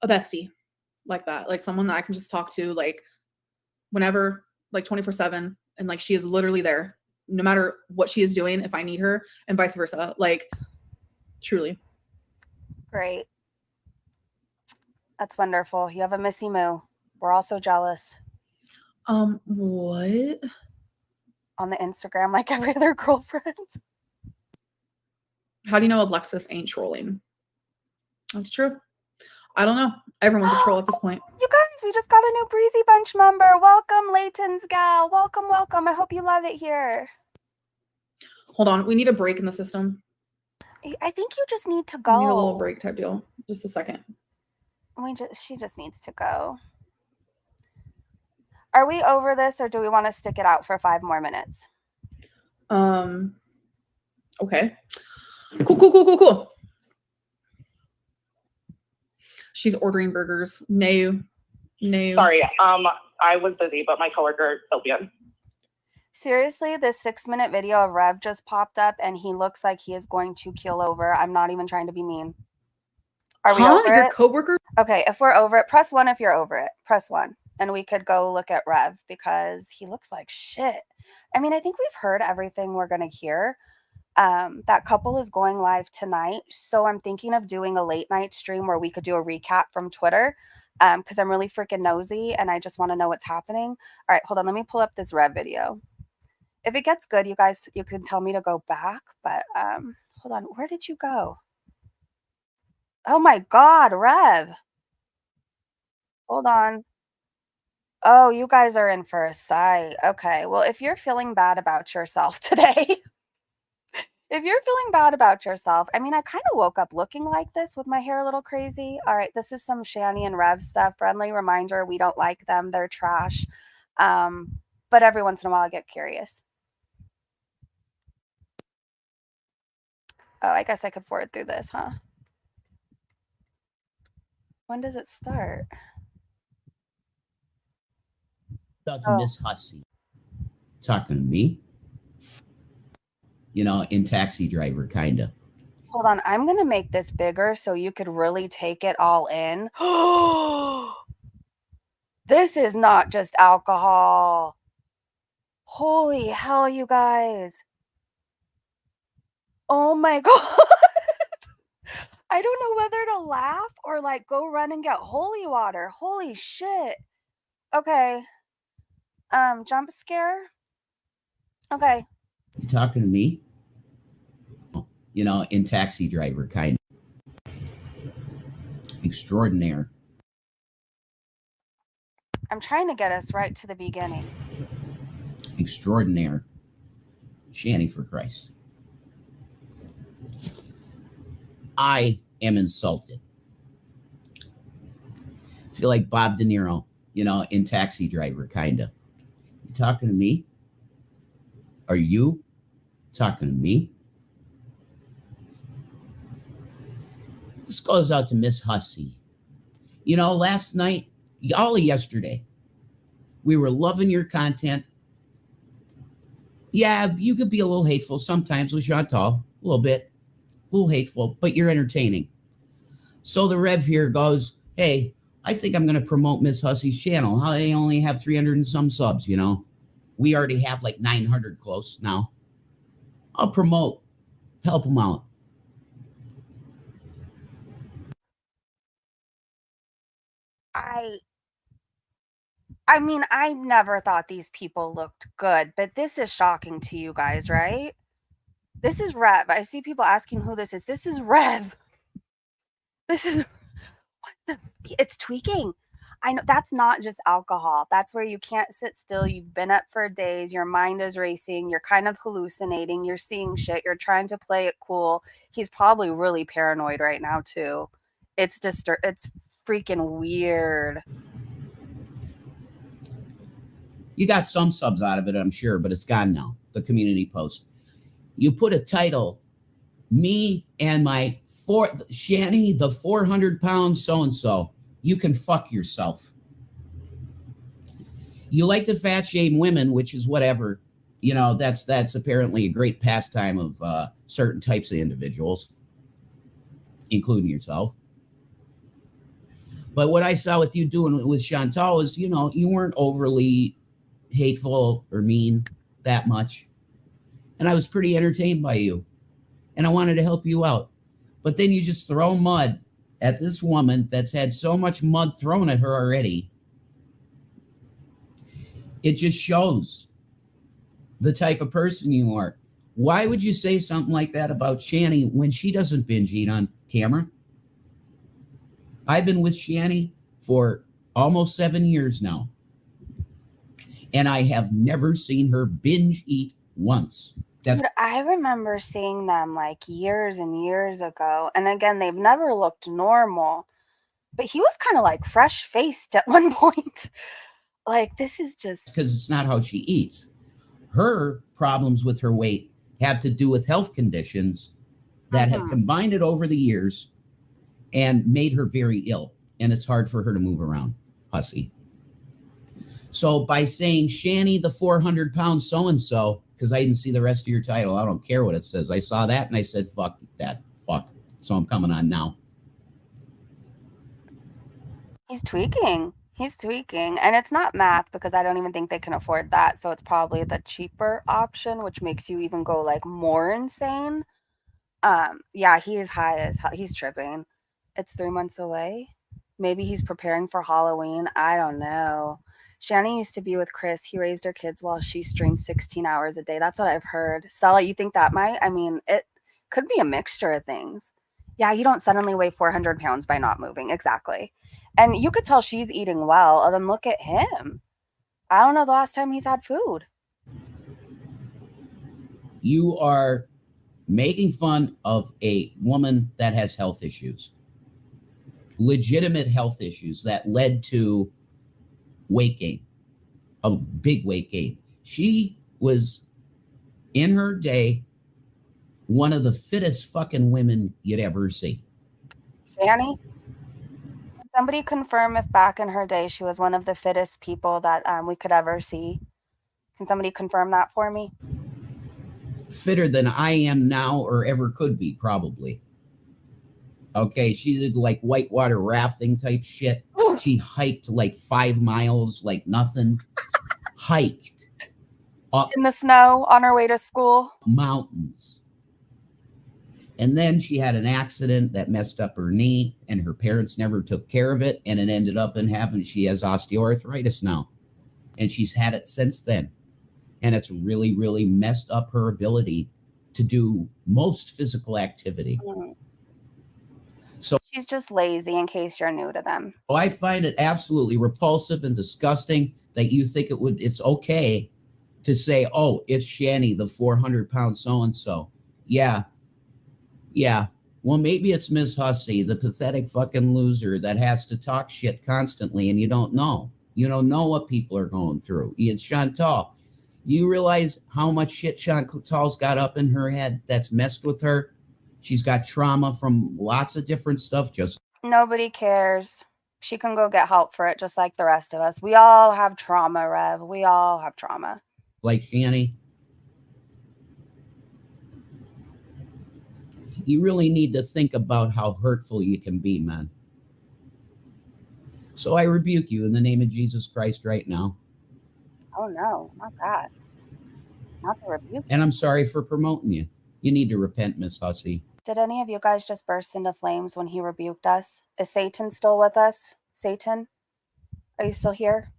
Speaker 2: a bestie like that, like someone that I can just talk to like whenever, like 24/7, and like she is literally there no matter what she is doing if I need her, and vice versa. Like truly.
Speaker 1: Great. That's wonderful. You have a Missy Moo. We're all so jealous.
Speaker 2: What?
Speaker 1: On the Instagram, like every other girlfriend.
Speaker 2: How do you know Alexis ain't trolling? That's true. I don't know. Everyone's a troll at this point.
Speaker 1: You guys, we just got a new Breezy Bunch member. Welcome, Layton's gal. Welcome, welcome. I hope you love it here.
Speaker 2: Hold on. We need a break in the system.
Speaker 1: I think you just need to
Speaker 2: We
Speaker 1: go.
Speaker 2: need a little break type deal. Just a second.
Speaker 1: She just needs to go. Are we over this or do we want to stick it out for 5 more minutes?
Speaker 2: Okay. Cool. She's ordering burgers. No.
Speaker 4: Sorry, I was busy, but my coworker filled me in.
Speaker 1: Seriously, this 6-minute video of Rev just popped up and he looks like he is going to keel over. I'm not even trying to be mean. Are we over
Speaker 2: Your
Speaker 1: it?
Speaker 2: coworker?
Speaker 1: Okay, if we're over it, press 1 if you're over it. Press 1. And we could go look at Rev because he looks like shit. I mean, I think we've heard everything we're going to hear. That couple is going live tonight. So I'm thinking of doing a late night stream where we could do a recap from Twitter because I'm really freaking nosy and I just want to know what's happening. All right, hold on. Let me pull up this Rev video. If it gets good, you guys, you can tell me to go back. But hold on. Where did you go? Oh my God, Rev. Hold on. Oh, you guys are in for a sight. Okay. Well, if you're feeling bad about yourself today, if you're feeling bad about yourself, I mean, I kind of woke up looking like this with my hair a little crazy. All right. This is some Shanny and Rev stuff. Friendly reminder. We don't like them. They're trash. But every once in a while I get curious. Oh, I guess I could forward through this, huh? When does it start?
Speaker 5: Talking to Miss Hussey. Talking to me? You know, in Taxi Driver, kind of.
Speaker 1: Hold on. I'm going to make this bigger so you could really take it all in. This is not just alcohol. Holy hell, you guys. Oh my God. I don't know whether to laugh or like go run and get holy water. Holy shit. Okay. Jump scare. Okay.
Speaker 5: You talking to me? You know, in Taxi Driver, kind of. Extraordinaire.
Speaker 1: I'm trying to get us right to the beginning.
Speaker 5: Extraordinaire. Shanny, for Christ. I am insulted. Feel like Bob De Niro, you know, in Taxi Driver, kind of. You talking to me? Are you talking to me? This goes out to Miss Hussey. You know, last night, all of yesterday, we were loving your content. Yeah, you could be a little hateful sometimes with Chantal, a little bit. A little hateful, but you're entertaining. So the Rev here goes, hey, I think I'm going to promote Miss Hussey's channel. How they only have 300 and some subs, you know? We already have like 900 close now. I'll promote, help them out.
Speaker 1: I mean, I never thought these people looked good, but this is shocking to you guys, right? This is Rev. I see people asking who this is. This is Rev. This is what the it's tweaking. I know that's not just alcohol. That's where you can't sit still. You've been up for days. Your mind is racing. You're kind of hallucinating. You're seeing shit. You're trying to play it cool. He's probably really paranoid right now too. It's freaking weird.
Speaker 5: You got some subs out of it, I'm sure, but it's gone now. The community post. You put a title, me and my Shanny, the 400-pound so-and-so. You can fuck yourself. You like to fat shame women, which is whatever. You know, that's apparently a great pastime of certain types of individuals, including yourself. But what I saw with you doing with Chantal is, you know, you weren't overly hateful or mean that much. And I was pretty entertained by you. And I wanted to help you out. But then you just throw mud at this woman that's had so much mud thrown at her already. It just shows the type of person you are. Why would you say something like that about Shanny when she doesn't binge eat on camera? I've been with Shanny for almost 7 years now. And I have never seen her binge eat once.
Speaker 1: Dude, I remember seeing them like years and years ago. And again, they've never looked normal. But he was kind of like fresh faced at one point. Like, this is just
Speaker 5: because it's not how she eats. Her problems with her weight have to do with health conditions that have combined it over the years and made her very ill. And it's hard for her to move around, hussy. So by saying Shanny, the 400-pound so-and-so, because I didn't see the rest of your title, I don't care what it says. I saw that and I said, fuck that, fuck. So I'm coming on now.
Speaker 1: He's tweaking. He's tweaking. And it's not math because I don't even think they can afford that. So it's probably the cheaper option, which makes you even go like more insane. Yeah, he is high as hell. He's tripping. It's 3 months away. Maybe he's preparing for Halloween. I don't know. Shanny used to be with Chris. He raised her kids while she streamed 16 hours a day. That's what I've heard. Stella, you think that might? I mean, it could be a mixture of things. Yeah, you don't suddenly weigh 400 pounds by not moving. Exactly. And you could tell she's eating well. And then look at him. I don't know the last time he's had food.
Speaker 5: You are making fun of a woman that has health issues. Legitimate health issues that led to weight gain, a big weight gain. She was, in her day, one of the fittest fucking women you'd ever see.
Speaker 1: Shanny? Can somebody confirm if back in her day she was one of the fittest people that we could ever see? Can somebody confirm that for me?
Speaker 5: Fitter than I am now or ever could be, probably. Okay, she did like whitewater rafting type shit. She hiked like 5 miles, like nothing. Hiked up
Speaker 1: in the snow on her way to school.
Speaker 5: Mountains. And then she had an accident that messed up her knee, and her parents never took care of it. And it ended up in she has osteoarthritis now. And she's had it since then. And it's really, really messed up her ability to do most physical activity. So
Speaker 1: she's just lazy, in case you're new to them.
Speaker 5: I find it absolutely repulsive and disgusting that you think it's okay to say, oh, it's Shanny, the 400-pound so-and-so. Yeah. Well, maybe it's Miss Hussey, the pathetic fucking loser that has to talk shit constantly, and you don't know. You don't know what people are going through. It's Chantal. You realize how much shit Chantal's got up in her head that's messed with her? She's got trauma from lots of different stuff. Just
Speaker 1: nobody cares. She can go get help for it just like the rest of us. We all have trauma, Rev. We all have trauma.
Speaker 5: Like Shanny. You really need to think about how hurtful you can be, man. So I rebuke you in the name of Jesus Christ right now.
Speaker 1: Oh no, not that. Not the rebuke.
Speaker 5: And I'm sorry for promoting you. You need to repent, Miss Hussey.
Speaker 1: Did any of you guys just burst into flames when he rebuked us? Is Satan still with us? Satan, are you still here?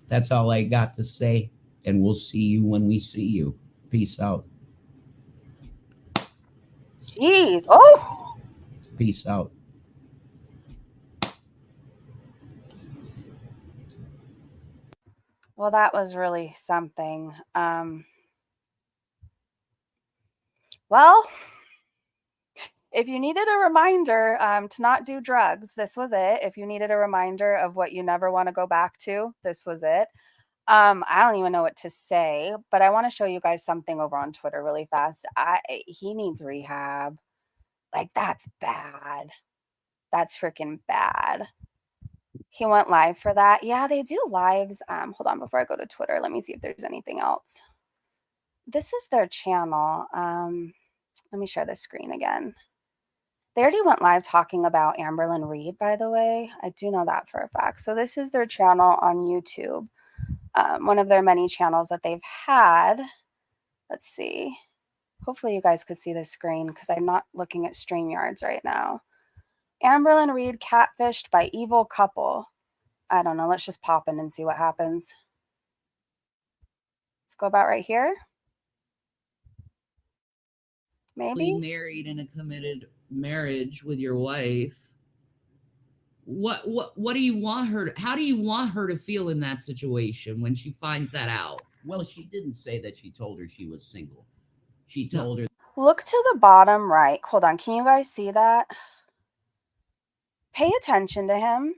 Speaker 5: That's all I got to say. And we'll see you when we see you. Peace out.
Speaker 1: Jeez. Oh!
Speaker 5: Peace out.
Speaker 1: Well, that was really something. Well, if you needed a reminder to not do drugs, this was it. If you needed a reminder of what you never want to go back to, this was it. I don't even know what to say, but I want to show you guys something over on Twitter really fast. He needs rehab. Like, that's bad. That's freaking bad. He went live for that. Yeah, they do lives. Hold on, before I go to Twitter, let me see if there's anything else. This is their channel. Let me share the screen again. They already went live talking about Amberlynn Reid, by the way. I do know that for a fact. So this is their channel on YouTube. One of their many channels that they've had. Let's see. Hopefully you guys could see the screen because I'm not looking at StreamYards right now. Amberlynn Reid catfished by evil couple. I don't know. Let's just pop in and see what happens. Let's go about right here. Maybe.
Speaker 5: Married in a committed marriage with your wife. What do you want her to, how do you want her to feel in that situation when she finds that out? Well, she didn't say that she told her she was single. She told her.
Speaker 1: Look to the bottom right. Hold on. Can you guys see that? Pay attention to him.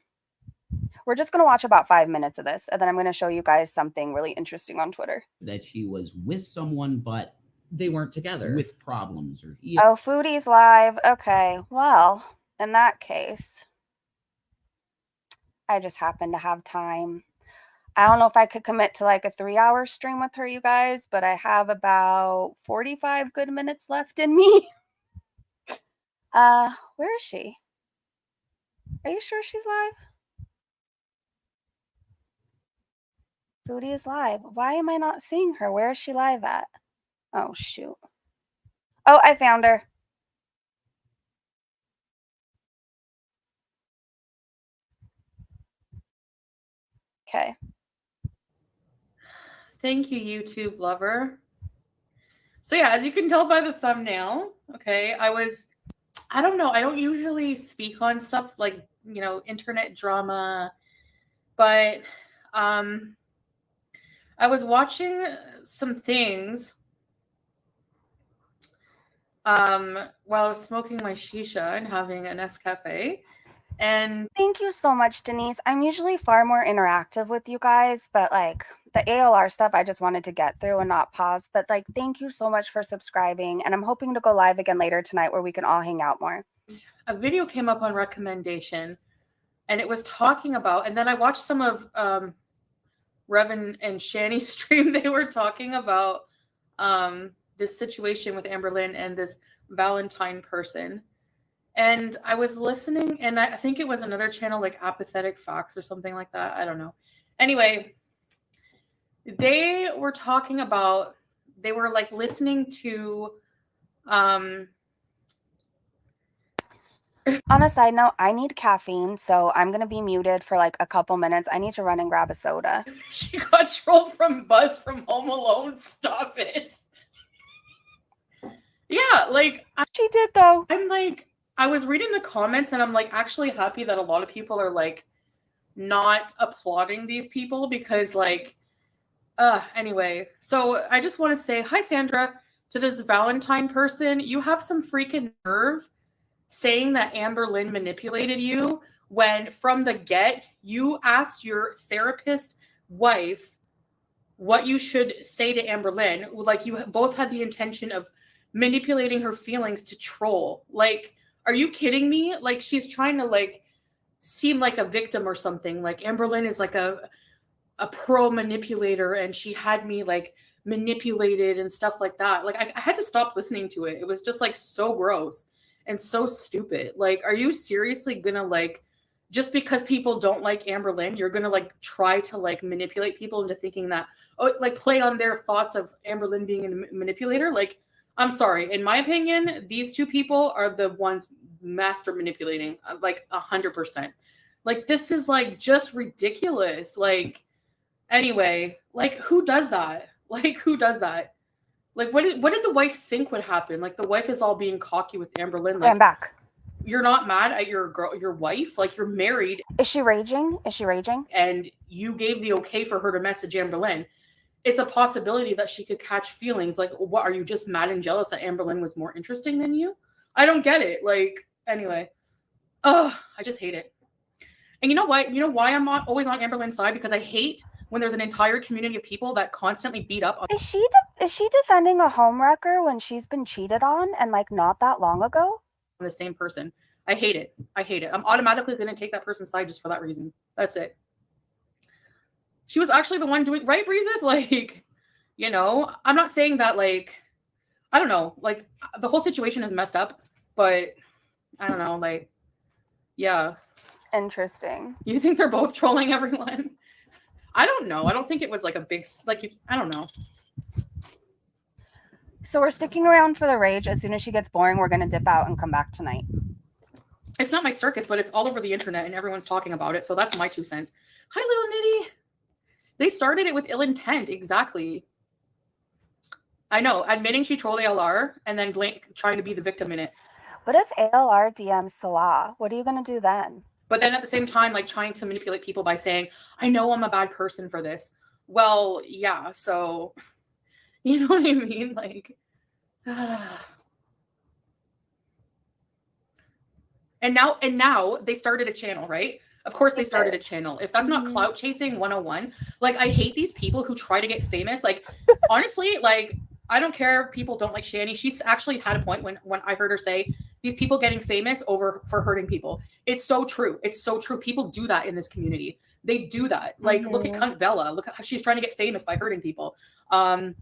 Speaker 1: We're just going to watch about 5 minutes of this, and then I'm going to show you guys something really interesting on Twitter.
Speaker 5: That she was with someone, but
Speaker 2: They weren't together.
Speaker 5: with problems. Or
Speaker 1: Oh, Foodie's live. Okay. Well, in that case, I just happen to have time. I don't know if I could commit to like a 3-hour stream with her, you guys, but I have about 45 good minutes left in me. Where is she? Are you sure she's live? Foodie is live. Why am I not seeing her? Where is she live at? Oh, shoot. Oh, I found her. Okay.
Speaker 6: Thank you, YouTube lover. So yeah, as you can tell by the thumbnail, okay, I don't know, I don't usually speak on stuff like, you know, internet drama, but I was watching some things while I was smoking my shisha and having an Nescafe. And
Speaker 1: thank you so much, Denise. I'm usually far more interactive with you guys, but like the ALR stuff, I just wanted to get through and not pause. But like, thank you so much for subscribing. And I'm hoping to go live again later tonight where we can all hang out more.
Speaker 6: A video came up on recommendation and it was talking about, and then I watched some of Rev and Shanny's stream. They were talking about this situation with Amberlynn and this Valentine person. And I was listening, and I think it was another channel like Apathetic Fox or something like that. I don't know. Anyway, they were talking about, they were like listening to
Speaker 1: on a side note, I need caffeine, so I'm going to be muted for like a couple minutes. I need to run and grab a soda.
Speaker 6: She got trolled from Buzz from Home Alone. Stop it. Yeah, like
Speaker 1: she did though.
Speaker 6: I'm like, I was reading the comments and I'm like actually happy that a lot of people are like not applauding these people because like anyway, so I just want to say hi Sandra to this Valentine person. You have some freaking nerve saying that Amberlynn manipulated you when from the get you asked your therapist wife what you should say to Amberlynn. Like you both had the intention of manipulating her feelings to troll. Like, are you kidding me? Like she's trying to like seem like a victim or something. Like Amberlynn is like a pro manipulator and she had me like manipulated and stuff like that. Like I had to stop listening to it. It was just like so gross and so stupid. Like, are you seriously gonna like just because people don't like Amberlynn, you're gonna like try to like manipulate people into thinking that, oh, like play on their thoughts of Amberlynn being a manipulator. Like, I'm sorry, in my opinion, these two people are the ones master manipulating, like 100%. Like, this is like just ridiculous. Like, anyway, like who does that? Like, who does that? Like, what did the wife think would happen? Like, the wife is all being cocky with Amberlynn. Like,
Speaker 1: I'm back.
Speaker 6: you're not mad at your wife. Like, you're married.
Speaker 1: Is she raging? Is she raging?
Speaker 6: And you gave the okay for her to message Amberlynn. It's a possibility that she could catch feelings. Like, what, are you just mad and jealous that Amberlynn was more interesting than you? I don't get it. Like, anyway. Oh, I just hate it. And you know what? You know why I'm always on Amberlynn's side? Because I hate when there's an entire community of people that constantly beat up on
Speaker 1: Is she defending a homewrecker when she's been cheated on and like not that long ago?
Speaker 6: the same person. I hate it. I hate it. I'm automatically going to take that person's side just for that reason. That's it. She was actually the one doing right, Breezes. Like, you know, I'm not saying that, like, I don't know, like the whole situation is messed up, but I don't know, like, yeah.
Speaker 1: Interesting.
Speaker 6: You think they're both trolling everyone? I don't know. I don't think it was like a big, like, I don't know.
Speaker 1: So we're sticking around for the rage. As soon as she gets boring, we're going to dip out and come back tonight.
Speaker 6: It's not my circus, but it's all over the internet and everyone's talking about it. So that's my 2 cents. Hi, little Nitty. They started it with ill intent. Exactly. I know. Admitting she trolled ALR and then trying to be the victim in it.
Speaker 1: What if ALR DMs Salah? What are you going to do then?
Speaker 6: But then at the same time, like trying to manipulate people by saying, I know I'm a bad person for this. Well, yeah. So, you know what I mean? Like, and now they started a channel, right? Of course they started a channel. If that's not clout chasing 101, like I hate these people who try to get famous. Like, honestly, like I don't care if people don't like Shanny. She's actually had a point when I heard her say these people getting famous for hurting people. It's so true. It's so true. People do that in this community. They do that. Like, look at Cunt Bella. Look at how she's trying to get famous by hurting people. And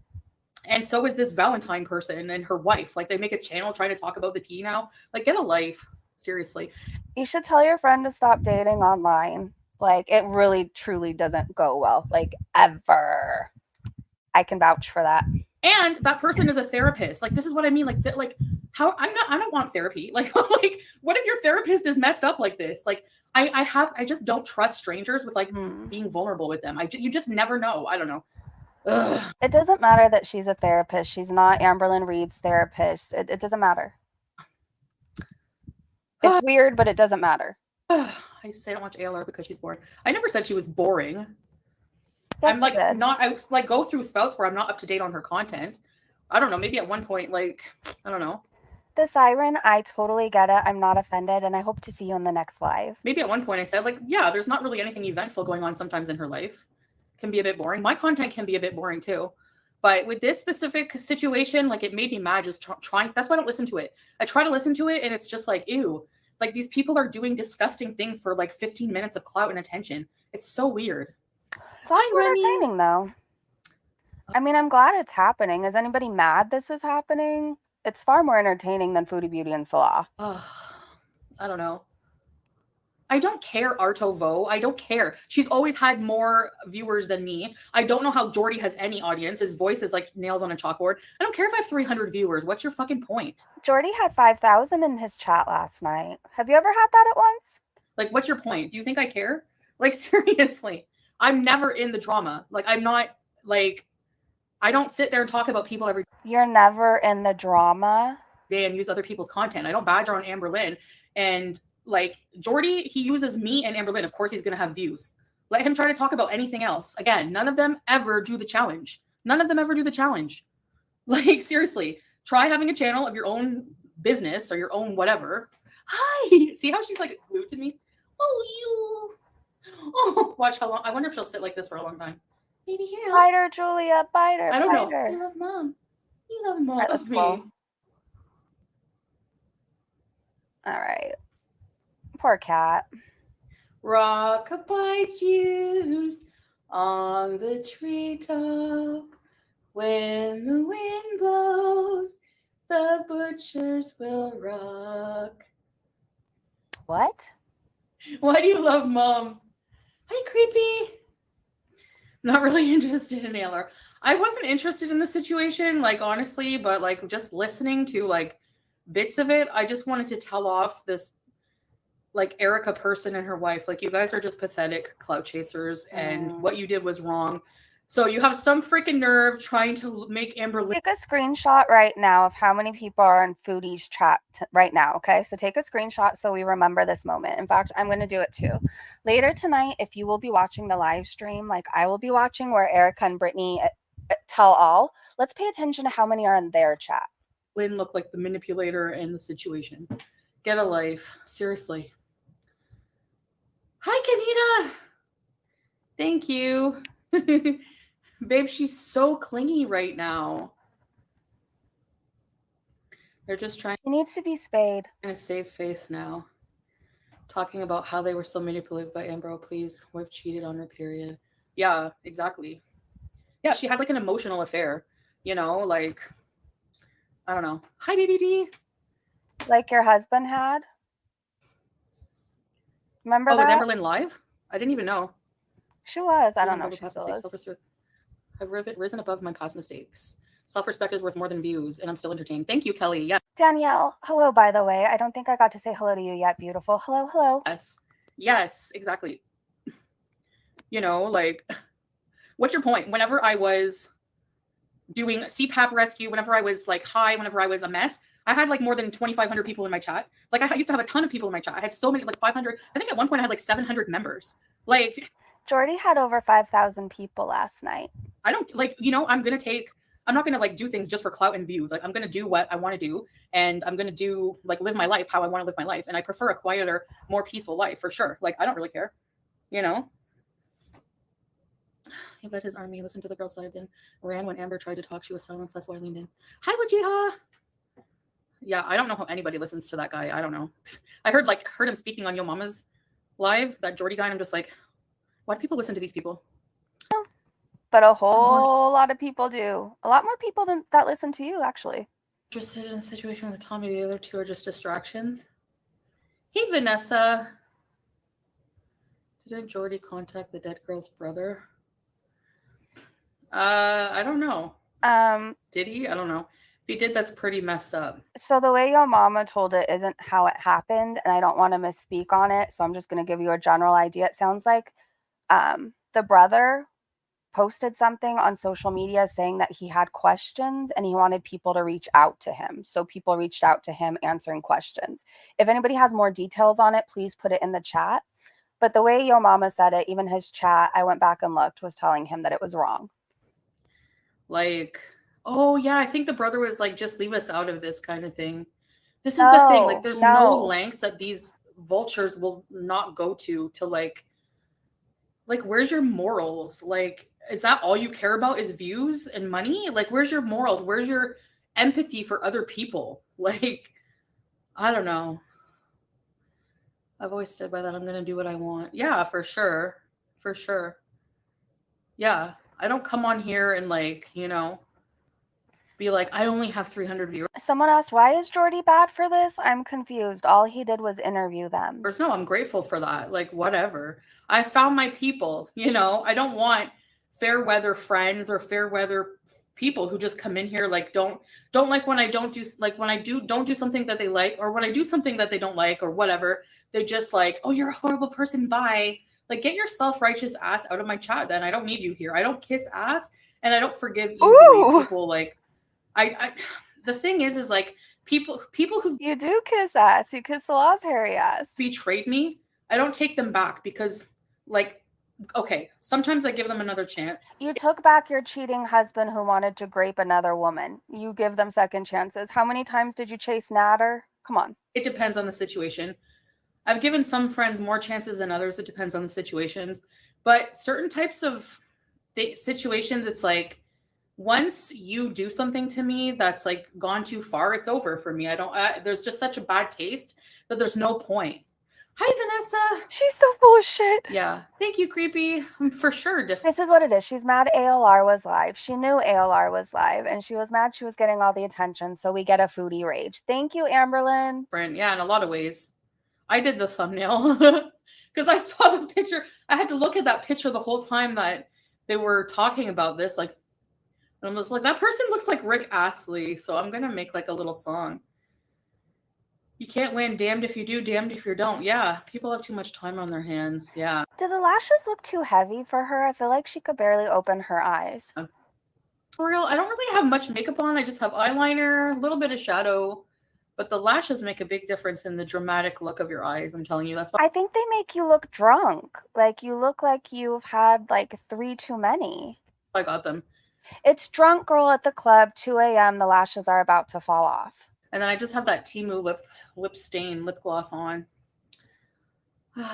Speaker 6: so is this Valentine person and her wife. Like, they make a channel trying to talk about the tea now. Like, get a life. Seriously.
Speaker 1: You should tell your friend to stop dating online. Like, it really, truly doesn't go well. Like, ever. I can vouch for that.
Speaker 6: And that person is a therapist. Like, this is what I mean. Like how I don't want therapy. Like, like, what if your therapist is messed up like this? Like, I just don't trust strangers with like being vulnerable with them. You just never know. I don't know. Ugh.
Speaker 1: It doesn't matter that she's a therapist. She's not Amberlynn Reid's therapist. It doesn't matter. It's weird, but it doesn't matter.
Speaker 6: I used to say I don't watch ALR because she's boring. I never said she was boring.
Speaker 1: Yes,
Speaker 6: I'm like I like go through spouts where I'm not up to date on her content. I don't know. Maybe at one point, like, I don't know.
Speaker 1: The siren, I totally get it. I'm not offended, and I hope to see you in the next live.
Speaker 6: Maybe at one point I said, like, yeah, there's not really anything eventful going on sometimes in her life. It can be a bit boring. My content can be a bit boring too. But with this specific situation, like, it made me mad just trying. That's why I don't listen to it. I try to listen to it, and it's just like, ew. Like, these people are doing disgusting things for like 15 minutes of clout and attention. It's so weird.
Speaker 1: It's also entertaining, though. I mean, I'm glad it's happening. Is anybody mad this is happening? It's far more entertaining than Foodie Beauty and Salah.
Speaker 6: I don't know. I don't care, Artovo. I don't care. She's always had more viewers than me. I don't know how Jordy has any audience. His voice is like nails on a chalkboard. I don't care if I have 300 viewers. What's your fucking point?
Speaker 1: Jordy had 5,000 in his chat last night. Have you ever had that at once?
Speaker 6: Like, what's your point? Do you think I care? Like, seriously. I'm never in the drama. Like, I'm not, like, I don't sit there and talk about people every
Speaker 1: You're never in the drama
Speaker 6: day and use other people's content. I don't badger on Amberlynn. And like Jordy, he uses me and Amberlynn. Of course, he's going to have views. Let him try to talk about anything else. Again, none of them ever do the challenge. None of them ever do the challenge. Like, seriously, try having a channel of your own business or your own whatever. Hi. See how she's like glued to me? Oh, you. Oh, watch how long. I wonder if she'll sit like this for a long time. Maybe here.
Speaker 1: Bite her, Julia. Bite her.
Speaker 6: I don't know.
Speaker 1: Her.
Speaker 6: You love mom. You love mom.
Speaker 1: Right,
Speaker 6: That's me.
Speaker 1: All right. Poor cat.
Speaker 6: Rockabye juice on the treetop. When the wind blows, the butchers will rock.
Speaker 1: What?
Speaker 6: Why do you love mom? Hi, creepy. Not really interested in Naylor. I wasn't interested in the situation, like honestly, but like just listening to like bits of it, I just wanted to tell off this like Erica person and her wife. Like you guys are just pathetic clout chasers, and what you did was wrong. So you have some freaking nerve trying to make Amberlynn.
Speaker 1: Take a screenshot right now of how many people are in Foodie's chat right now, okay? So take a screenshot so we remember this moment. In fact, I'm going to do it too. Later tonight, if you will be watching the live stream, like I will be watching, where Erica and Brittany tell all, let's pay attention to how many are in their chat.
Speaker 6: Lynn looked like the manipulator in the situation. Get a life. Seriously. Hi, Kenita. Thank you. Babe, she's so clingy right now. They're just trying
Speaker 1: She needs to be spayed.
Speaker 6: to save face now. Talking about how they were so manipulated by Ambro. Please, wife cheated on her, period. Yeah, exactly. Yeah, she had like an emotional affair. You know, like, I don't know. Hi, BBD.
Speaker 1: Like your husband had. Remember
Speaker 6: Oh, was
Speaker 1: that?
Speaker 6: Amberlynn live? I didn't even know.
Speaker 1: She was. I don't know if she still is.
Speaker 6: I've risen above my past mistakes. Self-respect is worth more than views, and I'm still entertained. Thank you, Kelly. Yeah.
Speaker 1: Danielle, hello, by the way. I don't think I got to say hello to you yet, beautiful. Hello, hello.
Speaker 6: Yes, exactly. You know, like, what's your point? Whenever I was doing CPAP rescue, whenever I was like high, whenever I was a mess, I had like more than 2,500 people in my chat. Like I used to have a ton of people in my chat. I had so many, like 500. I think at one point I had like 700 members. Like
Speaker 1: Jordy had over 5,000 people last night.
Speaker 6: I don't like, you know, I'm not going to like do things just for clout and views. Like I'm going to do what I want to do, and I'm going to do like live my life how I want to live my life. And I prefer a quieter, more peaceful life for sure. Like I don't really care, you know? He led his army, listened to the girl's side, then ran when Amber tried to talk. She was silenced. That's why I leaned in. Hi, Wajiha. Yeah, I don't know how anybody listens to that guy. I don't know. I heard him speaking on Yo Mama's live, that Jordy guy, and I'm just like, why do people listen to these people?
Speaker 1: But a whole lot of people do. A lot more people than that listen to you, actually.
Speaker 6: Interested in a situation with Tommy. The other two are just distractions. Hey, Vanessa. Didn't Jordy contact the dead girl's brother? I don't know. Did he? I don't know. If he did, that's pretty messed up.
Speaker 1: So the way your mama told it isn't how it happened, and I don't want to misspeak on it, so I'm just going to give you a general idea. It sounds like the brother posted something on social media saying that he had questions and he wanted people to reach out to him. So people reached out to him answering questions. If anybody has more details on it, please put it in the chat. But the way Yo Mama said it, even his chat, I went back and looked, was telling him that it was wrong.
Speaker 6: Like, oh yeah, I think the brother was like, just leave us out of this kind of thing. This is the thing. Like, there's no lengths that these vultures will not go to like, where's your morals? Like, is that all you care about is views and money? Like, where's your morals? Where's your empathy for other people? Like, I don't know. I've always stood by that. I'm going to do what I want. Yeah, for sure. For sure. Yeah. I don't come on here and like, you know, be like, I only have 300 viewers.
Speaker 1: Someone asked, why is Jordy bad for this? I'm confused. All he did was interview them.
Speaker 6: No, I'm grateful for that. Like, whatever. I found my people, you know. I don't want fair weather friends or fair weather people who just come in here like don't like when I don't do don't do something that they like, or when I do something that they don't like or whatever. They just like, oh, you're a horrible person, bye. Like, get your self-righteous ass out of my chat then. I don't need you here. I don't kiss ass and I don't forgive easily. Ooh. People like I the thing is like people who
Speaker 1: you do kiss ass, you kiss Salah's hairy ass,
Speaker 6: betrayed me, I don't take them back because like, okay, sometimes I give them another chance.
Speaker 1: You took back your cheating husband who wanted to grape another woman. You give them second chances. How many times did you chase Natter? Come on.
Speaker 6: It depends on the situation. I've given some friends more chances than others. It depends on the situations. But certain types of situations, it's like, once you do something to me that's like gone too far, it's over for me. There's just such a bad taste that there's no point. Hi, Vanessa.
Speaker 1: She's so full of shit.
Speaker 6: Yeah. Thank you, creepy. I'm for sure different.
Speaker 1: This is what it is. She's mad ALR was live. She knew ALR was live, and she was mad she was getting all the attention, so we get a foodie rage. Thank you, Amberlynn.
Speaker 6: Yeah, in a lot of ways. I did the thumbnail. because I saw the picture. I had to look at that picture the whole time that they were talking about this. Like, and I'm just like, that person looks like Rick Astley. So I'm gonna make like a little song. You can't win. Damned if you do, damned if you don't. Yeah, people have too much time on their hands. Yeah.
Speaker 1: Do the lashes look too heavy for her? I feel like she could barely open her eyes.
Speaker 6: For real, I don't really have much makeup on. I just have eyeliner, a little bit of shadow, but the lashes make a big difference in the dramatic look of your eyes. I'm telling you, that's why
Speaker 1: I think they make you look drunk. Like you look like you've had like 3 too many.
Speaker 6: I got them.
Speaker 1: It's drunk girl at the club, 2 a.m. The lashes are about to fall off.
Speaker 6: And then I just have that Temu lip stain lip gloss on. At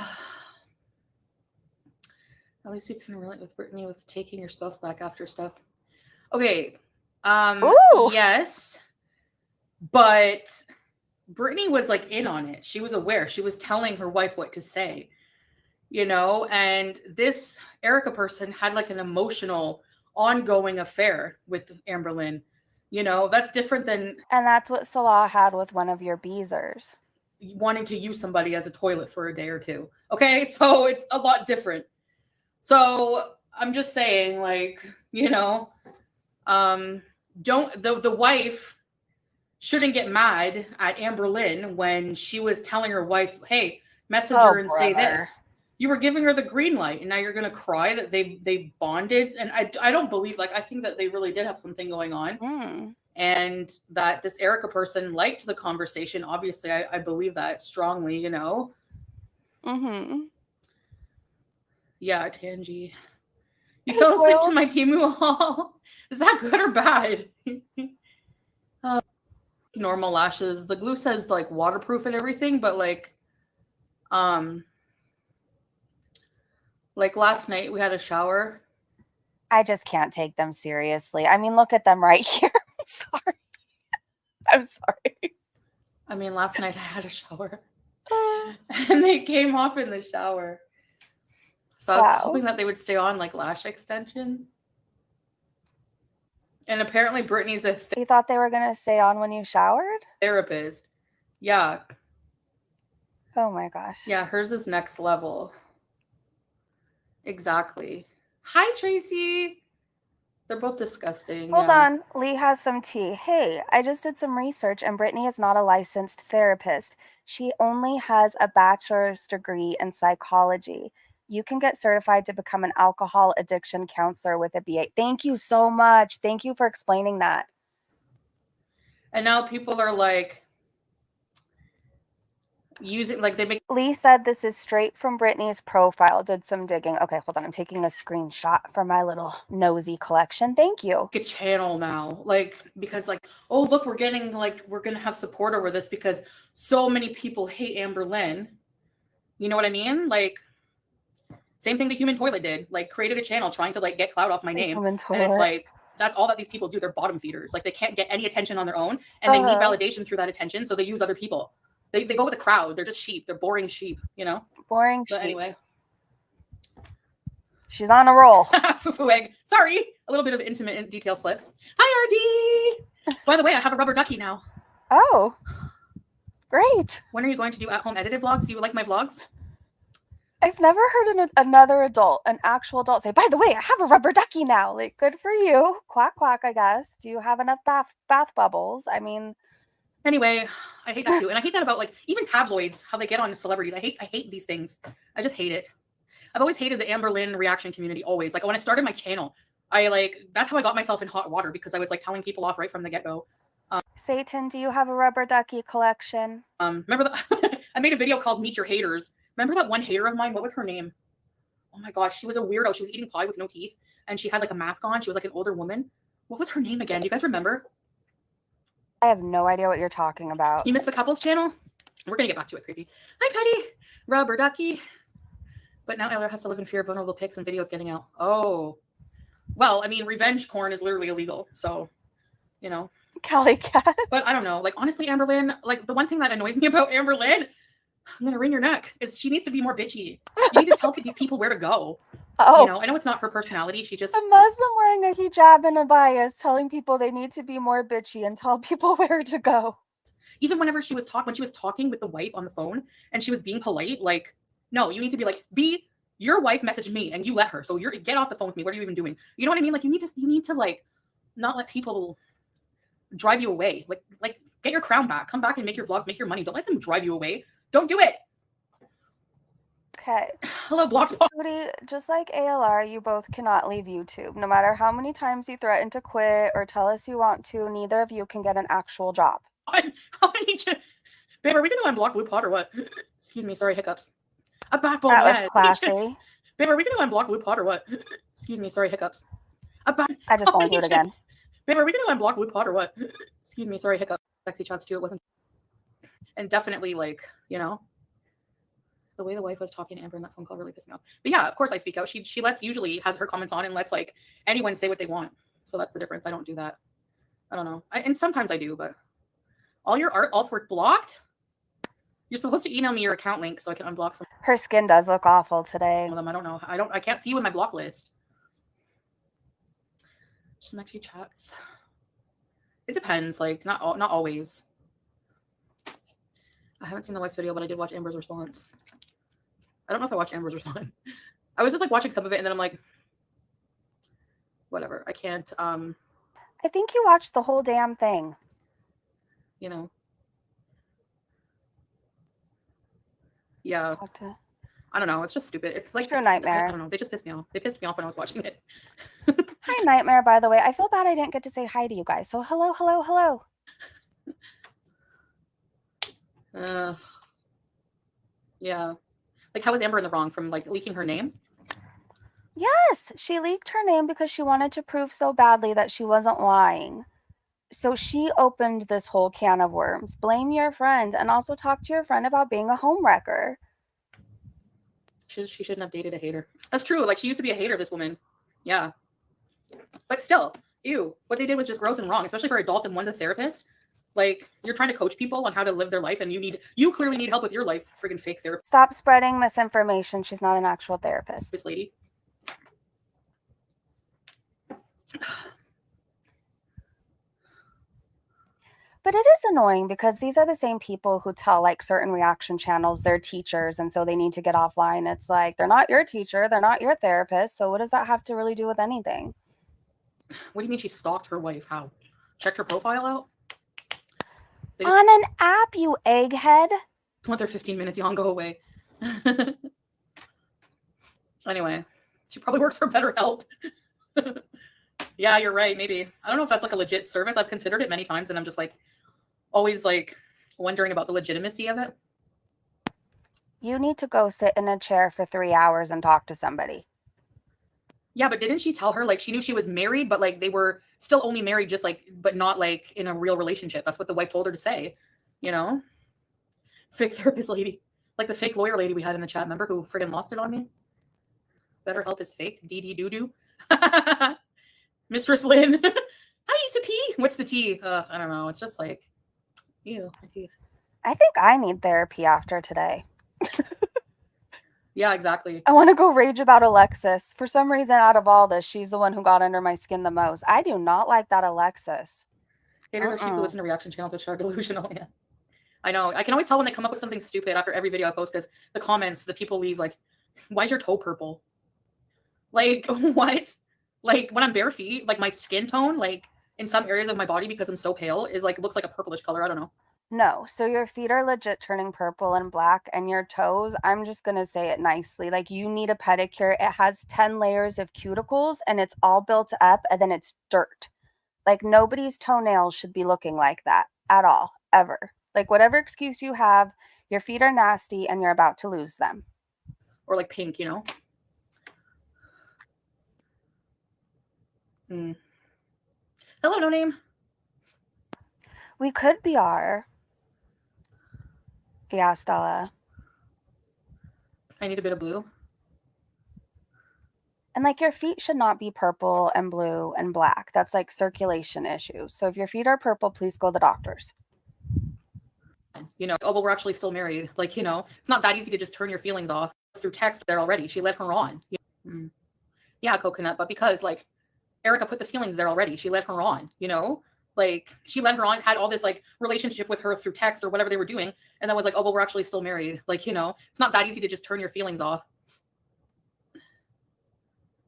Speaker 6: least you can relate with Brittany with taking your spouse back after stuff. Okay.
Speaker 1: Ooh.
Speaker 6: Yes. But Brittany was like in on it. She was aware. She was telling her wife what to say, you know, and this Erica person had like an emotional ongoing affair with Amberlynn. You know, that's different than
Speaker 1: And that's what Salah had with one of your beezers.
Speaker 6: wanting to use somebody as a toilet for a day or two. Okay, so it's a lot different. So I'm just saying, like, you know, the wife shouldn't get mad at Amberlynn when she was telling her wife, hey, message her and say this. You were giving her the green light, and now you're gonna cry that they bonded. And I don't believe, like, I think that they really did have something going on, and that this Erica person liked the conversation. Obviously, I believe that strongly, you know. Yeah, Tangy, you fell asleep to my Temu haul. Is that good or bad? Normal lashes. The glue says like waterproof and everything, but like last night we had a shower.
Speaker 1: I just can't take them seriously. I mean, look at them right here. I'm sorry. I'm sorry.
Speaker 6: I mean, last night I had a shower and they came off in the shower. So I was hoping that they would stay on like lash extensions. And apparently Brittany's
Speaker 1: You thought they were going to stay on when you showered?
Speaker 6: Therapist. Yeah.
Speaker 1: Oh my gosh.
Speaker 6: Yeah, hers is next level. Exactly. Hi, Tracy. They're both disgusting.
Speaker 1: Hold on. Lee has some tea. Hey, I just did some research and Brittany is not a licensed therapist. She only has a bachelor's degree in psychology. You can get certified to become an alcohol addiction counselor with a BA. Thank you so much. Thank you for explaining that.
Speaker 6: And now people are like using, like, they make.
Speaker 1: Lee said this is straight from Brittany's profile. Did some digging. Okay, hold on. I'm taking a screenshot for my little nosy collection. Thank you.
Speaker 6: A channel now, like, because like, oh look, we're getting like, we're gonna have support over this because so many people hate Amberlynn. You know what I mean? Like, same thing the Human Toilet did. Like, created a channel trying to like get clout off my name, and it's like, that's all that these people do. They're bottom feeders. Like, they can't get any attention on their own, and they need validation through that attention, so they use other people. They go with the crowd. They're just sheep. They're boring sheep, you know?
Speaker 1: Boring
Speaker 6: but
Speaker 1: sheep.
Speaker 6: Anyway.
Speaker 1: She's on a roll.
Speaker 6: Fufu egg. Sorry. A little bit of intimate detail slip. Hi, RD. By the way, I have a rubber ducky now.
Speaker 1: Oh, great.
Speaker 6: When are you going to do at-home edited vlogs? Do you like my vlogs?
Speaker 1: I've never heard another adult, an actual adult, say, by the way, I have a rubber ducky now. Like, good for you. Quack, quack, I guess. Do you have enough bath bubbles? I mean...
Speaker 6: Anyway, I hate that too. And I hate that about like even tabloids, how they get on celebrities. I hate these things. I just hate it. I've always hated the Amberlynn reaction community, always. Like, when I started my channel, that's how I got myself in hot water, because I was like telling people off right from the get-go.
Speaker 1: Satan, do you have a rubber ducky collection?
Speaker 6: Remember I made a video called Meet Your Haters. Remember that one hater of mine? What was her name? Oh my gosh, she was a weirdo. She was eating pie with no teeth, and she had like a mask on. She was like an older woman. What was her name again? Do you guys remember?
Speaker 1: I have no idea what you're talking about.
Speaker 6: You missed the couples channel? We're going to get back to it, creepy. Hi, Petty. Rubber ducky. But now Eller has to live in fear of vulnerable pics and videos getting out. Oh. Well, I mean, revenge porn is literally illegal. So, you know.
Speaker 1: Cali cat.
Speaker 6: But I don't know. Like, honestly, Amberlynn, like, the one thing that annoys me about Amberlynn, I'm going to wring your neck, is she needs to be more bitchy. You need to tell these people where to go.
Speaker 1: Oh.
Speaker 6: You know, I know it's not her personality. She just...
Speaker 1: A Muslim wearing a hijab and a bias telling people they need to be more bitchy and tell people where to go.
Speaker 6: Even whenever she was talking with the wife on the phone and she was being polite, like, No, you need to be like, your wife messaged me and you let her. So you're get off the phone with me. What are you even doing? You know what I mean? Like you need to like not let people drive you away. Like get your crown back. Come back and make your vlogs, make your money. Don't let them drive you away. Don't do it.
Speaker 1: Okay.
Speaker 6: Hello, blocked.
Speaker 1: Foodie, just like ALR, you both cannot leave YouTube. No matter how many times you threaten to quit or tell us you want to, neither of you can get an actual job.
Speaker 6: How many? Babe, are we gonna unblock Blue Pot or what? Excuse me, sorry, hiccups. A backbone.
Speaker 1: That was
Speaker 6: Yeah.
Speaker 1: classy.
Speaker 6: Babe, are we gonna unblock Blue Pot or what? Excuse me, sorry, hiccups.
Speaker 1: I just want to do it again.
Speaker 6: Babe, are we gonna unblock Blue Pot or what? Excuse me, sorry, hiccups. Sexy chats too. It wasn't. And definitely, like, you know, the way the wife was talking to Amber in that phone call really pissed me off. But yeah, of course I speak out. She usually has her comments on and lets like anyone say what they want. So that's the difference. I don't do that. I don't know. And sometimes I do, but all your alts were blocked. You're supposed to email me your account link so I can unblock some
Speaker 1: Her skin does look awful today.
Speaker 6: of them. I don't know. I can't see you in my block list. Just make sure chats. It depends. Like not always. I haven't seen the wife's video, but I did watch Amber's response. I don't know if I watched Amber's response. I was just like watching some of it and then I'm like, whatever. I can't
Speaker 1: I think you watched the whole damn thing.
Speaker 6: you know. Yeah. I don't know. It's just stupid. It's like
Speaker 1: True nightmare.
Speaker 6: I don't know. They just pissed me off. They pissed me off when I was watching it.
Speaker 1: Hi, Nightmare, by the way. I feel bad I didn't get to say hi to you guys. So hello, hello, hello.
Speaker 6: Yeah. Like how was Amber in the wrong from like leaking her name?
Speaker 1: Yes, she leaked her name because she wanted to prove so badly that she wasn't lying. So she opened this whole can of worms. Blame your friend and also talk to your friend about being a homewrecker.
Speaker 6: She shouldn't have dated a hater. That's true. Like she used to be a hater, this woman. Yeah. But still, ew. What they did was just gross and wrong, especially for adults and one's a therapist. Like you're trying to coach people on how to live their life and you clearly need help with your life, friggin' fake therapist.
Speaker 1: Stop spreading misinformation. She's not an actual therapist.
Speaker 6: This lady.
Speaker 1: But it is annoying because these are the same people who tell like certain reaction channels they're teachers and so they need to get offline. It's like they're not your teacher, they're not your therapist. So what does that have to really do with anything?
Speaker 6: What do you mean she stalked her wife? How? Checked her profile out?
Speaker 1: On an app, you egghead.
Speaker 6: Want their 15 minutes, y'all go away. Anyway, she probably works for BetterHelp. Yeah, you're right. Maybe. I don't know if that's like a legit service. I've considered it many times and I'm just like always like wondering about the legitimacy of it.
Speaker 1: You need to go sit in a chair for 3 hours and talk to somebody.
Speaker 6: Yeah, but didn't she tell her like she knew she was married, but like they were still only married, just like, but not like in a real relationship? That's what the wife told her to say, you know? Fake therapist lady. Like the fake lawyer lady we had in the chat, remember, who friggin' lost it on me? BetterHelp is fake. Doo-doo. Mistress Lynn. How you say pee? What's the T? I don't know. It's just like, ew, my teeth.
Speaker 1: I think I need therapy after today.
Speaker 6: Yeah, exactly.
Speaker 1: I want to go rage about Alexis. For some reason, out of all this, she's the one who got under my skin the most. I do not like that Alexis.
Speaker 6: Haters are sheep who listen to reaction channels which are delusional. Yeah, I know. I can always tell when they come up with something stupid after every video I post because the comments, the people leave like, why is your toe purple? Like, what? Like when I'm bare feet, like my skin tone, like in some areas of my body because I'm so pale is like, looks like a purplish color. I don't know.
Speaker 1: No, so your feet are legit turning purple and black, and your toes, I'm just going to say it nicely. Like you need a pedicure. It has 10 layers of cuticles and it's all built up and then it's dirt. Like nobody's toenails should be looking like that at all, ever. Like whatever excuse you have, your feet are nasty and you're about to lose them.
Speaker 6: Or like pink, you know? Hello, no name.
Speaker 1: We could be our. Yeah, Stella.
Speaker 6: I need a bit of blue.
Speaker 1: And like your feet should not be purple and blue and black. That's like circulation issues. So if your feet are purple, please go to the doctors.
Speaker 6: You know, oh, well, we're actually still married. Like, you know, it's not that easy to just turn your feelings off through text there already. She led her on. Yeah, coconut. But because like Erica put the feelings there already, she led her on, you know? Like she led her on, had all this like relationship with her through text or whatever they were doing, and then was like, oh, well, we're actually still married. Like, you know, it's not that easy to just turn your feelings off.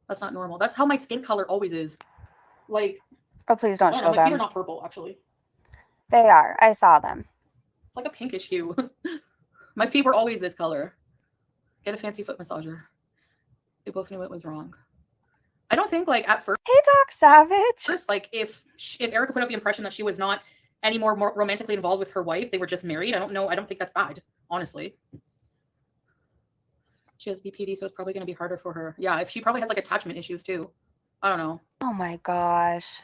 Speaker 6: That's not normal. That's how my skin color always is. Like,
Speaker 1: Oh, please don't
Speaker 6: I
Speaker 1: show
Speaker 6: don't know, my feet are
Speaker 1: them.
Speaker 6: not purple, actually.
Speaker 1: They are. I saw them.
Speaker 6: It's like a pinkish hue. My feet were always this color. Get a fancy foot massager. They both knew it was wrong. I don't think like at
Speaker 1: Hey, Doc Savage.
Speaker 6: first, like if Erica put out the impression that she was not any more romantically involved with her wife, they were just married. I don't know. I don't think that's bad, honestly. She has BPD, so it's probably going to be harder for her. Yeah, if she probably has like attachment issues too. I don't know.
Speaker 1: Oh my gosh.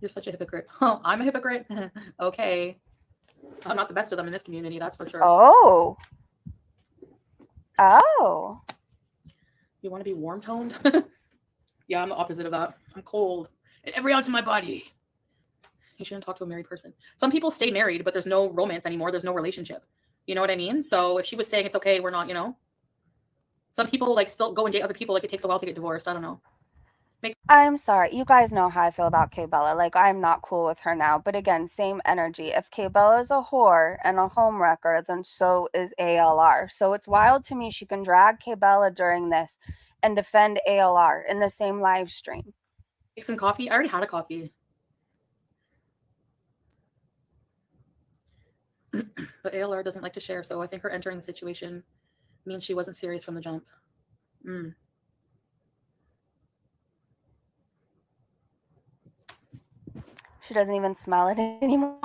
Speaker 6: You're such a hypocrite. Oh, I'm a hypocrite. Okay. I'm not the best of them in this community, that's for sure.
Speaker 1: Oh. Oh.
Speaker 6: You want to be warm toned? Yeah, I'm the opposite of that. I'm cold in every ounce of my body. You shouldn't talk to a married person. Some people stay married, but there's no romance anymore. There's no relationship. You know what I mean? So if she was saying it's okay, we're not, you know. Some people like still go and date other people. Like it takes a while to get divorced. I don't know.
Speaker 1: I'm sorry. You guys know how I feel about Kay Bella. Like, I'm not cool with her now. But again, same energy. If Kay Bella is a whore and a homewrecker, then so is ALR. So it's wild to me she can drag Kay Bella during this and defend ALR in the same live stream.
Speaker 6: Make some coffee. I already had a coffee. But ALR doesn't like to share, so I think her entering the situation means she wasn't serious from the jump.
Speaker 1: She doesn't even smell it anymore.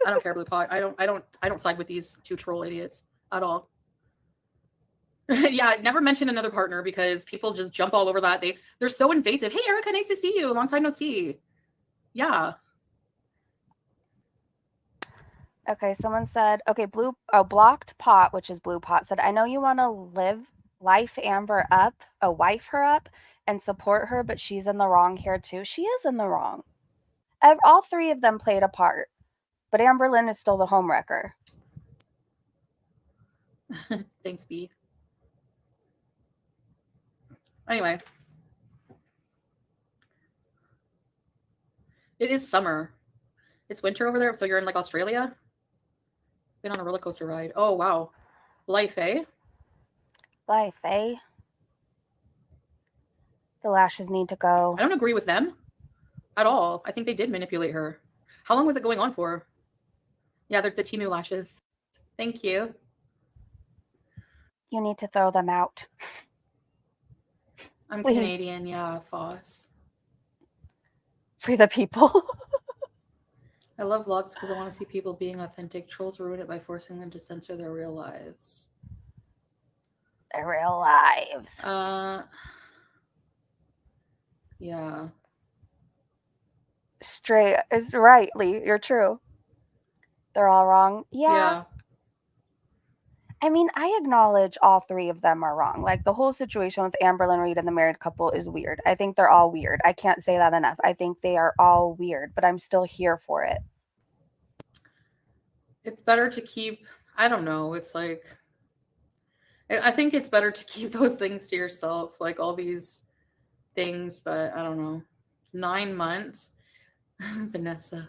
Speaker 6: I don't care, Blue Pot. I don't side with these two troll idiots at all. Yeah, never mention another partner because people just jump all over that. They're so invasive. Hey, Erica, nice to see you. Long time no see. Yeah.
Speaker 1: Okay, someone said, okay, Blocked Pot, which is Blue Pot, said, I know you want to wife her up and support her, but she's in the wrong here too. She is in the wrong. All three of them played a part, but Amberlynn is still the homewrecker.
Speaker 6: Thanks, B. Anyway. It is summer. It's winter over there, so you're in like Australia? Been on a roller coaster ride. Oh, wow. Life, eh?
Speaker 1: Life, eh? The lashes need to go.
Speaker 6: I don't agree with them at all. I think they did manipulate her. How long was it going on for? Yeah, they're the Temu lashes. Thank you.
Speaker 1: You need to throw them out.
Speaker 6: I'm
Speaker 1: Please.
Speaker 6: Canadian, yeah, Foss.
Speaker 1: Free the people.
Speaker 6: I love vlogs because I want to see people being authentic. Trolls ruin it by forcing them to censor their real lives.
Speaker 1: Their real lives.
Speaker 6: Yeah.
Speaker 1: Straight is right, Lee. You're true. They're all wrong. Yeah. I mean, I acknowledge all three of them are wrong. Like, the whole situation with Amberlynn Reid and the married couple is weird. I think they're all weird. I can't say that enough. I think they are all weird, but I'm still here for it.
Speaker 6: It's better to keep, I don't know, it's like, I think it's better to keep those things to yourself, like all these things, but I don't know. 9 months. Vanessa.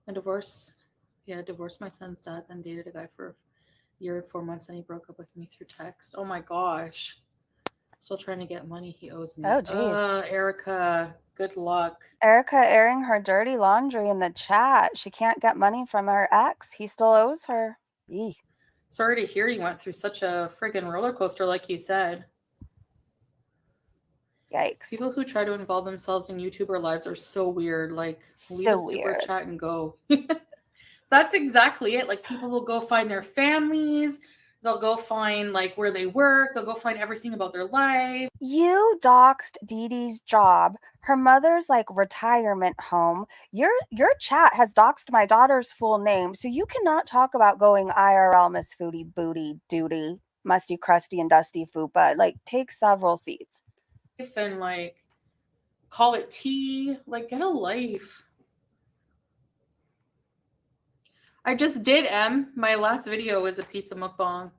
Speaker 6: Divorced my son's dad, then dated a guy for a year and 4 months, and he broke up with me through text. Oh my gosh. Still trying to get money he owes me.
Speaker 1: Oh, geez.
Speaker 6: Erica, good luck.
Speaker 1: Erica airing her dirty laundry in the chat. She can't get money from her ex. He still owes her. Eek.
Speaker 6: Sorry to hear you went through such a friggin' roller coaster, like you said.
Speaker 1: Yikes.
Speaker 6: People who try to involve themselves in YouTuber lives are so weird. Like, leave
Speaker 1: So
Speaker 6: a super
Speaker 1: weird.
Speaker 6: chat and go. That's exactly it. Like, people will go find their families. They'll go find, like, where they work. They'll go find everything about their life.
Speaker 1: You doxed Dee Dee's job, her mother's, like, retirement home. Your chat has doxed my daughter's full name, so you cannot talk about going IRL, Miss Foodie Booty Duty, Musty Crusty and Dusty Fupa. Like, take several seats.
Speaker 6: And, like, call it tea. Like, get a life. I just did, my last video was a pizza mukbang.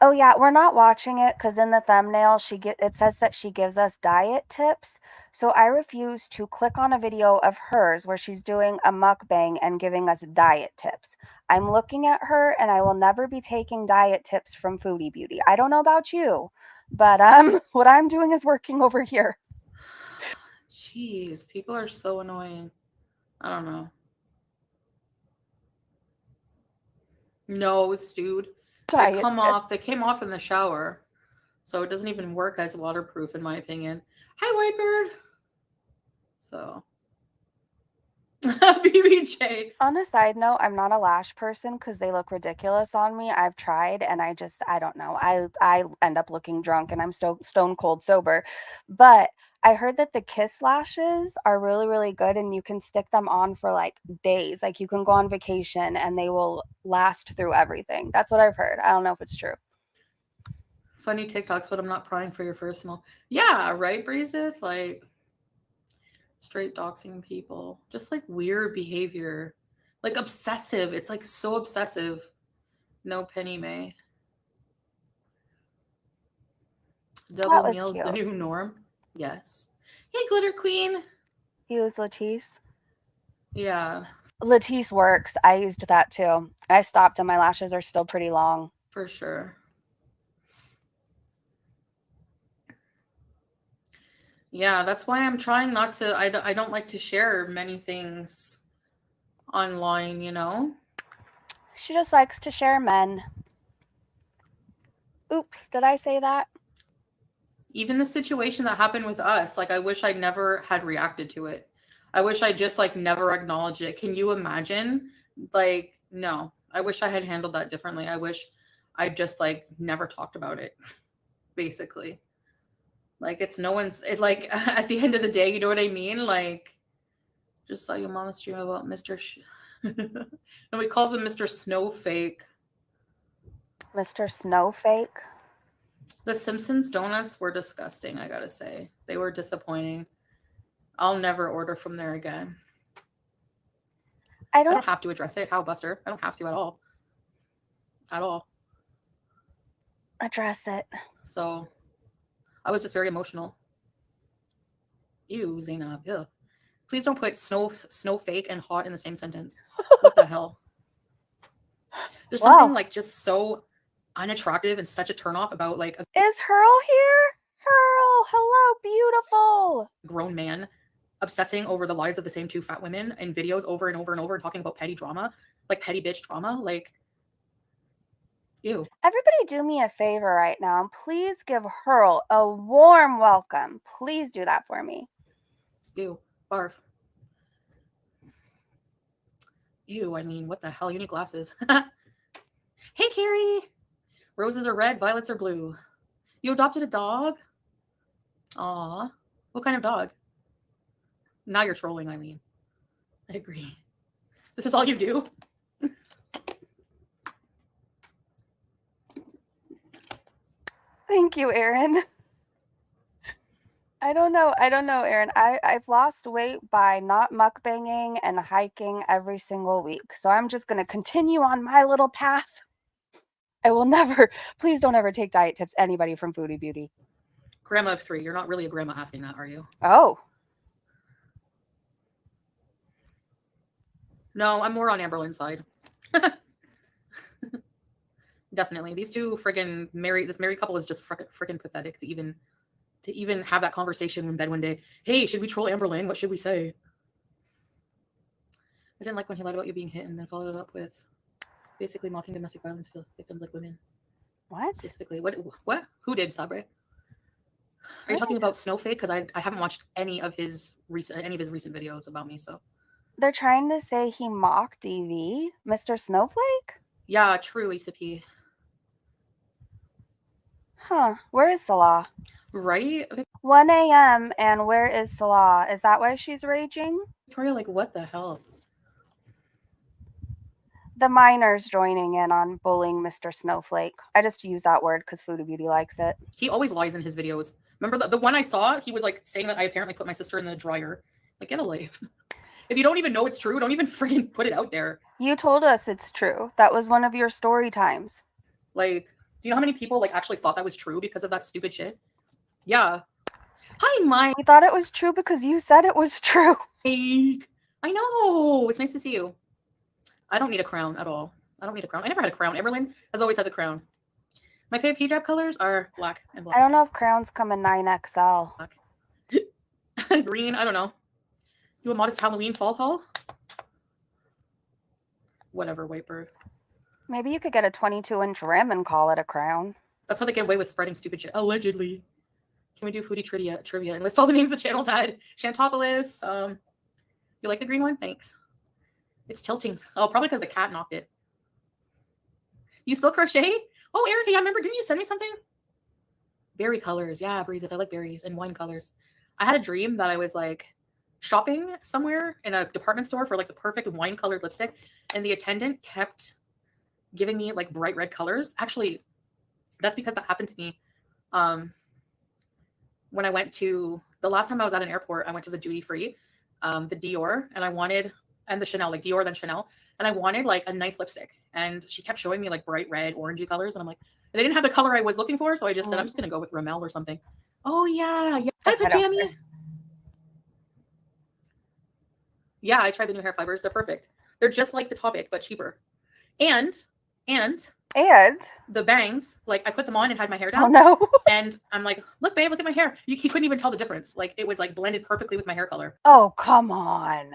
Speaker 1: Oh yeah, we're not watching it because in the thumbnail it says that she gives us diet tips. So I refuse to click on a video of hers where she's doing a mukbang and giving us diet tips. I'm looking at her and I will never be taking diet tips from Foodie Beauty. I don't know about you, but what I'm doing is working over here.
Speaker 6: Jeez, people are so annoying. I don't know. No, dude.
Speaker 1: Diet
Speaker 6: They
Speaker 1: tips.
Speaker 6: came off in the shower. So it doesn't even work as waterproof in my opinion. Hi, Whitebird. So BBJ.
Speaker 1: On a side note, I'm not a lash person because they look ridiculous on me. I've tried and I don't know. I end up looking drunk and I'm stone cold sober. But I heard that the kiss lashes are really, really good and you can stick them on for like days. Like you can go on vacation and they will last through everything. That's what I've heard. I don't know if it's true.
Speaker 6: Funny TikToks, but I'm not prying for your personal. Yeah, right, Breezeth? Like straight doxing people. Just like weird behavior. Like obsessive. It's like so obsessive. No Penny May. Double
Speaker 1: was
Speaker 6: meals the
Speaker 1: cute.
Speaker 6: new norm. Yes. Hey, Glitter Queen.
Speaker 1: Use Latisse.
Speaker 6: Yeah,
Speaker 1: Latisse works. I used that too. I stopped and my lashes are still pretty long.
Speaker 6: for sure. Yeah, that's why I'm trying not to. I don't like to share many things online, you know?
Speaker 1: She just likes to share men. Oops, did I say that?
Speaker 6: Even the situation that happened with us, like I wish I never had reacted to it. I wish I just like never acknowledged it. Can you imagine? Like, no. I wish I had handled that differently. I wish I just like never talked about it, basically. Like it's no one's it like at the end of the day, you know what I mean? Like just saw your mama stream about Mr. Nobody calls him Mr. Snowfake.
Speaker 1: Mr. Snowfake.
Speaker 6: The Simpsons donuts were disgusting, I gotta say. They were disappointing. I'll never order from there again.
Speaker 1: I
Speaker 6: I
Speaker 1: don't
Speaker 6: don't have to address it. How, Buster? I don't have to at all. At all.
Speaker 1: address it.
Speaker 6: So I was just very emotional. Ew, Zainab. Ugh. Please don't put snowfake and hot in the same sentence. What the hell? There's
Speaker 1: Wow.
Speaker 6: something like just so unattractive and such a turnoff about like a
Speaker 1: Is Hurl here? Hurl, hello, beautiful.
Speaker 6: grown man obsessing over the lives of the same two fat women in videos over and over and over and talking about petty drama, like petty bitch drama. Like, ew.
Speaker 1: Everybody do me a favor right now and please give Hurl a warm welcome. Please do that for me.
Speaker 6: Ew. Barf. Ew, I mean, what the hell? You need glasses. Hey, Carrie. Roses are red, violets are blue. You adopted a dog? Aw. What kind of dog? Now you're trolling, Eileen. I agree. This is all you do?
Speaker 1: Thank you, Aaron. I don't know, Aaron. I've lost weight by not mukbanging and hiking every single week. So I'm just gonna continue on my little path. I will never, please don't ever take diet tips, anybody from Foodie Beauty.
Speaker 6: Grandma of 3. You're not really a grandma asking that, are you?
Speaker 1: Oh.
Speaker 6: No, I'm more on Amberlynn's side. Definitely. These two friggin' this married couple is just friggin' pathetic to even have that conversation in bed one day. Hey, should we troll Amberlynn? What should we say? I didn't like when he lied about you being hit and then followed it up with basically mocking domestic violence victims like women.
Speaker 1: What?
Speaker 6: Specifically. What? Who did, Sabre? Are you talking about Snowfake? Because I haven't watched any of his recent videos about me, so.
Speaker 1: They're trying to say he mocked DV, Mr. Snowflake?
Speaker 6: Yeah, true, Issa P.
Speaker 1: Huh. Where is Salah?
Speaker 6: Right? Okay.
Speaker 1: 1 a.m. and where is Salah? Is that why she's raging?
Speaker 6: Victoria, like, what the hell?
Speaker 1: The minors joining in on bullying Mr. Snowflake. I just use that word because Foodie Beauty likes it.
Speaker 6: He always lies in his videos. Remember the one I saw? He was like saying that I apparently put my sister in the dryer. Like, get a life. If you don't even know it's true, don't even freaking put it out there.
Speaker 1: You told us it's true. That was one of your story times.
Speaker 6: Like, do you know how many people like actually thought that was true because of that stupid shit? Yeah. Hi, Mike.
Speaker 1: We thought it was true because you said it was true.
Speaker 6: I know. It's nice to see you. I don't need a crown at all. I don't need a crown. I never had a crown. Amberlynn has always had the crown. My favorite hijab colors are black and
Speaker 1: I
Speaker 6: black.
Speaker 1: don't know if crowns come in 9XL.
Speaker 6: Green, I don't know. Do a modest Halloween fall haul? Whatever, white bird.
Speaker 1: Maybe you could get a 22-inch rim and call it a crown.
Speaker 6: That's how they get away with spreading stupid shit. Allegedly. Can we do foodie trivia and list all the names the channels had? Shantopolis. You like the green one? Thanks. It's tilting. Oh, probably because the cat knocked it. You still crochet? Oh, Erica, yeah, remember, didn't you send me something? Berry colors. Yeah, Breeze, I like berries and wine colors. I had a dream that I was like shopping somewhere in a department store for like the perfect wine colored lipstick. And the attendant kept giving me like bright red colors. Actually, that's because that happened to me. When I went to the last time I was at an airport, I went to the duty free, the Dior, and the Chanel, like Dior, then Chanel. And I wanted like a nice lipstick. And she kept showing me like bright red, orangey colors. And I'm like, they didn't have the color I was looking for. So I just said, I'm just going to go with Rimmel or something. Oh, yeah. Yeah. Hi, Pajami. Yeah, I tried the new hair fibers. They're perfect. They're just like the Topic, but cheaper. And the bangs, like I put them on and had my hair down.
Speaker 1: Oh, no.
Speaker 6: And I'm like, look, babe, look at my hair. He couldn't even tell the difference. Like it was like blended perfectly with my hair color.
Speaker 1: Oh, come on.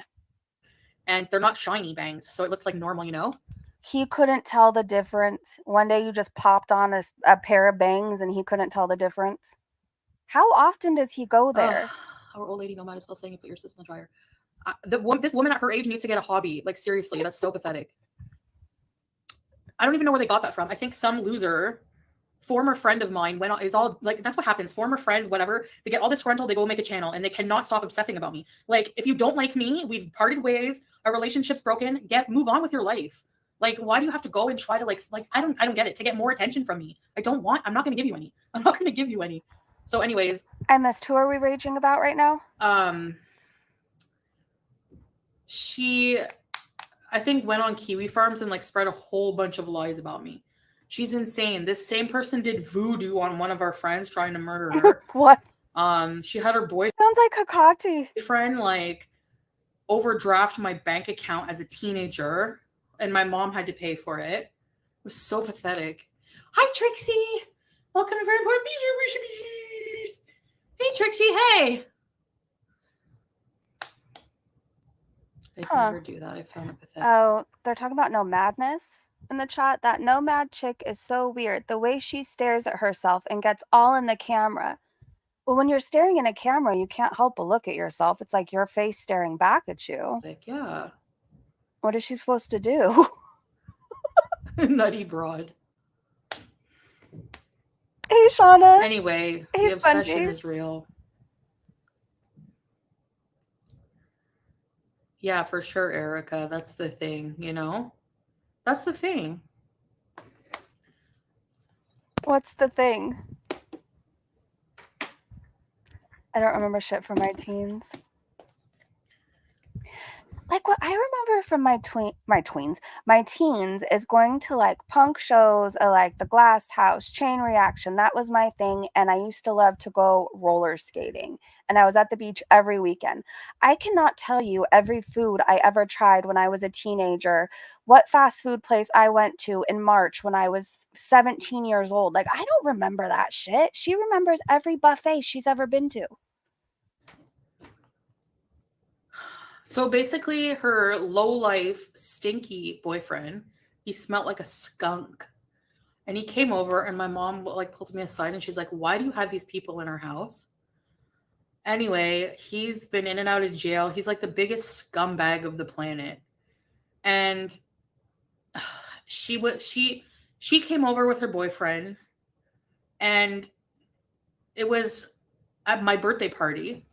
Speaker 6: And they're not shiny bangs. So it looks like normal, you know?
Speaker 1: He couldn't tell the difference. One day you just popped on a pair of bangs and he couldn't tell the difference. How often does he go there?
Speaker 6: Our old lady nomad is still saying you put your sis in the dryer. This woman at her age needs to get a hobby. Like seriously, that's so pathetic. I don't even know where they got that from. I think some loser, former friend of mine went on, is all like, that's what happens. Former friends, whatever, they get all disgruntled, they go make a channel and they cannot stop obsessing about me. Like, if you don't like me, we've parted ways, our relationship's broken, move on with your life. Like, why do you have to go and try to like, I don't get it, to get more attention from me. I'm not going to give you any. I'm not going to give you any. So anyways.
Speaker 1: I missed, who are we raging about right now?
Speaker 6: She, I think, went on Kiwi Farms and like spread a whole bunch of lies about me. She's insane. This same person did voodoo on one of our friends trying to murder her.
Speaker 1: What?
Speaker 6: She had her boyfriend.
Speaker 1: Sounds like Hakati.
Speaker 6: Like overdraft my bank account as a teenager, and my mom had to pay for it. It was so pathetic. Hi, Trixie. Welcome to Very Important. Hey, Trixie. Hey. I'd never do that. I found it pathetic.
Speaker 1: Oh, they're talking about no madness in the chat. That nomad chick is so weird. The way she stares at herself and gets all in the camera. Well, when you're staring in a camera, you can't help but look at yourself. It's like your face staring back at you.
Speaker 6: Like, yeah.
Speaker 1: What is she supposed to do?
Speaker 6: Nutty broad.
Speaker 1: Hey, Shauna.
Speaker 6: Anyway,
Speaker 1: hey,
Speaker 6: the obsession
Speaker 1: Spongy.
Speaker 6: is real. Yeah, for sure, Erica. That's the thing, you know? That's the thing.
Speaker 1: What's the thing? I don't remember shit from my teens. Like what I remember from my teens is going to like punk shows or like the Glass House, Chain Reaction. That was my thing. And I used to love to go roller skating. And I was at the beach every weekend. I cannot tell you every food I ever tried when I was a teenager, what fast food place I went to in March when I was 17 years old. Like, I don't remember that shit. She remembers every buffet she's ever been to.
Speaker 6: So basically, her low-life, stinky boyfriend, he smelled like a skunk. And he came over, and my mom like pulled me aside, and she's like, "Why do you have these people in our house?" Anyway, he's been in and out of jail. He's like the biggest scumbag of the planet. And she came over with her boyfriend, and it was at my birthday party.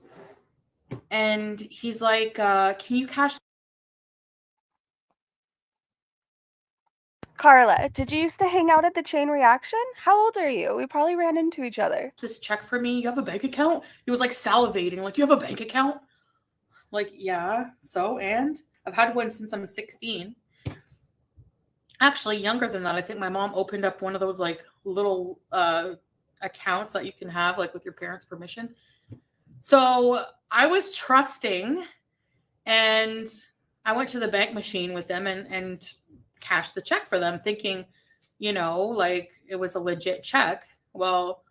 Speaker 6: And he's like, can you cash?
Speaker 1: Carla, did you used to hang out at the Chain Reaction? How old are you? We probably ran into each other.
Speaker 6: This check for me. You have a bank account? He was like salivating. Like, you have a bank account? Like, yeah. So, and I've had one since I'm 16. Actually, younger than that. I think my mom opened up one of those like little accounts that you can have like with your parents' permission. So I was trusting, and I went to the bank machine with them and cashed the check for them, thinking, like it was a legit check. Well,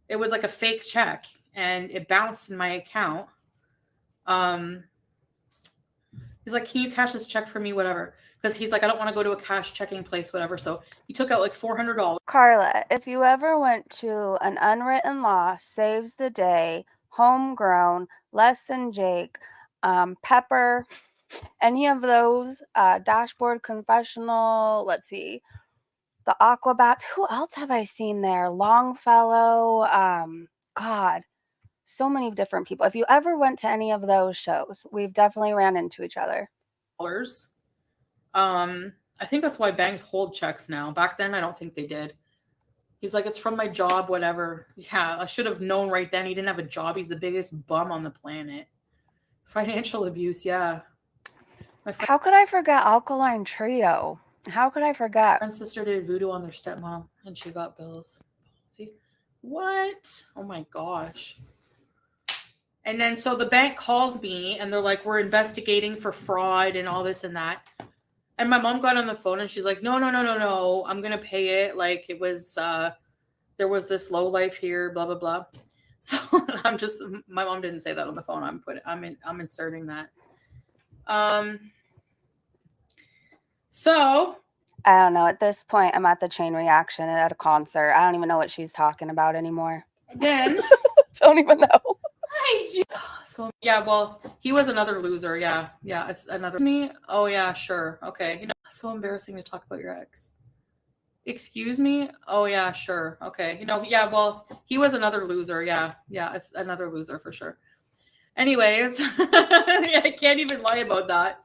Speaker 6: it was like a fake check, and it bounced in my account. He's like, can you cash this check for me, whatever? Because he's like, I don't want to go to a cash checking place, whatever. So he took out like $400.
Speaker 1: Carla, if you ever went to an unwritten law, saves the day, homegrown, less than Jake, Pepper, any of those, dashboard confessional, let's see, the Aquabats, who else have I seen there? Longfellow, God, so many different people. If you ever went to any of those shows, we've definitely ran into each other.
Speaker 6: I think that's why banks hold checks now. Back then, I don't think they did. He's like, it's from my job, whatever. Yeah, I should have known right then. He didn't have a job. He's the biggest bum on the planet. Financial abuse, yeah.
Speaker 1: How could I forget Alkaline Trio? How could I forget?
Speaker 6: My sister did voodoo on their stepmom, and she got bills. See? What? Oh my gosh. And then so the bank calls me, and they're like, we're investigating for fraud and all this and that. And my mom got on the phone, and she's like, no, I'm going to pay it. Like, it was, there was this low life here, blah, blah, blah. So my mom didn't say that on the phone. I'm inserting that. So
Speaker 1: I don't know. At this point, I'm at the chain reaction at a concert. I don't even know what she's talking about anymore.
Speaker 6: then,
Speaker 1: Don't even know.
Speaker 6: so yeah, well, he was another loser. Yeah, it's another me. Oh yeah, sure, okay. So embarrassing to talk about your ex. Excuse me. Oh yeah, sure, okay. Yeah, well, he was another loser. Yeah, it's another loser for sure. Anyways, I can't even lie about that.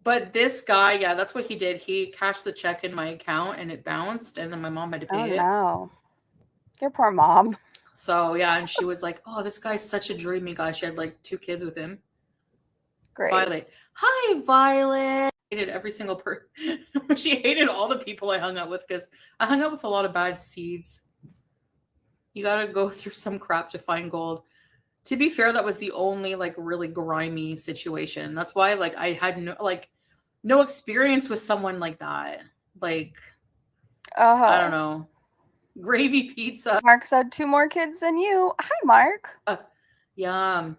Speaker 6: But this guy, yeah, that's what he did. He cashed the check in my account, and it bounced, and then my mom had to pay it.
Speaker 1: Oh no, your poor mom.
Speaker 6: So yeah, and she was like, "Oh, this guy's such a dreamy guy." She had like 2 kids with him.
Speaker 1: Great.
Speaker 6: Violet, hi Violet. I hated every single person. She hated all the people I hung out with because I hung out with a lot of bad seeds. You got to go through some crap to find gold. To be fair, that was the only like really grimy situation. That's why like I had no experience with someone like that. Like, I don't know. Gravy pizza.
Speaker 1: Mark said 2 more kids than you. Hi, Mark.
Speaker 6: Yum.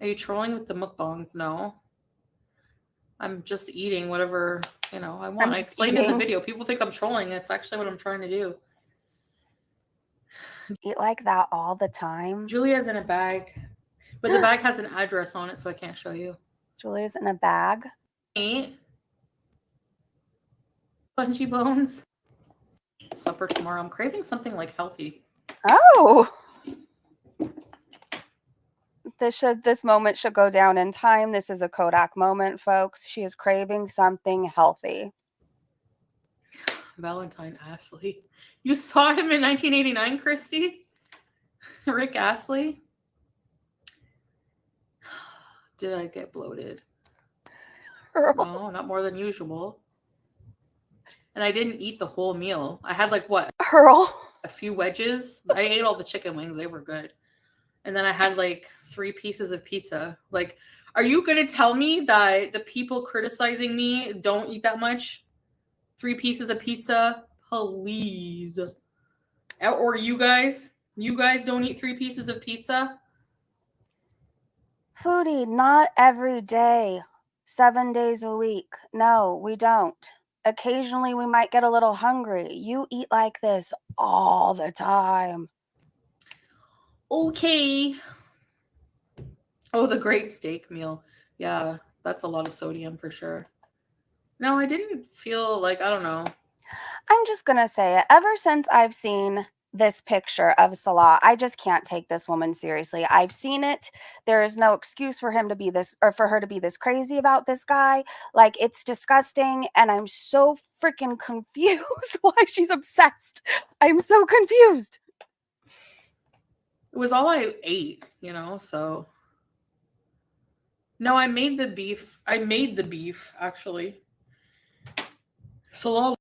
Speaker 6: Are you trolling with the mukbangs? No. I'm just eating whatever, I want. I explained in the video. People think I'm trolling. It's actually what I'm trying to do.
Speaker 1: Eat like that all the time.
Speaker 6: Julia's in a bag. But the bag has an address on it, so I can't show you.
Speaker 1: Julia's in a bag.
Speaker 6: Eat. Spongy bones. Supper tomorrow. I'm craving something like healthy.
Speaker 1: Oh. This moment should go down in time. This is a Kodak moment, folks. She is craving something healthy.
Speaker 6: Valentine Astley. You saw him in 1989, Christy? Rick Astley? Did I get bloated? No, not more than usual. And I didn't eat the whole meal. I had like what?
Speaker 1: Earl.
Speaker 6: A few wedges. I ate all the chicken wings. They were good. And then I had like 3 pieces of pizza. Like, are you going to tell me that the people criticizing me don't eat that much? 3 pieces of pizza? Please. Or you guys don't eat 3 pieces of pizza?
Speaker 1: Foodie, not every day, 7 days a week. No, we don't. Occasionally we might get a little hungry. You eat like this all the time.
Speaker 6: Okay. Oh, the great steak meal. Yeah, that's a lot of sodium for sure. No, I didn't feel like, I don't know.
Speaker 1: I'm just going to say it. Ever since I've seen this picture of Salah, I just can't take this woman seriously. I've seen it. There is no excuse for him to be this, or for her to be this crazy about this guy. Like, it's disgusting, and I'm so freaking confused why she's obsessed. I'm so confused.
Speaker 6: It was all I ate, so. No, I made the beef. Actually. Salah.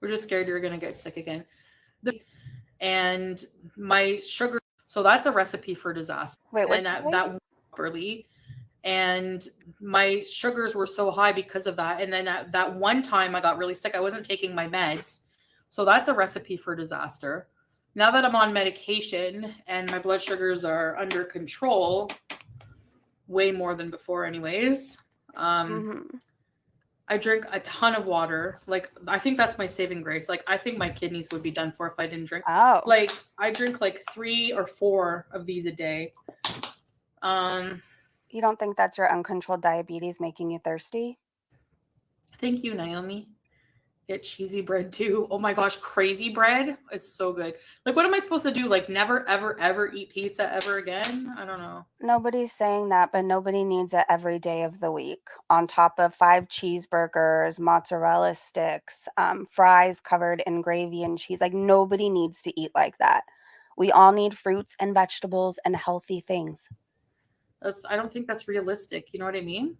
Speaker 6: We're just scared you're gonna get sick again. And my sugar, so that's a recipe for disaster.
Speaker 1: Wait, what?
Speaker 6: And that properly. And my sugars were so high because of that. And then that one time I got really sick, I wasn't taking my meds. So that's a recipe for disaster. Now that I'm on medication and my blood sugars are under control, way more than before anyways, I drink a ton of water. Like, I think that's my saving grace. Like, I think my kidneys would be done for if I didn't drink.
Speaker 1: Oh.
Speaker 6: Like, I drink like 3 or 4 of these a day.
Speaker 1: You don't think that's your uncontrolled diabetes making you thirsty?
Speaker 6: Thank you, Naomi. Get cheesy bread too. Oh my gosh, crazy bread is so good. Like, what am I supposed to do? Like, never, ever, ever eat pizza ever again? I don't know.
Speaker 1: Nobody's saying that, but nobody needs it every day of the week. On top of 5 cheeseburgers, mozzarella sticks, fries covered in gravy and cheese. Like, nobody needs to eat like that. We all need fruits and vegetables and healthy things.
Speaker 6: I don't think that's realistic. You know what I mean?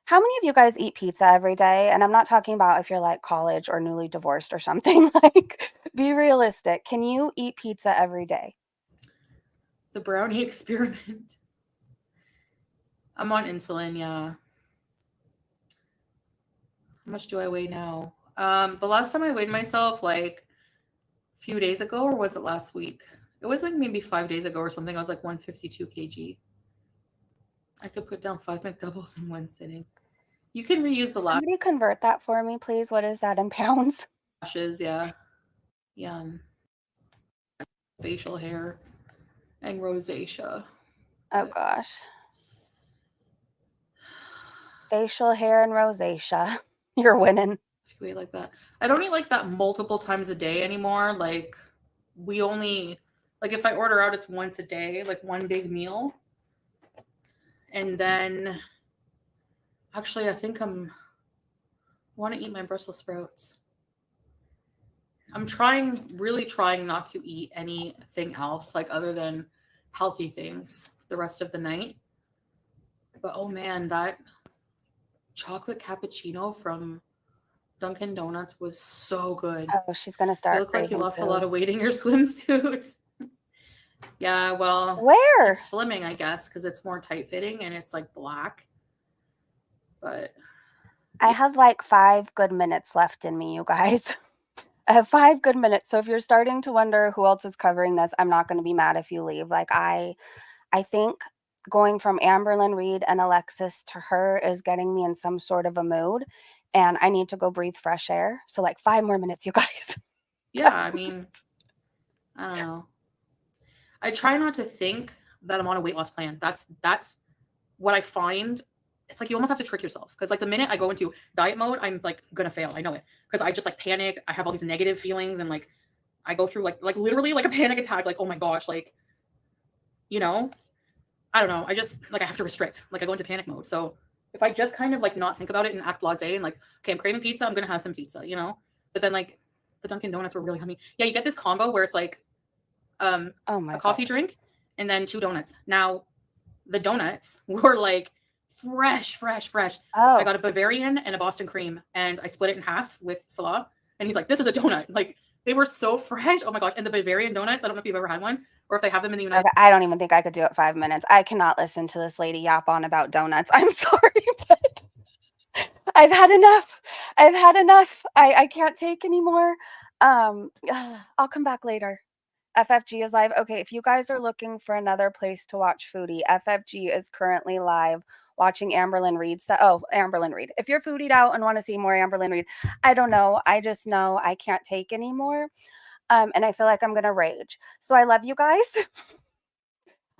Speaker 1: How many of you guys eat pizza every day? And I'm not talking about if you're like college or newly divorced or something. Like, be realistic. Can you eat pizza every day?
Speaker 6: The brownie experiment. I'm on insulin, yeah. How much do I weigh now? The last time I weighed myself, like a few days ago, or was it last week? It was like maybe 5 days ago or something. I was like 152 kg. I could put down 5 McDoubles in one sitting. You can reuse the
Speaker 1: Somebody convert that for me, please. What is that in pounds?
Speaker 6: lashes, yeah. Facial hair and rosacea.
Speaker 1: Oh gosh. Facial hair and rosacea. You're winning.
Speaker 6: Wait, like that. I don't eat like that multiple times a day anymore. Like, we only, like, if I order out, it's once a day, like one big meal. And then, actually, I think I want to eat my Brussels sprouts. I'm really trying not to eat anything else, like, other than healthy things the rest of the night. But, oh man, that chocolate cappuccino from Dunkin' Donuts was so good.
Speaker 1: Oh, she's gonna start.
Speaker 6: You look like you
Speaker 1: craving
Speaker 6: lost a
Speaker 1: food.
Speaker 6: lot of weight in your swimsuit. Yeah, well,
Speaker 1: Where?
Speaker 6: it's slimming, I guess, because it's more tight fitting and it's like black. But
Speaker 1: I have like 5 good minutes left in me, you guys. I have 5 good minutes. So if you're starting to wonder who else is covering this, I'm not going to be mad if you leave. Like, I think going from Amberlynn Reid and Alexis to her is getting me in some sort of a mood, and I need to go breathe fresh air. So like 5 more minutes, you guys.
Speaker 6: yeah, I mean, I don't know. I try not to think that I'm on a weight loss plan. That's what I find. It's like you almost have to trick yourself, because like the minute I go into diet mode, I'm like gonna fail. I know it, because I just like panic. I have all these negative feelings, and like I go through like literally like a panic attack. Like, oh my gosh, like, you know, I don't know. I just like I have to restrict. Like, I go into panic mode. So if I just kind of like not think about it and act blasé and like, okay, I'm craving pizza, I'm gonna have some pizza, you know. But then like the Dunkin' Donuts were really yummy. Yeah, you get this combo where it's like
Speaker 1: Oh my
Speaker 6: a coffee drink and then 2 donuts. Now the donuts were like fresh.
Speaker 1: Oh,
Speaker 6: I got a Bavarian and a Boston cream, and I split it in half with Salah. And he's like, "This is a donut." Like, they were so fresh. Oh my gosh! And the Bavarian donuts. I don't know if you've ever had one, or if they have them in the United.
Speaker 1: okay, I don't even think I could do it 5 minutes. I cannot listen to this lady yap on about donuts. I'm sorry, but I've had enough. I can't take anymore. I'll come back later. FFG is live. Okay, if you guys are looking for another place to watch Foodie, FFG is currently live watching Amberlynn Reid. Oh, Amberlynn Reid. If you're foodied out and want to see more Amberlynn Reid, I don't know. I just know I can't take anymore. And I feel like I'm gonna rage. So I love you guys.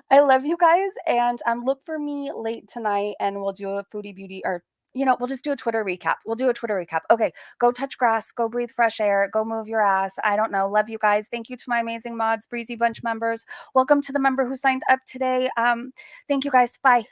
Speaker 1: I love you guys, and look for me late tonight, and we'll do a Foodie Beauty, or we'll just do a Twitter recap. We'll do a Twitter recap. Okay, go touch grass, go breathe fresh air, go move your ass. I don't know. Love you guys. Thank you to my amazing mods, Breezy Bunch members. Welcome to the member who signed up today. Thank you guys. Bye.